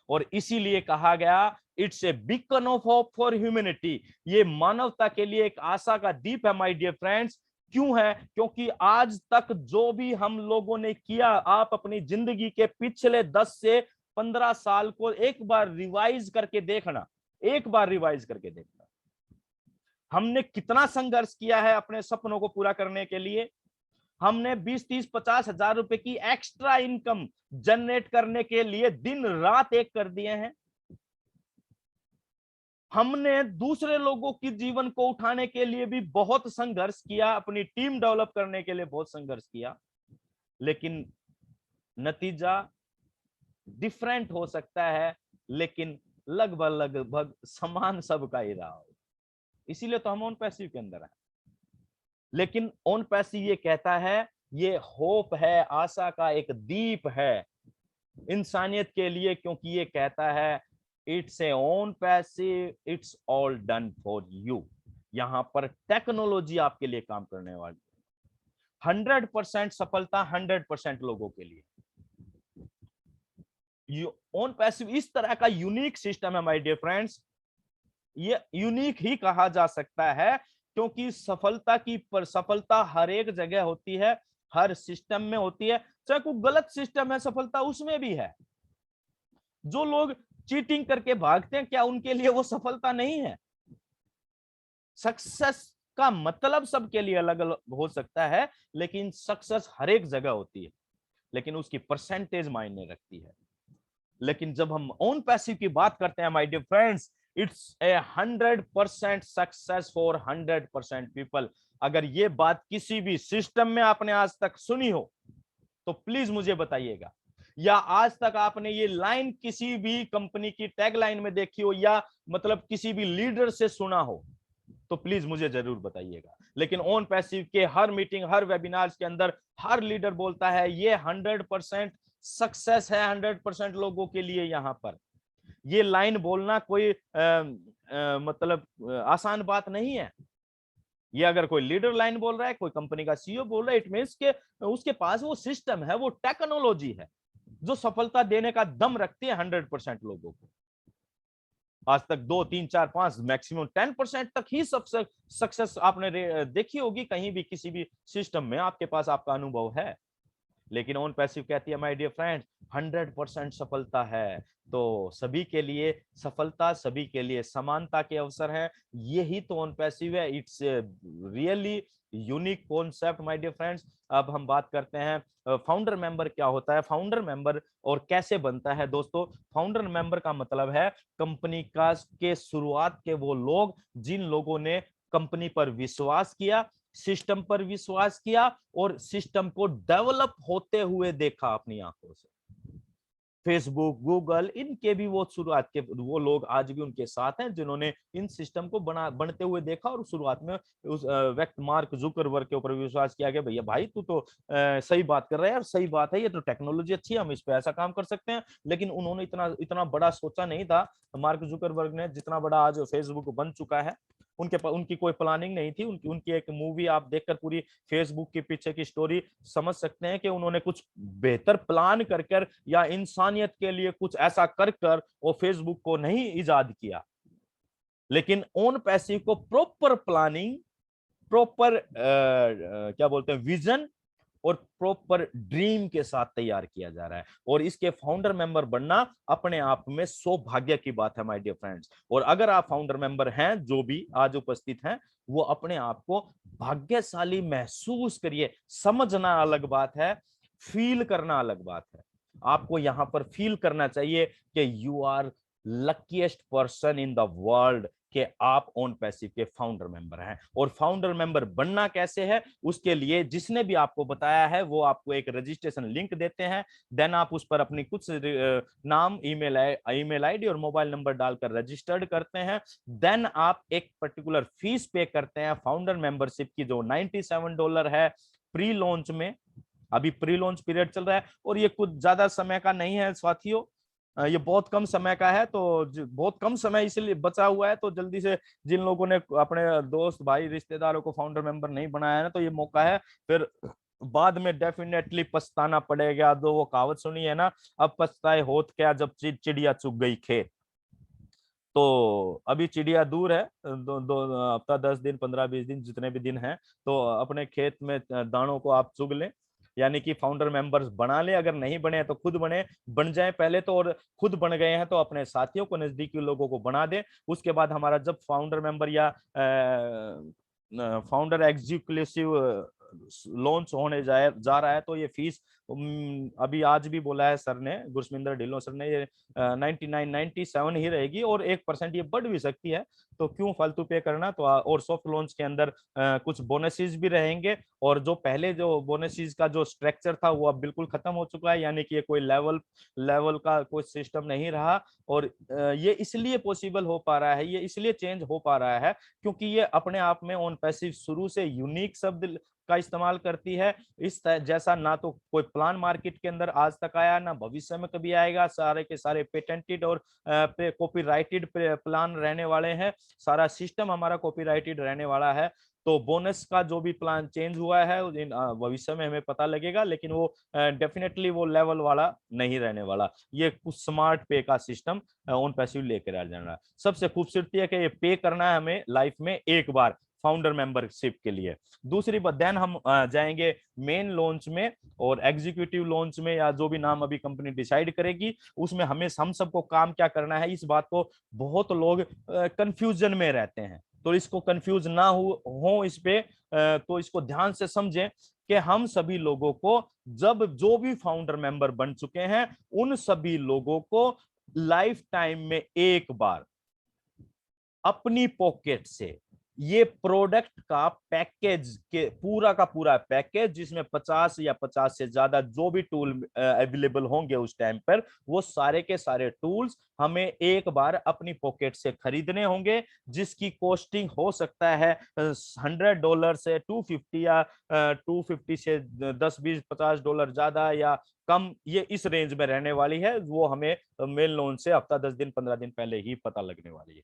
और इसीलिए कहा गया it's a beacon of hope for humanity, ये मानवता के लिए एक आशा का दीप है माय डियर फ्रेंड्स। क्यों है? क्योंकि आज तक जो भी हम लोगों ने किया, आप अपनी जिंदगी के पिछले 10 से 15 साल को एक बार रिवाइज करके देखना, हमने कितना संघर्ष किया है अपने सपनों को पूरा करने के लिए। हमने 20, 30, 50 हजार रुपए की एक्स्ट्रा इनकम जनरेट करने के लिए दिन रात एक कर दिए हैं। हमने दूसरे लोगों की जीवन को उठाने के लिए भी बहुत संघर्ष किया, अपनी टीम डेवलप करने के लिए बहुत संघर्ष किया, लेकिन नतीजा डिफरेंट हो सकता है, लेकिन लगभग समान सबका ही रहा हो। इसीलिए तो हम ऑन पैसिव के अंदर हैं। लेकिन ऑन पैसिव ये कहता है, ये होप है, आशा का एक दीप है इंसानियत के लिए, क्योंकि ये कहता है it's a on passive, it's all done for you. यहां पर टेक्नोलॉजी आपके लिए काम करने वाली, 100% सफलता 100% लोगों के लिए। ऑन पैसिव इस तरह का यूनिक सिस्टम है माय डियर फ्रेंड्स। ये यूनिक ही कहा जा सकता है क्योंकि सफलता हर एक जगह होती है, हर सिस्टम में होती है। चाहे कोई गलत सिस्टम है, सफलता उसमें भी है। जो लोग चीटिंग करके भागते हैं, क्या उनके लिए वो सफलता नहीं है? सक्सेस का मतलब सबके लिए अलग अलग हो सकता है, लेकिन सक्सेस हर एक जगह होती है, लेकिन उसकी परसेंटेज मायने रखती है। लेकिन जब हम ऑन पैसिव की बात करते हैं my dear friends, it's a 100% success for 100% people. अगर ये बात किसी भी सिस्टम में आपने आज तक सुनी हो तो प्लीज मुझे बताइएगा, या आज तक आपने ये लाइन किसी भी कंपनी की टैग लाइन में देखी हो, या मतलब किसी भी लीडर से सुना हो, तो प्लीज मुझे जरूर बताइएगा। लेकिन ऑन पैसिव के हर मीटिंग, हर वेबिनार्स के अंदर हर लीडर बोलता है ये 100% सक्सेस है 100% लोगों के लिए। यहां पर ये लाइन बोलना कोई मतलब आसान बात नहीं है। ये अगर कोई लीडर लाइन बोल रहा है, कोई कंपनी का सीईओ बोल रहा है, इट मींस के उसके पास वो सिस्टम है, वो टेक्नोलॉजी है जो सफलता देने का दम रखती है 100% लोगों को। आज तक 2, 3, 4, 5 मैक्सिमम 10% तक ही सक्सेस आपने देखी होगी कहीं भी, किसी भी सिस्टम में आपके पास आपका अनुभव है। लेकिन ऑन पैसिव कहती है माय डियर फ्रेंड्स 100% सफलता है। तो सभी के लिए सफलता, सभी के लिए समानता के अवसर हैं, यही तो ऑन पैसिव है। It's really unique concept my dear friends. अब हम बात करते हैं फाउंडर मेंबर क्या होता है, फाउंडर मेंबर और कैसे बनता है। दोस्तों, फाउंडर मेंबर का मतलब है कंपनी का के शुरुआत के वो लोग जिन लोगों ने कंपनी पर विश्वास किया, सिस्टम पर विश्वास किया और सिस्टम को डेवलप होते हुए देखा अपनी आंखों से। फेसबुक, गूगल, इनके भी वो शुरुआत के वो लोग आज भी उनके साथ हैं जिन्होंने इन सिस्टम को बनते हुए देखा और शुरुआत में उस व्यक्ति मार्क जुकरबर्ग के ऊपर विश्वास किया गया, भैया भाई तू तो सही बात कर रहा है यार, सही बात है, ये तो टेक्नोलॉजी अच्छी है, हम इस पे ऐसा काम कर सकते हैं। लेकिन उन्होंने इतना इतना बड़ा सोचा नहीं था मार्क जुकरबर्ग ने, जितना बड़ा आज फेसबुक बन चुका है। उनकी कोई प्लानिंग नहीं थी। उनकी एक मूवी आप देखकर पूरी फेसबुक के पीछे की स्टोरी समझ सकते हैं कि उन्होंने कुछ बेहतर प्लान कर या इंसानियत के लिए कुछ ऐसा कर वो फेसबुक को नहीं इजाद किया। लेकिन ऑन पैसिव को प्रॉपर प्लानिंग, प्रॉपर क्या बोलते हैं, विजन और प्रॉपर ड्रीम के साथ तैयार किया जा रहा है। और इसके फाउंडर मेंबर बनना अपने आप में सौभाग्य की बात है माय डियर फ्रेंड्स। और अगर आप फाउंडर मेंबर हैं, जो भी आज उपस्थित हैं, वो अपने आप को भाग्यशाली महसूस करिए। समझना अलग बात है, फील करना अलग बात है। आपको यहां पर फील करना चाहिए कि you are luckiest person in the world, कि आप ऑन पैसिव के फाउंडर मेंबर हैं। और फाउंडर मेंबर बनना कैसे है, उसके लिए जिसने भी आपको बताया है वो आपको एक रजिस्ट्रेशन लिंक देते हैं। देन आप उस पर अपनी कुछ नाम, ईमेल आईडी और मोबाइल नंबर डालकर रजिस्टर्ड करते हैं। देन आप एक पर्टिकुलर फीस पे करते हैं फाउंडर मेंबरशिप की, जो $97 है प्री लॉन्च में। अभी प्री लॉन्च पीरियड चल रहा है और ये कुछ ज्यादा समय का नहीं है साथियों, ये बहुत कम समय का है। तो बहुत कम समय इसलिए बचा हुआ है, तो जल्दी से जिन लोगों ने अपने दोस्त, भाई, रिश्तेदारों को फाउंडर मेंबर नहीं बनाया है ना, तो ये मौका है, फिर बाद में डेफिनेटली पछताना पड़ेगा। तो वो कहावत सुनी है ना, अब पछताए होत क्या जब चिड़िया चुग गई खेत। तो अभी चिड़िया दूर है, दो हफ्ता, 10 दिन, 15, 20 दिन, जितने भी दिन हैं, तो अपने खेत में दानों को आप चुग लें। यानी कि फाउंडर मेंबर्स बना ले, अगर नहीं बने तो खुद बन जाए पहले तो, और खुद बन गए हैं तो अपने साथियों को, नजदीकी लोगों को बना दे। उसके बाद हमारा जब फाउंडर मेंबर या फाउंडर एग्जीक्यूटिव लॉन्च होने जा रहा है, तो ये फीस अभी आज भी बोला है सर ने, गुरसमिंदर ढिल्लों सर ने, ये 99.97 ही रहेगी और 1% ये बढ़ भी सकती है। तो क्यों फालतू पे करना। तो और सॉफ्ट लॉन्च के अंदर कुछ बोनसेस भी रहेंगे, और जो पहले जो बोनसेस का जो स्ट्रक्चर था वो अब बिल्कुल खत्म हो चुका है। यानी कि ये कोई लेवल का कोई सिस्टम नहीं रहा। और ये इसलिए पॉसिबल हो पा रहा है, ये इसलिए चेंज हो पा रहा है क्योंकि ये अपने आप में ऑन पैसिव शुरू से यूनिक शब्द का इस्तेमाल करती है। इस जैसा ना तो कोई प्लान मार्केट के अंदर आज तक आया, ना भविष्य में कभी आएगा। सारे के सारे पेटेंटेड और कॉपीराइटेड प्लान रहने वाले हैं। सारा सिस्टम हमारा कॉपीराइटेड रहने वाला है। तो बोनस का जो भी प्लान चेंज हुआ है भविष्य में हमें पता लगेगा, लेकिन वो डेफिनेटली वो लेवल वाला नहीं रहने वाला। ये कुछ स्मार्ट पे का सिस्टम ऑन पैसिव लेकर आ जाना। सबसे खूबसूरती है कि ये पे करना है हमें लाइफ में एक बार फाउंडर मेंबरशिप के लिए। दूसरी बात, देन हम जाएंगे मेन लॉन्च में और एग्जीक्यूटिव लॉन्च में, या जो भी नाम अभी कंपनी डिसाइड करेगी उसमें हम सबको काम क्या करना है। इस बात को बहुत लोग कंफ्यूजन में रहते हैं, तो इसको कंफ्यूज ना हो इस पे, तो इसको ध्यान से समझें कि हम सभी लोगों को, जब जो भी फाउंडर मेंबर बन चुके हैं उन सभी लोगों को लाइफ टाइम में एक बार अपनी पॉकेट से ये प्रोडक्ट का पैकेज के पूरा का पूरा पैकेज, जिसमें 50 या 50 से ज्यादा जो भी टूल अवेलेबल होंगे उस टाइम पर, वो सारे के सारे टूल्स हमें एक बार अपनी पॉकेट से खरीदने होंगे, जिसकी कॉस्टिंग हो सकता है $100 से 250 या 250 से 10-20-50 डॉलर ज्यादा या कम, ये इस रेंज में रहने वाली है। वो हमें मेल लोन से हफ्ता 10 दिन 15 दिन पहले ही पता लगने वाली है।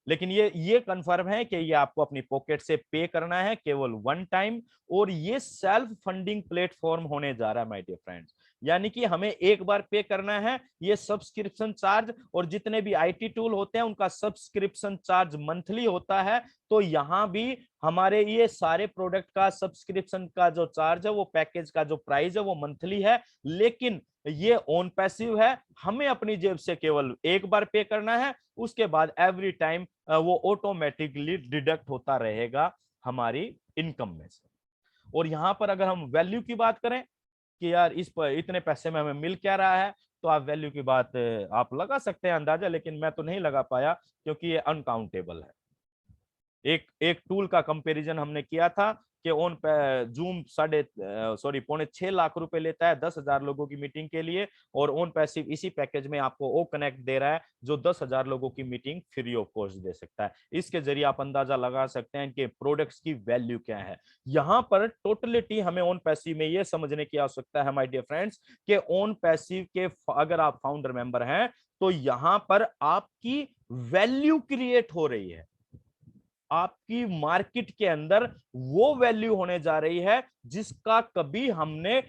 लेकिन ये कंफर्म है कि ये आपको अपनी पॉकेट से पे करना है केवल वन टाइम, और ये सेल्फ फंडिंग प्लेटफॉर्म होने जा रहा है माय डियर फ्रेंड्स। यानी कि हमें एक बार पे करना है, ये सब्सक्रिप्शन चार्ज, और जितने भी आईटी टूल होते हैं उनका सब्सक्रिप्शन चार्ज मंथली होता है। तो यहाँ भी हमारे ये सारे प्रोडक्ट का सब्सक्रिप्शन का जो चार्ज है, वो पैकेज का जो प्राइस है वो मंथली है, लेकिन ये ऑन पैसिव है। हमें अपनी जेब से केवल एक बार पे करना है, उसके बाद एवरी टाइम वो ऑटोमेटिकली डिडक्ट होता रहेगा हमारी इनकम में से। और यहाँ पर अगर हम वैल्यू की बात करें कि यार इस पर इतने पैसे में हमें मिल क्या रहा है, तो आप वैल्यू की बात आप लगा सकते हैं अंदाजा, लेकिन मैं तो नहीं लगा पाया क्योंकि ये अनकाउंटेबल है। एक एक टूल का कंपैरिजन हमने किया था कि ऑन जूम 6.5 लाख रुपए लेता है 10,000 लोगों की मीटिंग के लिए, और ऑन पैसिव इसी पैकेज में आपको ओ कनेक्ट दे रहा है जो 10,000 लोगों की मीटिंग फ्री ऑफ कॉस्ट दे सकता है। इसके जरिए आप अंदाजा लगा सकते हैं कि प्रोडक्ट्स की वैल्यू क्या है। यहाँ पर टोटलिटी हमें ऑन पैसिव में ये समझने की आवश्यकता है माय डियर फ्रेंड्स कि ऑन पैसिव के अगर आप फाउंडर मेंबर हैं तो यहाँ पर आपकी वैल्यू क्रिएट हो रही है, आपकी मार्केट के अंदर वो वैल्यू होने जा रही है जिसका कभी हमने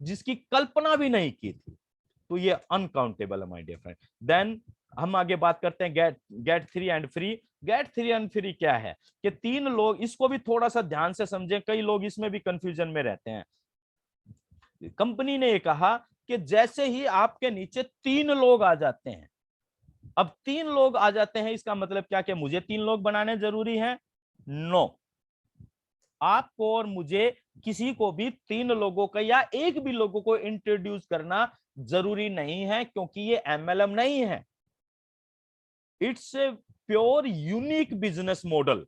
जिसकी कल्पना भी नहीं की थी। तो ये अनकाउंटेबल है माय डियर फ्रेंड। देन हम आगे बात करते हैं get 3 and free. Get 3 and free क्या है कि 3 लोग, इसको भी थोड़ा सा ध्यान से समझें, कई लोग इसमें भी कंफ्यूजन में रहते हैं। कंपनी ने ये कहा कि जैसे ही आपके नीचे 3 लोग आ जाते हैं, अब 3 लोग आ जाते हैं, इसका मतलब क्या कि मुझे 3 लोग बनाने जरूरी हैं? नो, आपको और मुझे किसी को भी 3 लोगों का या एक भी लोगों को इंट्रोड्यूस करना जरूरी नहीं है, क्योंकि ये एमएलएम नहीं है, it's a pure unique business model.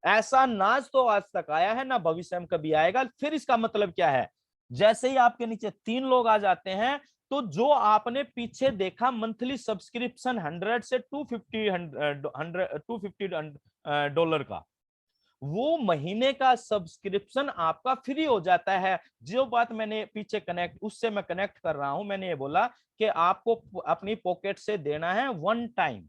ऐसा ना तो आज तक आया है ना भविष्य में कभी आएगा। फिर इसका मतलब क्या है? जैसे ही आपके नीचे 3 लोग आ जाते हैं, तो जो आपने पीछे देखा मंथली सब्सक्रिप्शन 100 से 250 डॉलर का, वो महीने का सब्सक्रिप्शन आपका फ्री हो जाता है। जो बात मैंने पीछे उससे मैं कनेक्ट कर रहा हूं, मैंने ये बोला कि आपको अपनी पॉकेट से देना है वन टाइम।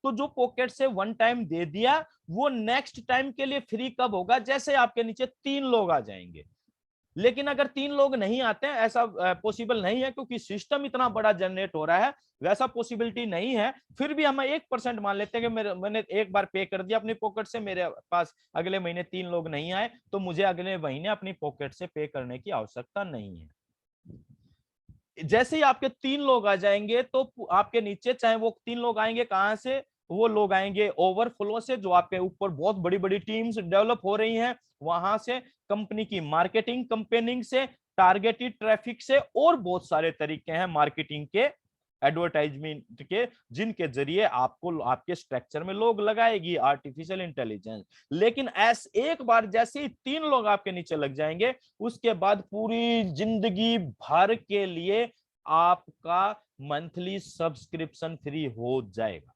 तो जो पॉकेट से वन टाइम दे दिया, वो नेक्स्ट टाइम के लिए फ्री कब होगा? जैसे आपके नीचे 3 लोग आ जाएंगे। लेकिन अगर 3 लोग नहीं आते हैं, ऐसा पॉसिबल नहीं है क्योंकि सिस्टम इतना बड़ा जनरेट हो रहा है, वैसा पॉसिबिलिटी नहीं है। फिर भी हम 1% मान लेते हैं कि मैंने एक बार पे कर दिया अपनी पॉकेट से, मेरे पास अगले महीने 3 लोग नहीं आए, तो मुझे अगले महीने अपनी पॉकेट से पे करने की आवश्यकता नहीं है। जैसे ही आपके 3 लोग आ जाएंगे, तो आपके नीचे चाहे वो 3 लोग आएंगे कहां से, वो लोग आएंगे ओवरफ्लो से, जो आपके ऊपर बहुत बड़ी बड़ी टीम्स डेवलप हो रही हैं वहां से, कंपनी की मार्केटिंग कंपेनिंग से, टारगेटेड ट्रैफिक से, और बहुत सारे तरीके हैं मार्केटिंग के, एडवर्टाइजमेंट के, जिनके जरिए आपको आपके स्ट्रक्चर में लोग लगाएगी आर्टिफिशियल इंटेलिजेंस। लेकिन एक बार जैसे ही 3 लोग आपके नीचे लग जाएंगे, उसके बाद पूरी जिंदगी भर के लिए आपका मंथली सब्सक्रिप्शन फ्री हो जाएगा।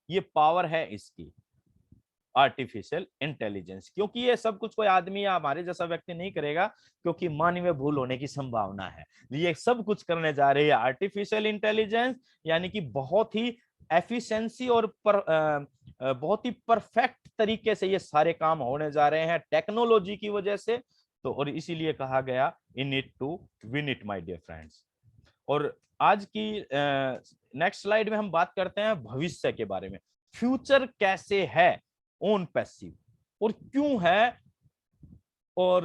ये पावर है इसकी आर्टिफिशियल इंटेलिजेंस, क्योंकि ये सब कुछ कोई आदमी या हमारे जैसा व्यक्ति नहीं करेगा, क्योंकि मानवीय भूल होने की संभावना है। ये सब कुछ करने जा रही है आर्टिफिशियल इंटेलिजेंस, यानी कि बहुत ही एफिशिएंसी और बहुत ही परफेक्ट तरीके से ये सारे काम होने जा रहे हैं टेक्नोलॉजी की वजह से। तो और इसीलिए कहा गया in it to win it my dear friends. और आज की नेक्स्ट स्लाइड में हम बात करते हैं भविष्य के बारे में। फ्यूचर कैसे है ऑन पैसिव और क्यों है, और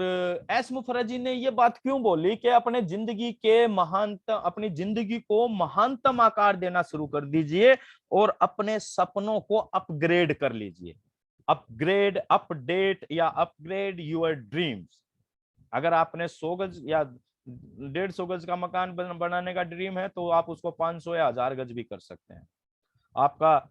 एस मुफर्रजी ने ये बात क्यों बोली कि अपने जिंदगी के अपनी जिंदगी को महानतम आकार देना शुरू कर दीजिए और अपने सपनों को अपग्रेड कर लीजिए। अपग्रेड, अपडेट या अपग्रेड योर ड्रीम्स। अगर आपने 100 गज या 150 गज का मकान बनाने का ड्रीम है, तो आप उसको 500 या 1000 गज भी कर सकते हैं। आपका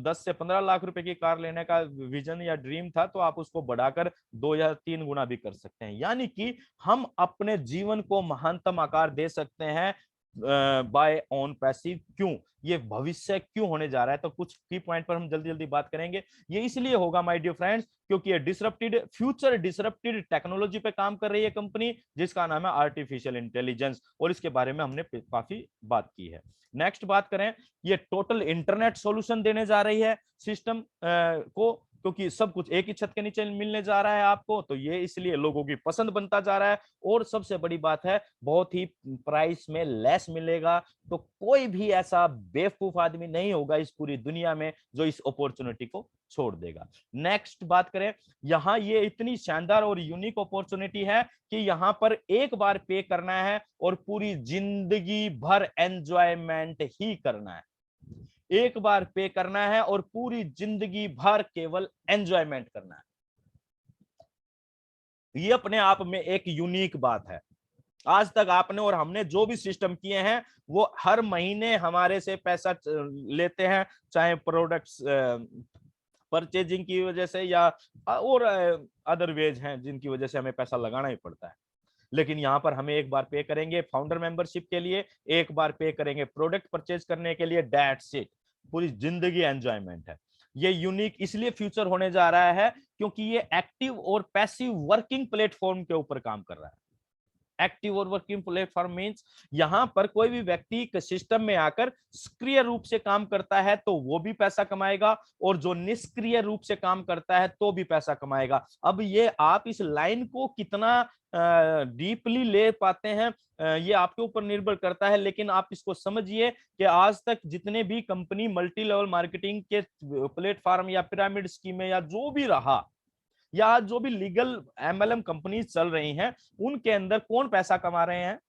10 से 15 लाख रुपए की कार लेने का विजन या ड्रीम था, तो आप उसको बढ़ाकर 2 या 3 गुना भी कर सकते हैं। यानी कि हम अपने जीवन को महानतम आकार दे सकते हैं बाय ऑन पैसिव। क्यों? ये भविष्य क्यों होने जा रहा है, तो कुछ की पॉइंट पर हम जल्दी जल्दी बात करेंगे। ये इसलिए होगा माय डियर फ्रेंड्स, क्योंकि ये डिसरप्टेड फ्यूचर डिसरप्टेड टेक्नोलॉजी पे काम कर रही है कंपनी, जिसका नाम है आर्टिफिशियल इंटेलिजेंस, और इसके बारे में हमने काफी बात की है। नेक्स्ट बात करें, ये टोटल इंटरनेट सॉल्यूशन देने जा रही है सिस्टम को, क्योंकि सब कुछ एक ही छत के नीचे मिलने जा रहा है आपको, तो ये इसलिए लोगों की पसंद बनता जा रहा है। और सबसे बड़ी बात है, बहुत ही प्राइस में लेस मिलेगा, तो कोई भी ऐसा बेवकूफ आदमी नहीं होगा इस पूरी दुनिया में जो इस अपॉर्चुनिटी को छोड़ देगा। नेक्स्ट बात करें, यहाँ ये इतनी शानदार और यूनिक अपॉर्चुनिटी है कि यहाँ पर एक बार पे करना है और पूरी जिंदगी भर एंजॉयमेंट ही करना है। एक बार पे करना है और पूरी जिंदगी भर केवल एंजॉयमेंट करना है। ये अपने आप में एक यूनिक बात है। आज तक आपने और हमने जो भी सिस्टम किए हैं, वो हर महीने हमारे से पैसा लेते हैं, चाहे प्रोडक्ट्स परचेजिंग की वजह से या और अदर वेज हैं जिनकी वजह से हमें पैसा लगाना ही पड़ता है। लेकिन यहाँ पर हमें एक बार पे करेंगे फाउंडर मेंबरशिप के लिए, एक बार पे करेंगे प्रोडक्ट परचेज करने के लिए, दैट्स इट। पूरी जिंदगी एंजॉयमेंट है। ये यूनिक इसलिए फ्यूचर होने जा रहा है क्योंकि ये एक्टिव और पैसिव वर्किंग प्लेटफॉर्म के ऊपर काम कर रहा है। एक्टिव और वर्किंग प्लेटफॉर्म मींस यहां पर कोई भी व्यक्ति सिस्टम में आकर सक्रिय रूप से काम करता है तो वो भी पैसा कमाएगा, और जो निष्क्रिय रूप से काम करता है तो भी पैसा कमाएगा। अब ये आप इस लाइन को कितना डीपली ले पाते हैं, ये आपके ऊपर निर्भर करता है। लेकिन आप इसको समझिए कि आज तक जितने भी कंपनी मल्टी लेवल मार्केटिंग के प्लेटफॉर्म या पिरामिड स्कीम या जो भी रहा, या जो भी लीगल एमएलएम कंपनी चल रही हैं, उनके अंदर कौन पैसा कमा रहे हैं?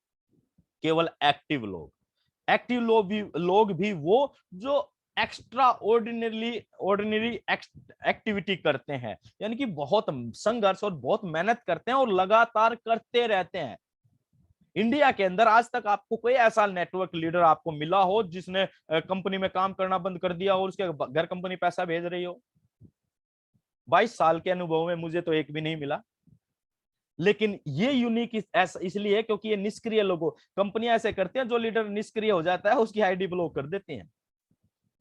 केवल एक्टिव लोग। एक्टिव लोग भी वो जो एक्स्ट्रा ऑर्डिनरी एक्टिविटी करते हैं, यानी कि बहुत संघर्ष और बहुत मेहनत करते हैं और लगातार करते रहते हैं। इंडिया के अंदर आज तक आपको कोई ऐसा नेटवर्क लीडर आपको मिला हो जिसने कंपनी में काम करना बंद कर दिया और उसके घर कंपनी पैसा भेज रही हो? 22 साल के अनुभव में मुझे तो एक भी नहीं मिला। लेकिन ये यूनिक इसलिए क्योंकि ये निष्क्रिय लोगों, कंपनियां ऐसे करती हैं, जो लीडर निष्क्रिय हो जाता है उसकी आईडी ब्लॉक कर देती हैं।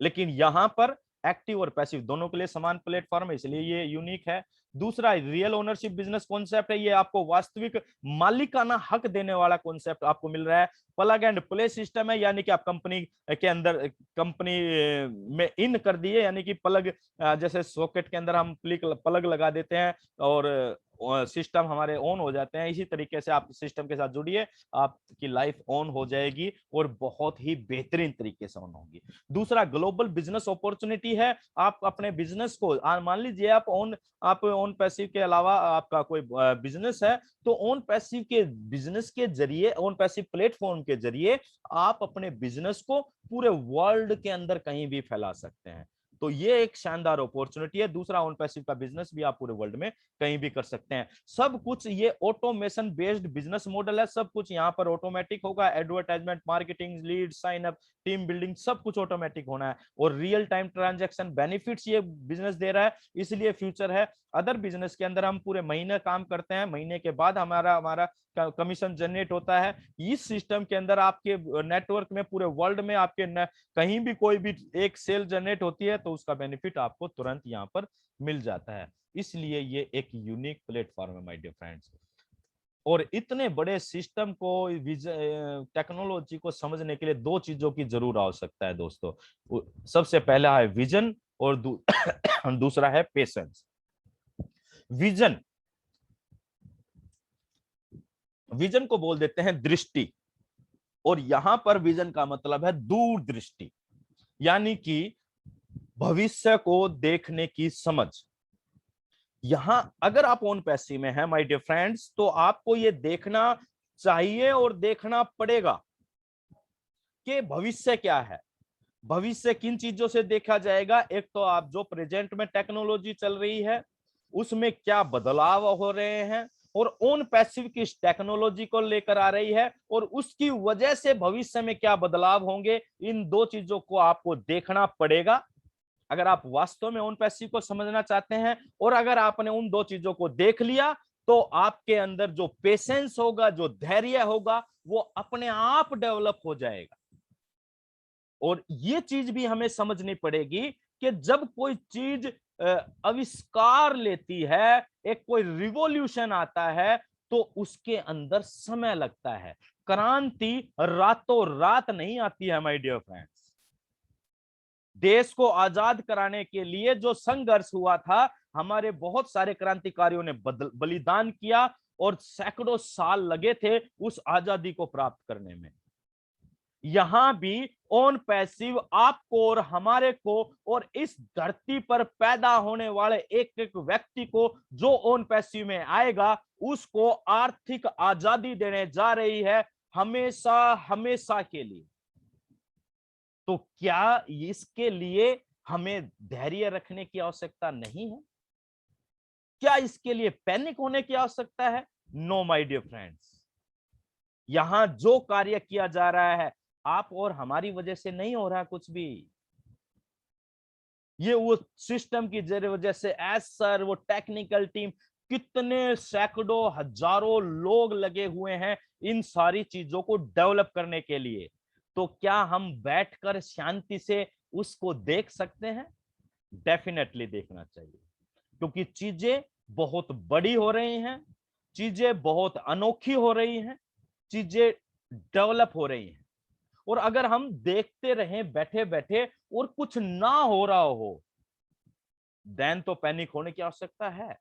लेकिन यहां पर एक्टिव और पैसिव दोनों के लिए समान प्लेटफॉर्म है, इसलिए ये यूनिक है। दूसरा, रियल ओनरशिप बिजनेस कॉन्सेप्ट है। ये आपको वास्तविक मालिकाना हक देने वाला कॉन्सेप्ट आपको मिल रहा है। प्लग एंड प्ले सिस्टम है, यानी कि आप कंपनी के अंदर कंपनी में इन कर दिए, यानी कि प्लग जैसे सॉकेट के अंदर हम प्लग लगा देते हैं और सिस्टम हमारे ऑन हो जाते हैं। इसी तरीके से आप सिस्टम के साथ जुड़िए, आपकी लाइफ ऑन हो जाएगी और बहुत ही बेहतरीन तरीके से ऑन होगी। दूसरा, ग्लोबल बिजनेस अपॉर्चुनिटी है। आप अपने बिजनेस को मान लीजिए आप ऑन पैसिव के अलावा आपका कोई बिजनेस है, तो ऑन पैसिव के बिजनेस के जरिए, ऑन पैसिव प्लेटफॉर्म के जरिए आप अपने बिजनेस को पूरे वर्ल्ड के अंदर कहीं भी फैला सकते हैं। तो ये एक शानदार अपॉर्चुनिटी है। दूसरा, ऑन पैसिव का बिजनेस भी आप पूरे वर्ल्ड में कहीं भी कर सकते हैं। सब कुछ ये ऑटोमेशन बेस्ड बिजनेस मॉडल है। सब कुछ यहाँ पर ऑटोमेटिक होगा। Advertisement, marketing, lead, sign up, team building, सब कुछ ऑटोमेटिक होना है। और रियल टाइम ट्रांजैक्शन बेनिफिट्स ये बिजनेस दे रहा है, इसलिए फ्यूचर है। अदर बिजनेस के अंदर हम पूरे महीने काम करते हैं, महीने के बाद हमारा कमीशन जनरेट होता है। इस सिस्टम के अंदर आपके नेटवर्क में पूरे वर्ल्ड में आपके कहीं भी कोई भी एक सेल जनरेट होती है तो उसका बेनिफिट आपको तुरंत यहाँ पर मिल जाता है। इसलिए ये एक यूनिक प्लेटफॉर्म है माय डियर फ्रेंड्स। और इतने बड़े सिस्टम को, टेक्नोलॉजी को समझने के लिए दो चीजों की जरूर आवश्यकता है दोस्तों। सबसे पहला है विजन और दूसरा है पेशेंस। विजन को बोल देते हैं दृष्टि, और यहां पर विजन का मतलब है दूरदृष्टि, यानी कि भविष्य को देखने की समझ। यहां अगर आप ऑन पैसिव में हैं माय डियर फ्रेंड्स, तो आपको ये देखना चाहिए और देखना पड़ेगा कि भविष्य क्या है। भविष्य किन चीजों से देखा जाएगा? एक तो आप जो प्रेजेंट में टेक्नोलॉजी चल रही है उसमें क्या बदलाव हो रहे हैं, और ओन पैसिव किस टेक्नोलॉजी को लेकर आ रही है और उसकी वजह से भविष्य में क्या बदलाव होंगे, इन दो चीजों को आपको देखना पड़ेगा अगर आप वास्तव में ओन पैसिव को समझना चाहते हैं। और अगर आपने उन दो चीजों को देख लिया तो आपके अंदर जो पेशेंस होगा, जो धैर्य होगा, वो अपने आप डेवलप हो जाएगा। और ये चीज भी हमें समझनी पड़ेगी कि जब कोई चीज आविष्कार लेती है, एक कोई रिवॉल्यूशन आता है, तो उसके अंदर समय लगता है। क्रांति रातों रात नहीं आती है माय डियर फ्रेंड्स। देश को आजाद कराने के लिए जो संघर्ष हुआ था, हमारे बहुत सारे क्रांतिकारियों ने बलिदान किया और सैकड़ों साल लगे थे उस आजादी को प्राप्त करने में। यहां भी ओन पैसिव आपको और हमारे को और इस धरती पर पैदा होने वाले एक एक व्यक्ति को जो ओन पैसिव में आएगा, उसको आर्थिक आजादी देने जा रही है, हमेशा हमेशा के लिए। तो क्या इसके लिए हमें धैर्य रखने की आवश्यकता नहीं है? क्या इसके लिए पैनिक होने की आवश्यकता है? नो माय डियर फ्रेंड्स, यहां जो कार्य किया जा रहा है आप और हमारी वजह से नहीं हो रहा कुछ भी। ये वो सिस्टम की वजह से सर वो टेक्निकल टीम, कितने सैकड़ों हजारों लोग लगे हुए हैं इन सारी चीजों को डेवलप करने के लिए। तो क्या हम बैठकर शांति से उसको देख सकते हैं? डेफिनेटली देखना चाहिए, क्योंकि चीजें बहुत बड़ी हो रही हैं, चीजें बहुत अनोखी हो रही हैं, चीजें डेवलप हो रही हैं। और अगर हम देखते रहें बैठे बैठे और कुछ ना हो रहा हो, देन तो पैनिक होने की आवश्यकता है।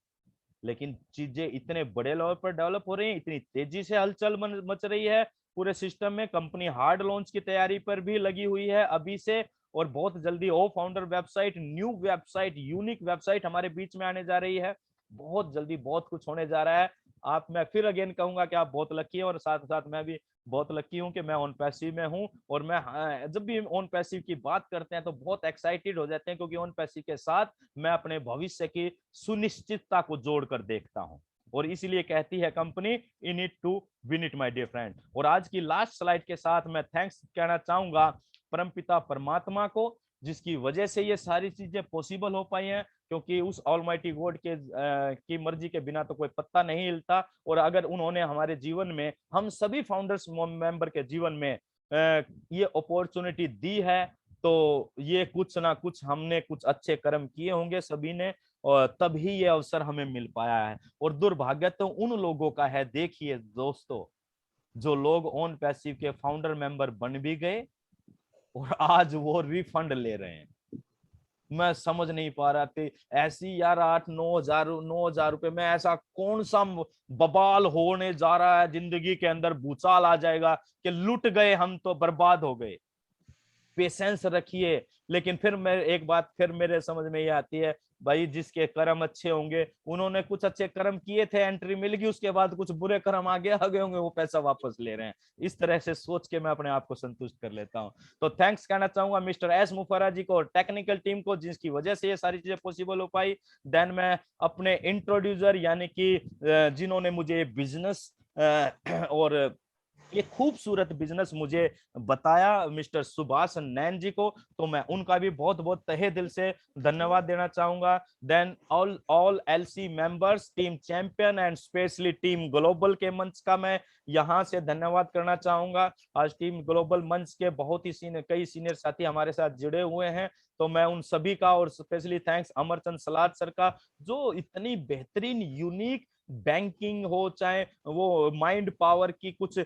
लेकिन चीजें इतने बड़े लेवल पर डेवलप हो रही हैं, इतनी तेजी से हलचल मच रही है पूरे सिस्टम में। कंपनी हार्ड लॉन्च की तैयारी पर भी लगी हुई है अभी से, और बहुत जल्दी ओ founder website, new website, unique website हमारे बीच में आने जा रही है। बहुत जल्दी बहुत कुछ होने जा रहा है। मैं फिर अगेन कहूंगा कि आप बहुत लकी हैं, और साथ साथ मैं भी बहुत लकी हूं कि मैं ऑन पैसिव में हूं। और मैं जब भी ऑन पैसिव की बात करते हैं तो बहुत एक्साइटेड हो जाते हैं, क्योंकि ऑन पैसिव के साथ मैं अपने भविष्य की सुनिश्चितता को जोड़कर देखता हूं। और इसीलिए कहती है company, in it to win it my dear friend. और आज की लास्ट स्लाइड के साथ मैं थैंक्स कहना चाहूंगा परमपिता परमात्मा को, जिसकी वजह से ये सारी चीजें पॉसिबल हो पाई हैं। क्योंकि उस ऑलमाइटी गॉड के की मर्जी के बिना तो कोई पत्ता नहीं हिलता। और अगर उन्होंने हमारे जीवन में, हम सभी फाउंडर्स मेंबर के जीवन में ये अपॉर्चुनिटी दी है, तो ये कुछ ना कुछ हमने कुछ अच्छे कर्म किए होंगे सभी ने, और तभी ये अवसर हमें मिल पाया है। और दुर्भाग्य तो उन लोगों का है, देखिए दोस्तों, जो लोग ऑन पैसिव के फाउंडर मेंबर बन भी गए और आज वो रिफंड ले रहे हैं। मैं समझ नहीं पा रहा थी ऐसी यार 8-9 हजार रुपए में ऐसा कौन सा बवाल होने जा रहा है, जिंदगी के अंदर भूचाल आ जाएगा कि लुट गए हम, तो बर्बाद हो गए। पेशेंस रखिए। लेकिन फिर मैं एक बात फिर मेरे समझ में ये आती है, भाई जिसके कर्म अच्छे होंगे, उन्होंने कुछ अच्छे कर्म किए थे, एंट्री मिल गई, उसके बाद कुछ बुरे कर्म आ गए होंगे, वो पैसा वापस ले रहे हैं। इस तरह से सोच के मैं अपने आप को संतुष्ट कर लेता हूं। तो थैंक्स कहना चाहूंगा मिस्टर एस मुफर्रा जी को और टेक्निकल टीम को, जिसकी वजह से ये सारी चीजें पॉसिबल हो पाई। देन मैं अपने इंट्रोड्यूसर यानी कि जिन्होंने मुझे बिजनेस और ये खूबसूरत बिजनेस मुझे बताया, मिस्टर सुभाष नैन जी को, तो मैं उनका भी बहुत बहुत तहे दिल से धन्यवाद देना चाहूंगा। Then all LC members, team champion and specially team global के मंच का मैं यहां से धन्यवाद करना चाहूंगा। आज टीम ग्लोबल मंच के बहुत ही कई सीनियर साथी हमारे साथ जुड़े हुए हैं, तो मैं उन सभी का, और स्पेशली थैंक्स अमरचंद सलाद सर का, जो इतनी बेहतरीन यूनिक बैंकिंग हो, चाहे वो माइंड पावर की कुछ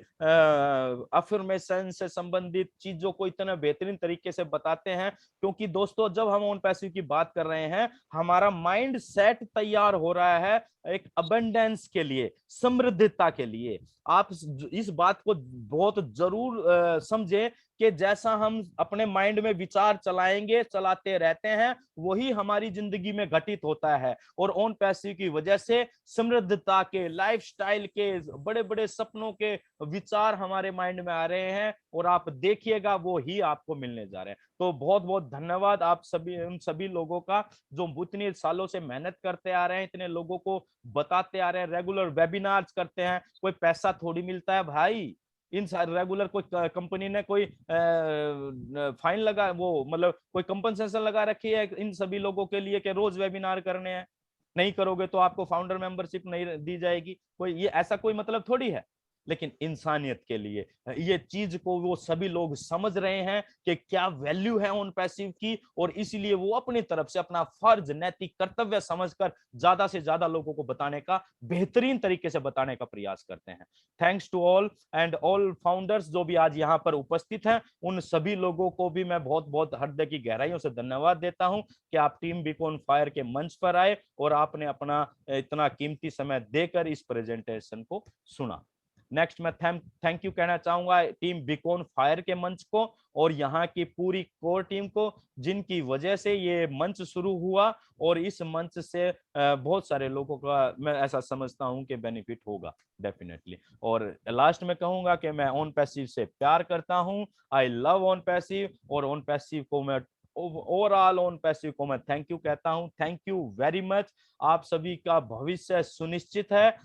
अफर्मेशन से संबंधित चीजों को इतना बेहतरीन तरीके से बताते हैं। क्योंकि दोस्तों, जब हम ऑन पैसिव की बात कर रहे हैं, हमारा माइंड सेट तैयार हो रहा है एक अबंडेंस के लिए, समृद्धता के लिए। आप इस बात को बहुत जरूर समझें कि जैसा हम अपने माइंड में विचार चलाएंगे, चलाते रहते हैं, वही हमारी जिंदगी में घटित होता है। और ऑन पैसिव की वजह से समृद्धता के, लाइफस्टाइल के, बड़े बड़े सपनों के विचार हमारे माइंड में आ रहे हैं, और आप देखिएगा वो ही आपको मिलने जा रहे हैं। तो बहुत बहुत धन्यवाद आप सभी, उन सभी लोगों का जो इतने सालों से मेहनत करते आ रहे हैं, इतने लोगों को बताते आ रहे हैं, रेगुलर वेबिनार्स करते हैं। कोई पैसा थोड़ी मिलता है भाई, इन रेगुलर कोई कंपनी ने कोई फाइन लगा, वो मतलब कोई कंपनसेशन लगा रखी है इन सभी लोगों के लिए कि रोज वेबिनार करने हैं? नहीं करोगे तो आपको फाउंडर मेंबरशिप नहीं दी जाएगी। कोई ये ऐसा कोई मतलब थोड़ी है। लेकिन इंसानियत के लिए ये चीज को वो सभी लोग समझ रहे हैं कि क्या वैल्यू है ऑन पैसिव की, और इसीलिए वो अपनी तरफ से अपना फर्ज, नैतिक कर्तव्य समझकर ज्यादा से ज्यादा लोगों को बताने का, बेहतरीन तरीके से बताने का प्रयास करते हैं। Thanks to all and all founders जो भी आज यहाँ पर उपस्थित हैं, उन सभी लोगों को भी मैं बहुत बहुत हृदय की गहराइयों से धन्यवाद देता हूं कि आप टीम बीकॉन फायर के मंच पर आए और आपने अपना इतना कीमती समय देकर इस प्रेजेंटेशन को सुना। नेक्स्ट मैं थैंक यू कहना चाहूंगा टीम बीकॉन फायर के मंच को और यहाँ की पूरी कोर टीम को, जिनकी वजह से ये मंच शुरू हुआ, और इस मंच से बहुत सारे लोगों का मैं ऐसा समझता हूं कि बेनिफिट होगा डेफिनेटली। और लास्ट में कहूंगा कि मैं ऑन पैसिव से प्यार करता हूं, आई लव ऑन पैसिव, और ऑन पैसिव को मैं ओवरऑल ऑन पैसिव को मैं थैंक यू कहता हूं। Thank you very much. आप सभी का भविष्य सुनिश्चित है,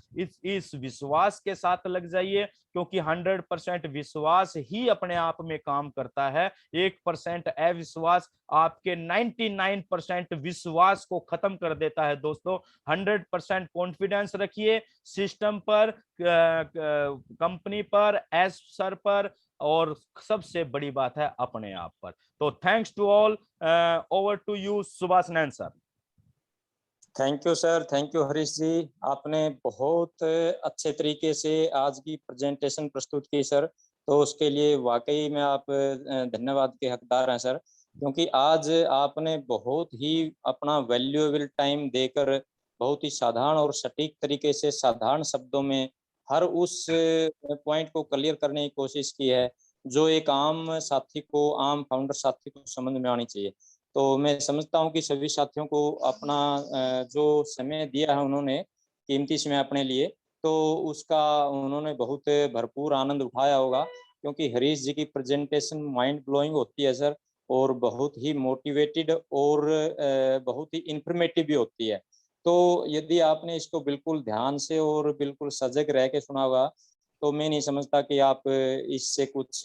इस विश्वास के साथ लग जाइए, क्योंकि 100% विश्वास ही अपने आप में काम करता है। 1% अविश्वास आपके 99% विश्वास को खत्म कर देता है। दोस्तों 100% कॉन्फिडेंस रखिए सिस्टम पर, कंपनी पर, एस सर पर, और सबसे बड़ी बात है अपने आप पर। तो thanks to all, over to you Subhash Nain sir. Thank you sir, thank you Harish ji. आपने बहुत अच्छे तरीके से आज की प्रेजेंटेशन प्रस्तुत की सर, तो उसके लिए वाकई में आप धन्यवाद के हकदार हैं सर, क्योंकि आज आपने बहुत ही अपना वैल्यूएबल टाइम देकर बहुत ही साधारण और सटीक तरीके से साधारण शब्दों में हर उस पॉइंट को क्लियर करने की कोशिश की है जो एक आम साथी को, आम फाउंडर साथी को समझ में आनी चाहिए। तो मैं समझता हूं कि सभी साथियों को अपना जो समय दिया है उन्होंने, कीमती समय अपने लिए, तो उसका उन्होंने बहुत भरपूर आनंद उठाया होगा, क्योंकि हरीश जी की प्रेजेंटेशन माइंड ब्लोइंग होती है सर, और बहुत ही मोटिवेटेड और बहुत ही इंफॉर्मेटिव भी होती है। तो यदि आपने इसको बिल्कुल ध्यान से और बिल्कुल सजग रह के सुना होगा, तो मैं नहीं समझता कि आप इससे कुछ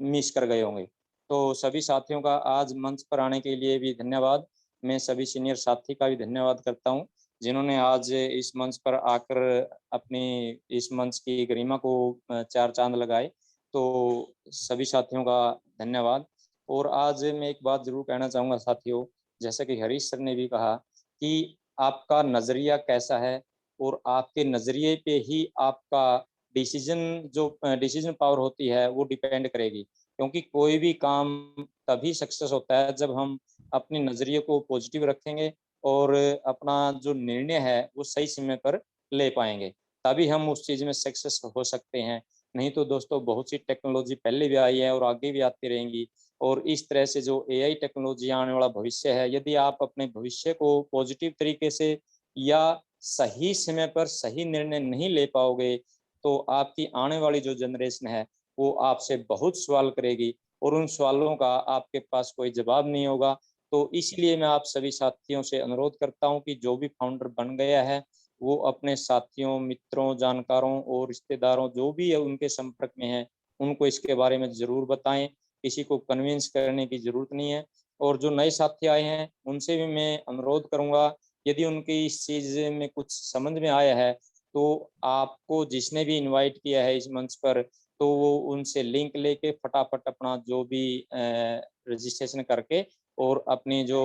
मिस कर गए होंगे। तो सभी साथियों का आज मंच पर आने के लिए भी धन्यवाद। मैं सभी सीनियर साथी का भी धन्यवाद करता हूं, जिन्होंने आज इस मंच पर आकर अपनी इस मंच की गरिमा को चार चांद लगाए। तो सभी साथियों का धन्यवाद। और आज मैं एक बात जरूर कहना चाहूँगा साथियों, जैसा कि हरीश सर ने भी कहा कि आपका नज़रिया कैसा है, और आपके नज़रिए पे ही आपका डिसीजन पावर होती है वो डिपेंड करेगी। क्योंकि कोई भी काम तभी सक्सेस होता है जब हम अपने नज़रिए को पॉजिटिव रखेंगे और अपना जो निर्णय है वो सही समय पर ले पाएंगे, तभी हम उस चीज़ में सक्सेस हो सकते हैं। नहीं तो दोस्तों बहुत सी टेक्नोलॉजी पहले भी आई है और आगे भी आती रहेंगी, और इस तरह से जो एआई टेक्नोलॉजी आने वाला भविष्य है, यदि आप अपने भविष्य को पॉजिटिव तरीके से या सही समय पर सही निर्णय नहीं ले पाओगे, तो आपकी आने वाली जो जनरेशन है वो आपसे बहुत सवाल करेगी, और उन सवालों का आपके पास कोई जवाब नहीं होगा। तो इसलिए मैं आप सभी साथियों से अनुरोध करता हूं कि जो भी फाउंडर बन गया है वो अपने साथियों, मित्रों, जानकारों और रिश्तेदारों जो भी है उनके संपर्क में है, उनको इसके बारे में ज़रूर बताएं। किसी को कन्विंस करने की ज़रूरत नहीं है। और जो नए साथी आए हैं उनसे भी मैं अनुरोध करूँगा, यदि उनकी इस चीज़ में कुछ समझ में आया है, तो आपको जिसने भी इनवाइट किया है इस मंच पर, तो वो उनसे लिंक लेके फटाफट अपना जो भी रजिस्ट्रेशन करके और अपनी जो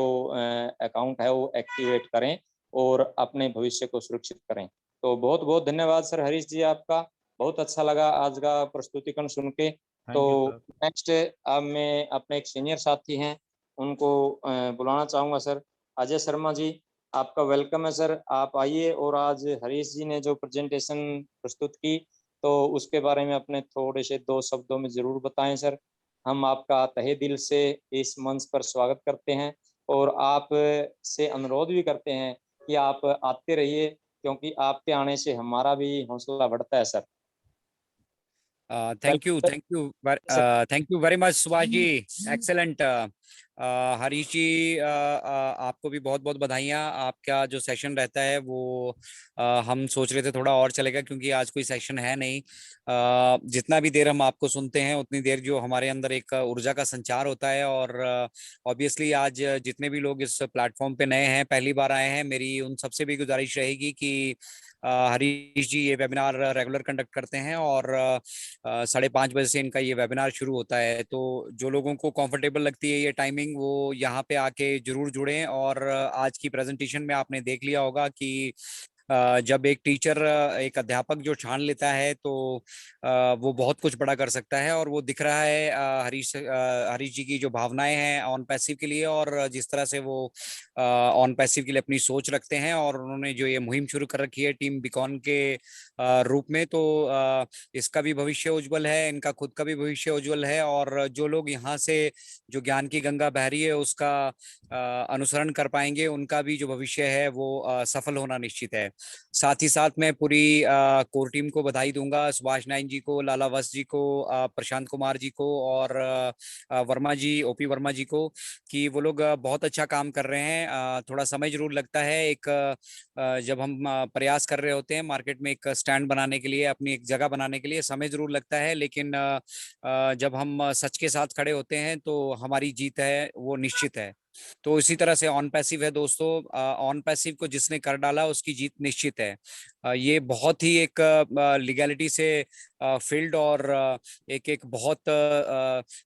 अकाउंट है वो एक्टिवेट करें और अपने भविष्य को सुरक्षित करें। तो बहुत बहुत धन्यवाद सर हरीश जी आपका, बहुत अच्छा लगा आज का प्रस्तुतिकरण सुन के। तो थैंक यू सर। नेक्स्ट अब मैं अपने एक सीनियर साथी हैं उनको बुलाना चाहूँगा सर, अजय शर्मा जी, आपका वेलकम है सर। आप आइए और आज हरीश जी ने जो प्रेजेंटेशन प्रस्तुत की तो उसके बारे में अपने थोड़े से 2 शब्दों में ज़रूर बताएं सर। हम आपका तहे दिल से इस मंच पर स्वागत करते हैं और आप से अनुरोध भी करते हैं कि आप आते रहिए, क्योंकि आपके आने से हमारा भी हौसला बढ़ता है sir. Thank you, thank you very much, Subhash ji, excellent। Harish ji, आपको भी बहुत बहुत बधाइयाँ। आपका जो सेशन रहता है वो हम सोच रहे थे थोड़ा और चलेगा, क्योंकि आज कोई सेशन है नहीं। जितना भी देर हम आपको सुनते हैं उतनी देर जो हमारे अंदर एक ऊर्जा का संचार होता है। और ऑब्वियसली आज जितने भी लोग इस प्लेटफॉर्म पे नए हैं, पहली बार आए हैं, मेरी उन सबसे भी गुजारिश रहेगी कि हरीश जी ये वेबिनार रेगुलर कंडक्ट करते हैं और 5:30 बजे से इनका ये वेबिनार शुरू होता है। तो जो लोगों को कंफर्टेबल लगती है ये टाइमिंग, वो यहाँ पे आके जरूर जुड़ें। और आज की प्रेजेंटेशन में आपने देख लिया होगा कि जब एक टीचर, एक अध्यापक जो ठान लेता है तो वो बहुत कुछ बड़ा कर सकता है। और वो दिख रहा है हरीश जी की जो भावनाएं हैं ऑन पैसिव के लिए, और जिस तरह से वो ऑन पैसिव के लिए अपनी सोच रखते हैं, और उन्होंने जो ये मुहिम शुरू कर रखी है टीम बीकॉन के रूप में, तो इसका भी भविष्य उज्जवल है, इनका खुद का भी भविष्य उज्जवल है। और जो लोग यहाँ से जो ज्ञान की गंगा बह रही है उसका अनुसरण कर पाएंगे, उनका भी जो भविष्य है वो सफल होना निश्चित है। साथ ही साथ मैं पूरी कोर टीम को बधाई दूंगा, सुभाष नाइन जी को, लाला वस्त जी को, प्रशांत कुमार जी को, और वर्मा जी, ओपी वर्मा जी को, कि वो लोग बहुत अच्छा काम कर रहे हैं। थोड़ा समय जरूर लगता है, एक जब हम प्रयास कर रहे होते हैं मार्केट में एक स्टैंड बनाने के लिए, अपनी एक जगह बनाने के लिए समय जरूर लगता है, लेकिन जब हम सच के साथ खड़े होते हैं तो हमारी जीत है वो निश्चित है। तो इसी तरह से ऑन पैसिव है दोस्तों, ऑन पैसिव को जिसने कर डाला उसकी जीत निश्चित है। ये बहुत ही एक लीगैलिटी से फील्ड, और एक एक बहुत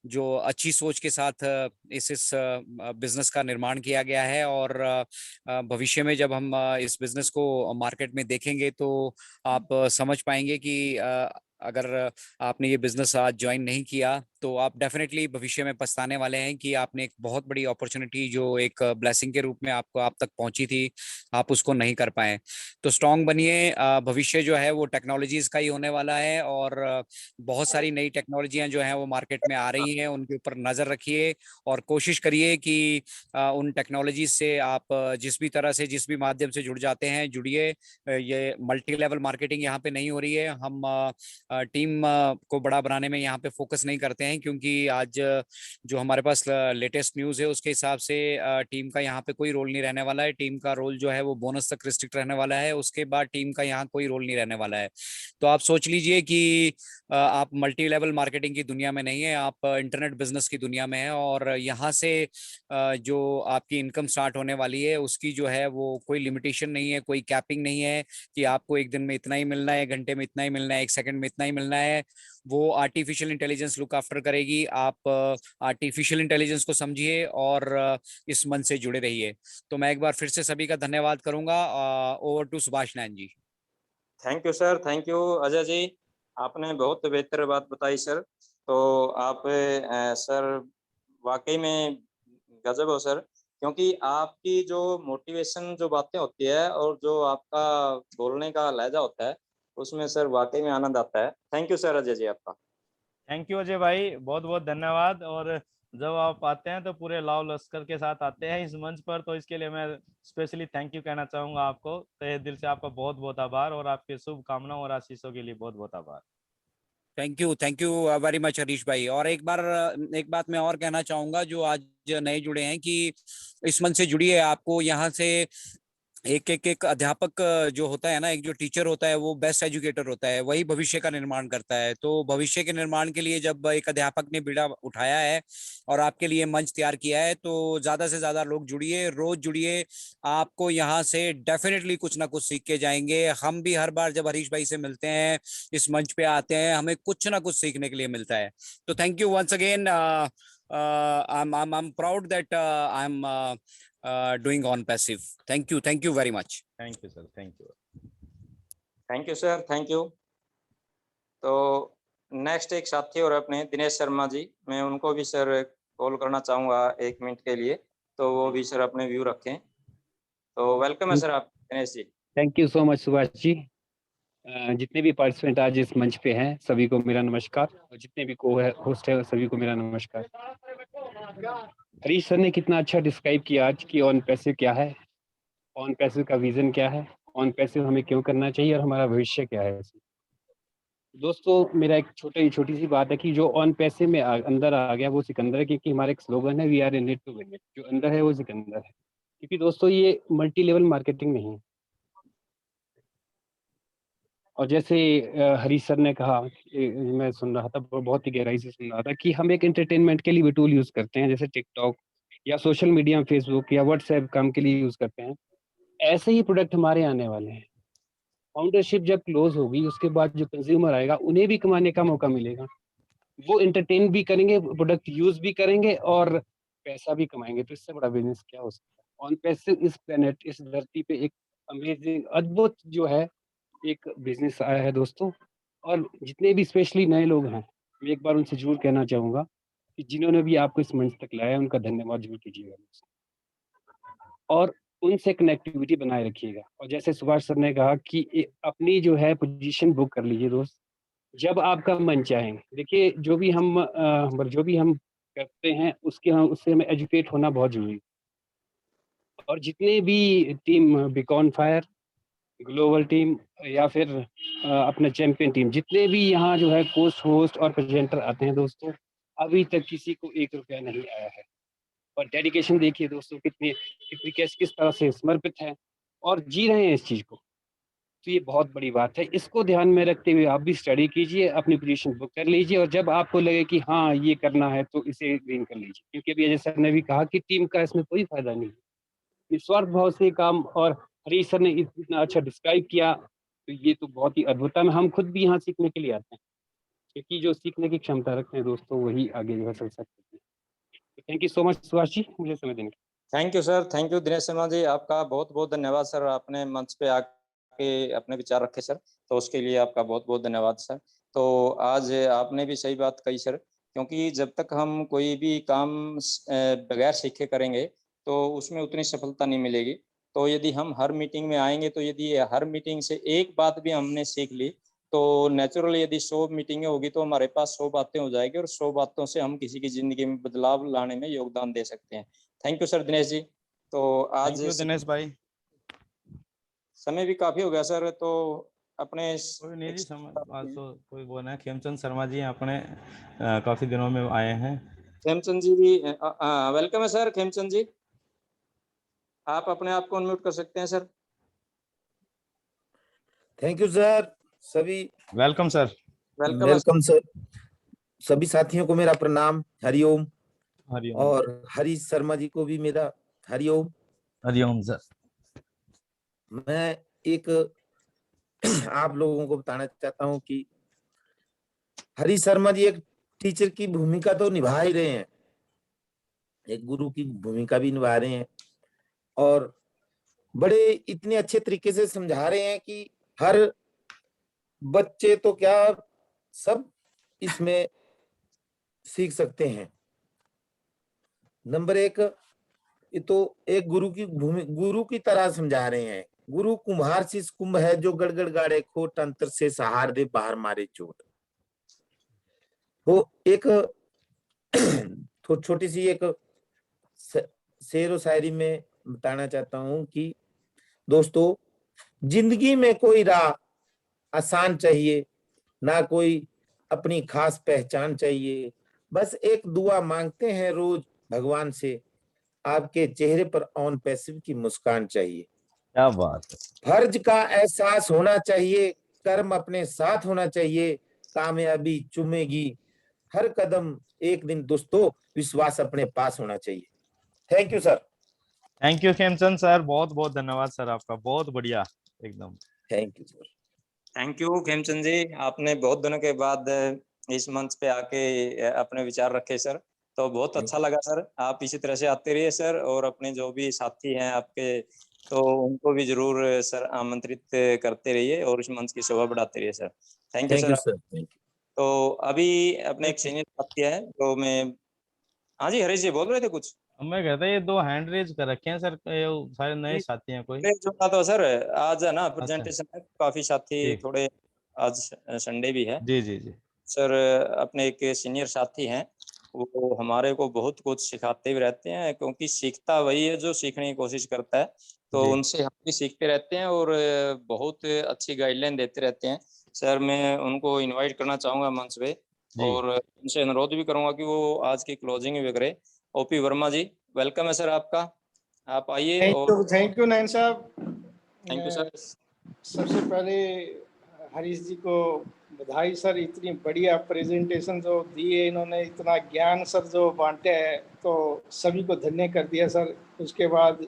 जो अच्छी सोच के साथ इस बिजनेस का निर्माण किया गया है। और भविष्य में जब हम इस बिजनेस को मार्केट में देखेंगे तो आप समझ पाएंगे कि अगर आपने ये बिजनेस आज ज्वाइन नहीं किया तो आप डेफिनेटली भविष्य में पछताने वाले हैं कि आपने एक बहुत बड़ी अपॉर्चुनिटी जो एक ब्लेसिंग के रूप में आपको आप तक पहुंची थी, आप उसको नहीं कर पाए। तो स्ट्रांग बनिए, भविष्य जो है वो टेक्नोलॉजीज का ही होने वाला है, और बहुत सारी नई टेक्नोलॉजियां जो हैं वो मार्केट में आ रही हैं, उनके ऊपर नजर रखिए और कोशिश करिए कि उन टेक्नोलॉजीज से आप जिस भी तरह से, जिस भी माध्यम से जुड़ जाते हैं, जुड़िए। ये मल्टी लेवल मार्केटिंग यहाँ पे नहीं हो रही है, हम टीम को बड़ा बनाने में यहाँ पे फोकस नहीं करते हैं, क्योंकि आज जो हमारे पास लेटेस्ट न्यूज़ है उसके हिसाब से टीम का यहाँ पे कोई रोल नहीं रहने वाला है। टीम का रोल जो है वो बोनस तक रिस्ट्रिक्ट रहने वाला है, उसके बाद टीम का यहाँ कोई रोल नहीं रहने वाला है। तो आप सोच लीजिए कि आप मल्टी लेवल मार्केटिंग की दुनिया में नहीं है, आप इंटरनेट बिजनेस की दुनिया में है। और यहाँ से जो आपकी इनकम स्टार्ट होने वाली है उसकी जो है वो कोई लिमिटेशन नहीं है, कोई कैपिंग नहीं है कि आपको एक दिन में इतना ही मिलना है, घंटे में इतना ही मिलना है, एक सेकंड में इतना ही मिलना है। वो आर्टिफिशियल इंटेलिजेंस लुक आफ्टर करेगी। आप आर्टिफिशियल इंटेलिजेंस को समझिए और इस मन से जुड़े रहिए। तो मैं एक बार फिर से सभी का धन्यवाद करूंगा। Over to Subhash Narayan ji. Thank you sir, thank you Ajay ji, आपने बहुत बेहतर बात बताई सर। तो आप सर वाकई में गजब हो सर, क्योंकि आपकी जो मोटिवेशन जो बातें होती है और जो आपका बोलने का लहजा होता है उसमें सर वाकई में आनंद आता है। Thank you sir Ajay ji आपका। थैंक यू अजय भाई, बहुत बहुत धन्यवाद। और जब आप आते हैं तो पूरे लाव लश्कर के साथ आते हैं इस मंच पर, तो इसके लिए मैं स्पेशली थैंक यू कहना चाहूंगा आपको। तहे दिल से आपका बहुत बहुत आभार, और आपके शुभकामनाओं और आशीषों के लिए बहुत बहुत आभार। Thank you very much Harish भाई। और एक बात मैं और कहना चाहूंगा, जो आज नए जुड़े हैं, कि इस मन से जुड़िए। आपको यहाँ से एक अध्यापक जो होता है ना, एक जो टीचर होता है वो बेस्ट एजुकेटर होता है, वही भविष्य का निर्माण करता है। तो भविष्य के निर्माण के लिए जब एक अध्यापक ने बीड़ा उठाया है और आपके लिए मंच तैयार किया है, तो ज्यादा से ज्यादा लोग जुड़िए, रोज जुड़िए। आपको यहाँ से डेफिनेटली कुछ ना कुछ सीख के जाएंगे। हम भी हर बार जब हरीश भाई से मिलते हैं, इस मंच पे आते हैं, हमें कुछ ना कुछ सीखने के लिए मिलता है। तो thank you once again. I'm proud that I'm doing on passive. Thank you very much. Thank you sir, thank you. Thank you sir, thank you. तो नेक्स्ट एक साथी और अपने दिनेश शर्मा जी, मैं उनको भी सर कॉल करना चाहूँगा 1 मिनट के लिए, तो वो भी सर अपने व्यू रखें। तो वेलकम है सर आप Dinesh ji. Thank you so much Subhash ji. जितने भी पार्टिसिपेंट आज इस मंच पे हैं सभी को मेरा नमस्कार, और जितने भी को होस्ट है सभी को मेरा नमस्कार। हरीश सर ने कितना अच्छा डिस्क्राइब किया आज कि ऑन पैसिव क्या है, ऑन पैसिव का विजन क्या है, ऑन पैसिव हमें क्यों करना चाहिए और हमारा भविष्य क्या है। दोस्तों मेरा एक छोटी सी बात है कि जो ऑन पैसे में अंदर आ गया वो सिकंदर है, क्योंकि हमारा एक स्लोगन है we are in it to win it. जो अंदर है वो सिकंदर है, क्योंकि दोस्तों ये मल्टी लेवल मार्केटिंग नहीं है। और जैसे हरीश सर ने कहा, मैं सुन रहा था, बहुत ही गहराई से सुन रहा था कि हम एक एंटरटेनमेंट के लिए भी टूल यूज करते हैं, जैसे टिकटॉक या सोशल मीडिया, फेसबुक या व्हाट्सएप काम के लिए यूज करते हैं। ऐसे ही प्रोडक्ट हमारे आने वाले हैं। फाउंडरशिप जब क्लोज होगी उसके बाद जो कंज्यूमर आएगा उन्हें भी कमाने का मौका मिलेगा। वो एंटरटेन भी करेंगे, प्रोडक्ट यूज भी करेंगे और पैसा भी कमाएंगे। तो इससे बड़ा बिजनेस क्या हो सकता है। ऑन पैसिव इस प्लेनेट, इस धरती पे एक अमेजिंग, अद्भुत जो है एक बिजनेस आया है दोस्तों। और जितने भी स्पेशली नए लोग हैं, मैं एक बार उनसे जरूर कहना चाहूंगा कि जिन्होंने भी आपको इस मंच तक लाया है उनका धन्यवाद जरूर कीजिएगा और उनसे कनेक्टिविटी बनाए रखिएगा। और जैसे सुभाष सर ने कहा कि अपनी जो है पोजीशन बुक कर लीजिए दोस्त, जब आपका मन चाहे। देखिए जो भी हम करते हैं उससे हमें एजुकेट होना बहुत जरूरी है। और जितने भी team Beacon fire, global team या फिर अपना चैंपियन टीम, जितने भी यहाँ जो है कोच, होस्ट और प्रेजेंटर आते हैं दोस्तों, अभी तक किसी को 1 रुपया नहीं आया है। और डेडिकेशन देखिए दोस्तों कितनी किस तरह से समर्पित है और जी रहे हैं इस चीज को। तो ये बहुत बड़ी बात है। इसको ध्यान में रखते हुए आप भी स्टडी कीजिए, अपनी पोजीशन बुक कर लीजिए और जब आपको लगे कि हाँ ये करना है तो इसे ग्रीन कर लीजिए। क्योंकि अभी अजय सर ने भी कहा कि टीम का इसमें कोई फायदा नहीं है, निस्वार्थ भाव से काम। और हरीश सर ने इतना अच्छा डिस्क्राइब किया, तो ये तो बहुत ही अद्भुत है। हम खुद भी यहाँ सीखने के लिए आते हैं, क्योंकि जो सीखने की क्षमता रखते हैं दोस्तों वही आगे जो है चल सकते हैं। Thank you so much Subhash ji, मुझे समय देने के। Thank you sir, thank you Dinesh Sharma ji, आपका बहुत बहुत धन्यवाद सर। आपने मंच पे आके अपने विचार रखे सर, तो उसके लिए आपका बहुत बहुत धन्यवाद सर। तो आज आपने भी सही बात कही सर, क्योंकि जब तक हम कोई भी काम बगैर सीखे करेंगे तो उसमें उतनी सफलता नहीं मिलेगी। तो यदि हम हर मीटिंग में आएंगे, तो यदि हर मीटिंग से एक बात भी हमने सीख ली, तो नेचुरल यदि 100 मीटिंगें होगी तो हमारे पास 100 बातें हो जाएगी और 100 बातों से हम किसी की जिंदगी में बदलाव लाने में योगदान दे सकते हैं। Thank you sir Dinesh ji. तो आज दिनेश भाई, समय भी काफी हो गया सर, तो अपने कोई नहीं जी, आज तो कोई वो ना, खेमचंद शर्मा जी अपने काफी दिनों में आए हैं। खेमचंद जी भी वेलकम है सर। खेमचंद जी आप अपने आप को अनम्यूट कर सकते हैं सर। Thank you sir. सभी वेलकम सर। Welcome sir. सभी साथियों को मेरा प्रणाम, हरिओम। हरिओम। और हरीश शर्मा जी को भी मेरा हरिओम। हरिओम सर। मैं एक आप लोगों को बताना चाहता हूं कि हरीश शर्मा जी एक टीचर की भूमिका तो निभा ही रहे हैं, एक गुरु की भूमिका भी निभा रहे हैं और बड़े इतने अच्छे तरीके से समझा रहे हैं कि हर बच्चे तो क्या सब इसमें सीख सकते हैं। नंबर 1, ये तो एक गुरु की तरह समझा रहे हैं। गुरु कुम्हार शीस कुंभ है, जो गड़गड़ गाड़े खोट, अंतर से सहार दे, बाहर मारे चोट। वो एक तो छोटी सी एक शेर व शायरी में बताना चाहता हूं कि दोस्तों, जिंदगी में कोई राह आसान चाहिए ना, कोई अपनी खास पहचान चाहिए। बस एक दुआ मांगते हैं रोज भगवान से, आपके चेहरे पर ऑन पैसिव की मुस्कान चाहिए। क्या बात है। फर्ज का एहसास होना चाहिए, कर्म अपने साथ होना चाहिए, कामयाबी चुमेगी हर कदम एक दिन दोस्तों, विश्वास अपने पास होना चाहिए। Thank you sir. Thank you Khemchand sir, बहुत बहुत धन्यवाद सर आपका, बहुत बढ़िया एकदम। Thank you sir. Thank you Khemchand ji, आपने बहुत दिनों के बाद इस मंच पे आके अपने विचार रखे सर, तो बहुत अच्छा लगा सर। आप इसी तरह से आते रहिए सर, और अपने जो भी साथी हैं आपके, तो उनको भी जरूर सर आमंत्रित करते रहिए और इस मंच की शोभा बढ़ाते रहिए sir. Thank you sir. Sir. तो अभी अपने एक सीनियर साथी है, तो मैं हाँ जी, हरीश जी बोल रहे थे कुछ? मैं कहता ये 2 हैंड रेज कर रखे हैं सर, ये सारे नए साथी हैं कोई? जो तो सर आज है ना अच्छा प्रेजेंटेशन है, काफी साथी जी थोड़े, आज संडे भी है जी जी जी सर। अपने एक सीनियर साथी हैं, वो हमारे को बहुत कुछ सिखाते भी रहते हैं, क्योंकि सीखता वही है जो सीखने की कोशिश करता है। तो जी उनसे हम भी सीखते रहते हैं और बहुत अच्छी गाइडलाइन देते रहते हैं। सर मैं उनको इनवाइट करना चाहूँगा मंच पे, जी और उनसे अनुरोध भी करूँगा कि वो आज की क्लोजिंग भी करें। ओपी वर्मा जी, वेलकम है सर आपका, आप आइए। और थैंक यू नयन साहब। Thank you sir. सबसे पहले हरीश जी को बधाई सर, इतनी बढ़िया प्रेजेंटेशन जो दिए इन्होंने, इतना ज्ञान सर जो बांटे है, तो सभी को धन्य कर दिया सर। उसके बाद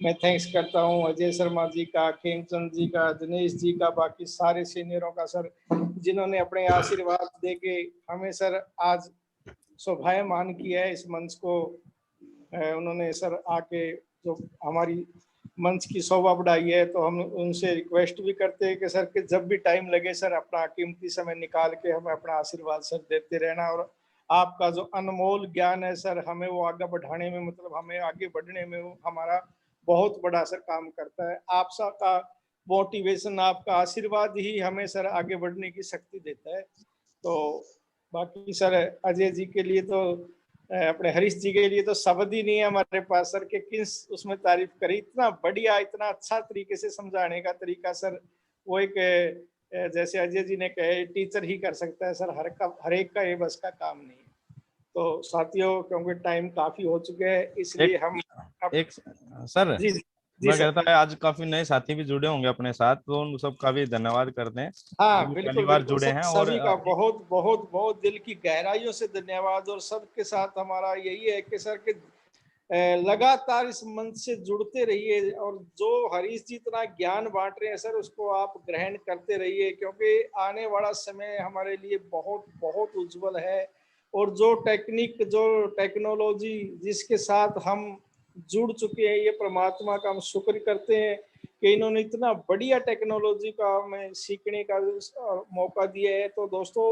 मैं थैंक्स करता हूँ अजय शर्मा जी का, खेमचंद जी का, दिनेश जी का, बाकी सारे सीनियरों का सर, जिन्होंने अपने आशीर्वाद दे के हमें सर आज शोभायमान किया है इस मंच को। उन्होंने सर आके जो हमारी मंच की शोभा बढ़ाई है, तो हम उनसे रिक्वेस्ट भी करते हैं कि सर कि जब भी टाइम लगे सर अपना कीमती समय निकाल के हमें अपना आशीर्वाद सर देते रहना, और आपका जो अनमोल ज्ञान है सर, हमें वो आगे बढ़ाने में, मतलब हमें आगे बढ़ने में वो हमारा बहुत बड़ा सर काम करता है। आप सबका मोटिवेशन, आपका आशीर्वाद ही हमें सर आगे बढ़ने की शक्ति देता है। तो बाकी सर अजय जी के लिए तो, अपने हरीश जी के लिए तो शब्द ही नहीं है हमारे पास सर के किस उसमें तारीफ करी। इतना बढ़िया, इतना अच्छा तरीके से समझाने का तरीका सर, वो एक जैसे अजय जी ने कहे टीचर ही कर सकता है सर, हर एक का ये बस का काम नहीं है। तो साथियों, क्योंकि टाइम काफी हो चुके हैं, इसलिए हम एक सर, जी जी मैं सर। कहता है आज काफी नए साथी भी जुड़े होंगे अपने साथ, तो उन सबका भी धन्यवाद करते हैं हाँ जो भी पहली बिल्कुल बार बिल्कुल जुड़े सर, हैं। और सभी का बहुत बहुत बहुत दिल की गहराइयों से धन्यवाद। और सबके साथ हमारा यही है कि सर के लगातार इस मंच से जुड़ते रहिए, और जो हरीश जी इतना ज्ञान बांट रहे हैं सर, उसको आप ग्रहण करते रहिए, क्योंकि आने वाला समय हमारे लिए बहुत बहुत उज्जवल है। और जो टेक्निक, जो टेक्नोलॉजी जिसके साथ हम जुड़ चुके हैं, ये परमात्मा का हम शुक्र करते हैं कि इन्होंने इतना बढ़िया टेक्नोलॉजी का हमें सीखने का मौका दिया है। तो दोस्तों,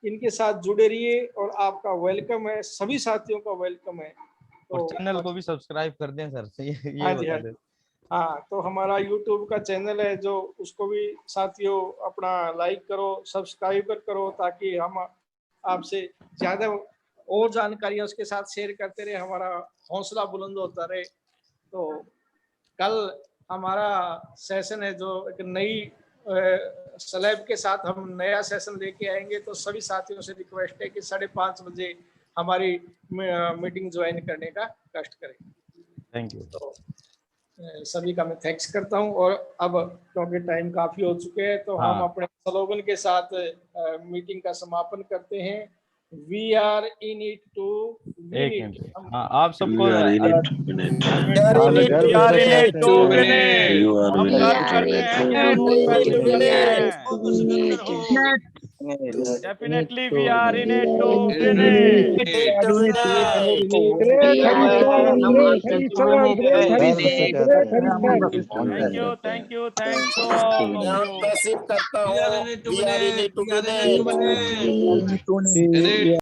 इनके साथ जुड़े रहिए, और आपका वेलकम है, सभी साथियों का वेलकम है। और तो चैनल को भी सब्सक्राइब कर दें सर, ये हाँ जी, बता हाँ दें। जी। हाँ, तो हमारा यूट्यूब का चैनल है जो, उसको भी साथियों अपना लाइक करो, सब्सक्राइब करो, ताकि हम आपसे ज़्यादा और जानकारियाँ उसके साथ शेयर करते रहे, हमारा हौसला बुलंद होता रहे। तो कल हमारा सेशन है जो एक नई स्लैब के साथ हम नया सेशन लेके आएंगे, तो सभी साथियों से रिक्वेस्ट है कि 5:30 बजे हमारी मीटिंग ज्वाइन करने का कष्ट करें। Thank you. तो सभी का मैं थैंक्स करता हूं। और अब क्योंकि टाइम काफी हो चुके हैं, तो हम हाँ। अपने स्लोगन के साथ मीटिंग का समापन करते हैं। We are in it to win एक इट। मिनट, हाँ आप सबको We are in it to win it. We are in it to win it। You are हम in it गर्व to करते win it. हैं कि हम खुद वैल्यू करते हैं। नहीं, definitely we are in it to win it. Thank you to all of मैं यू। तहसील करता हूँ, we are in it to win it. Win it.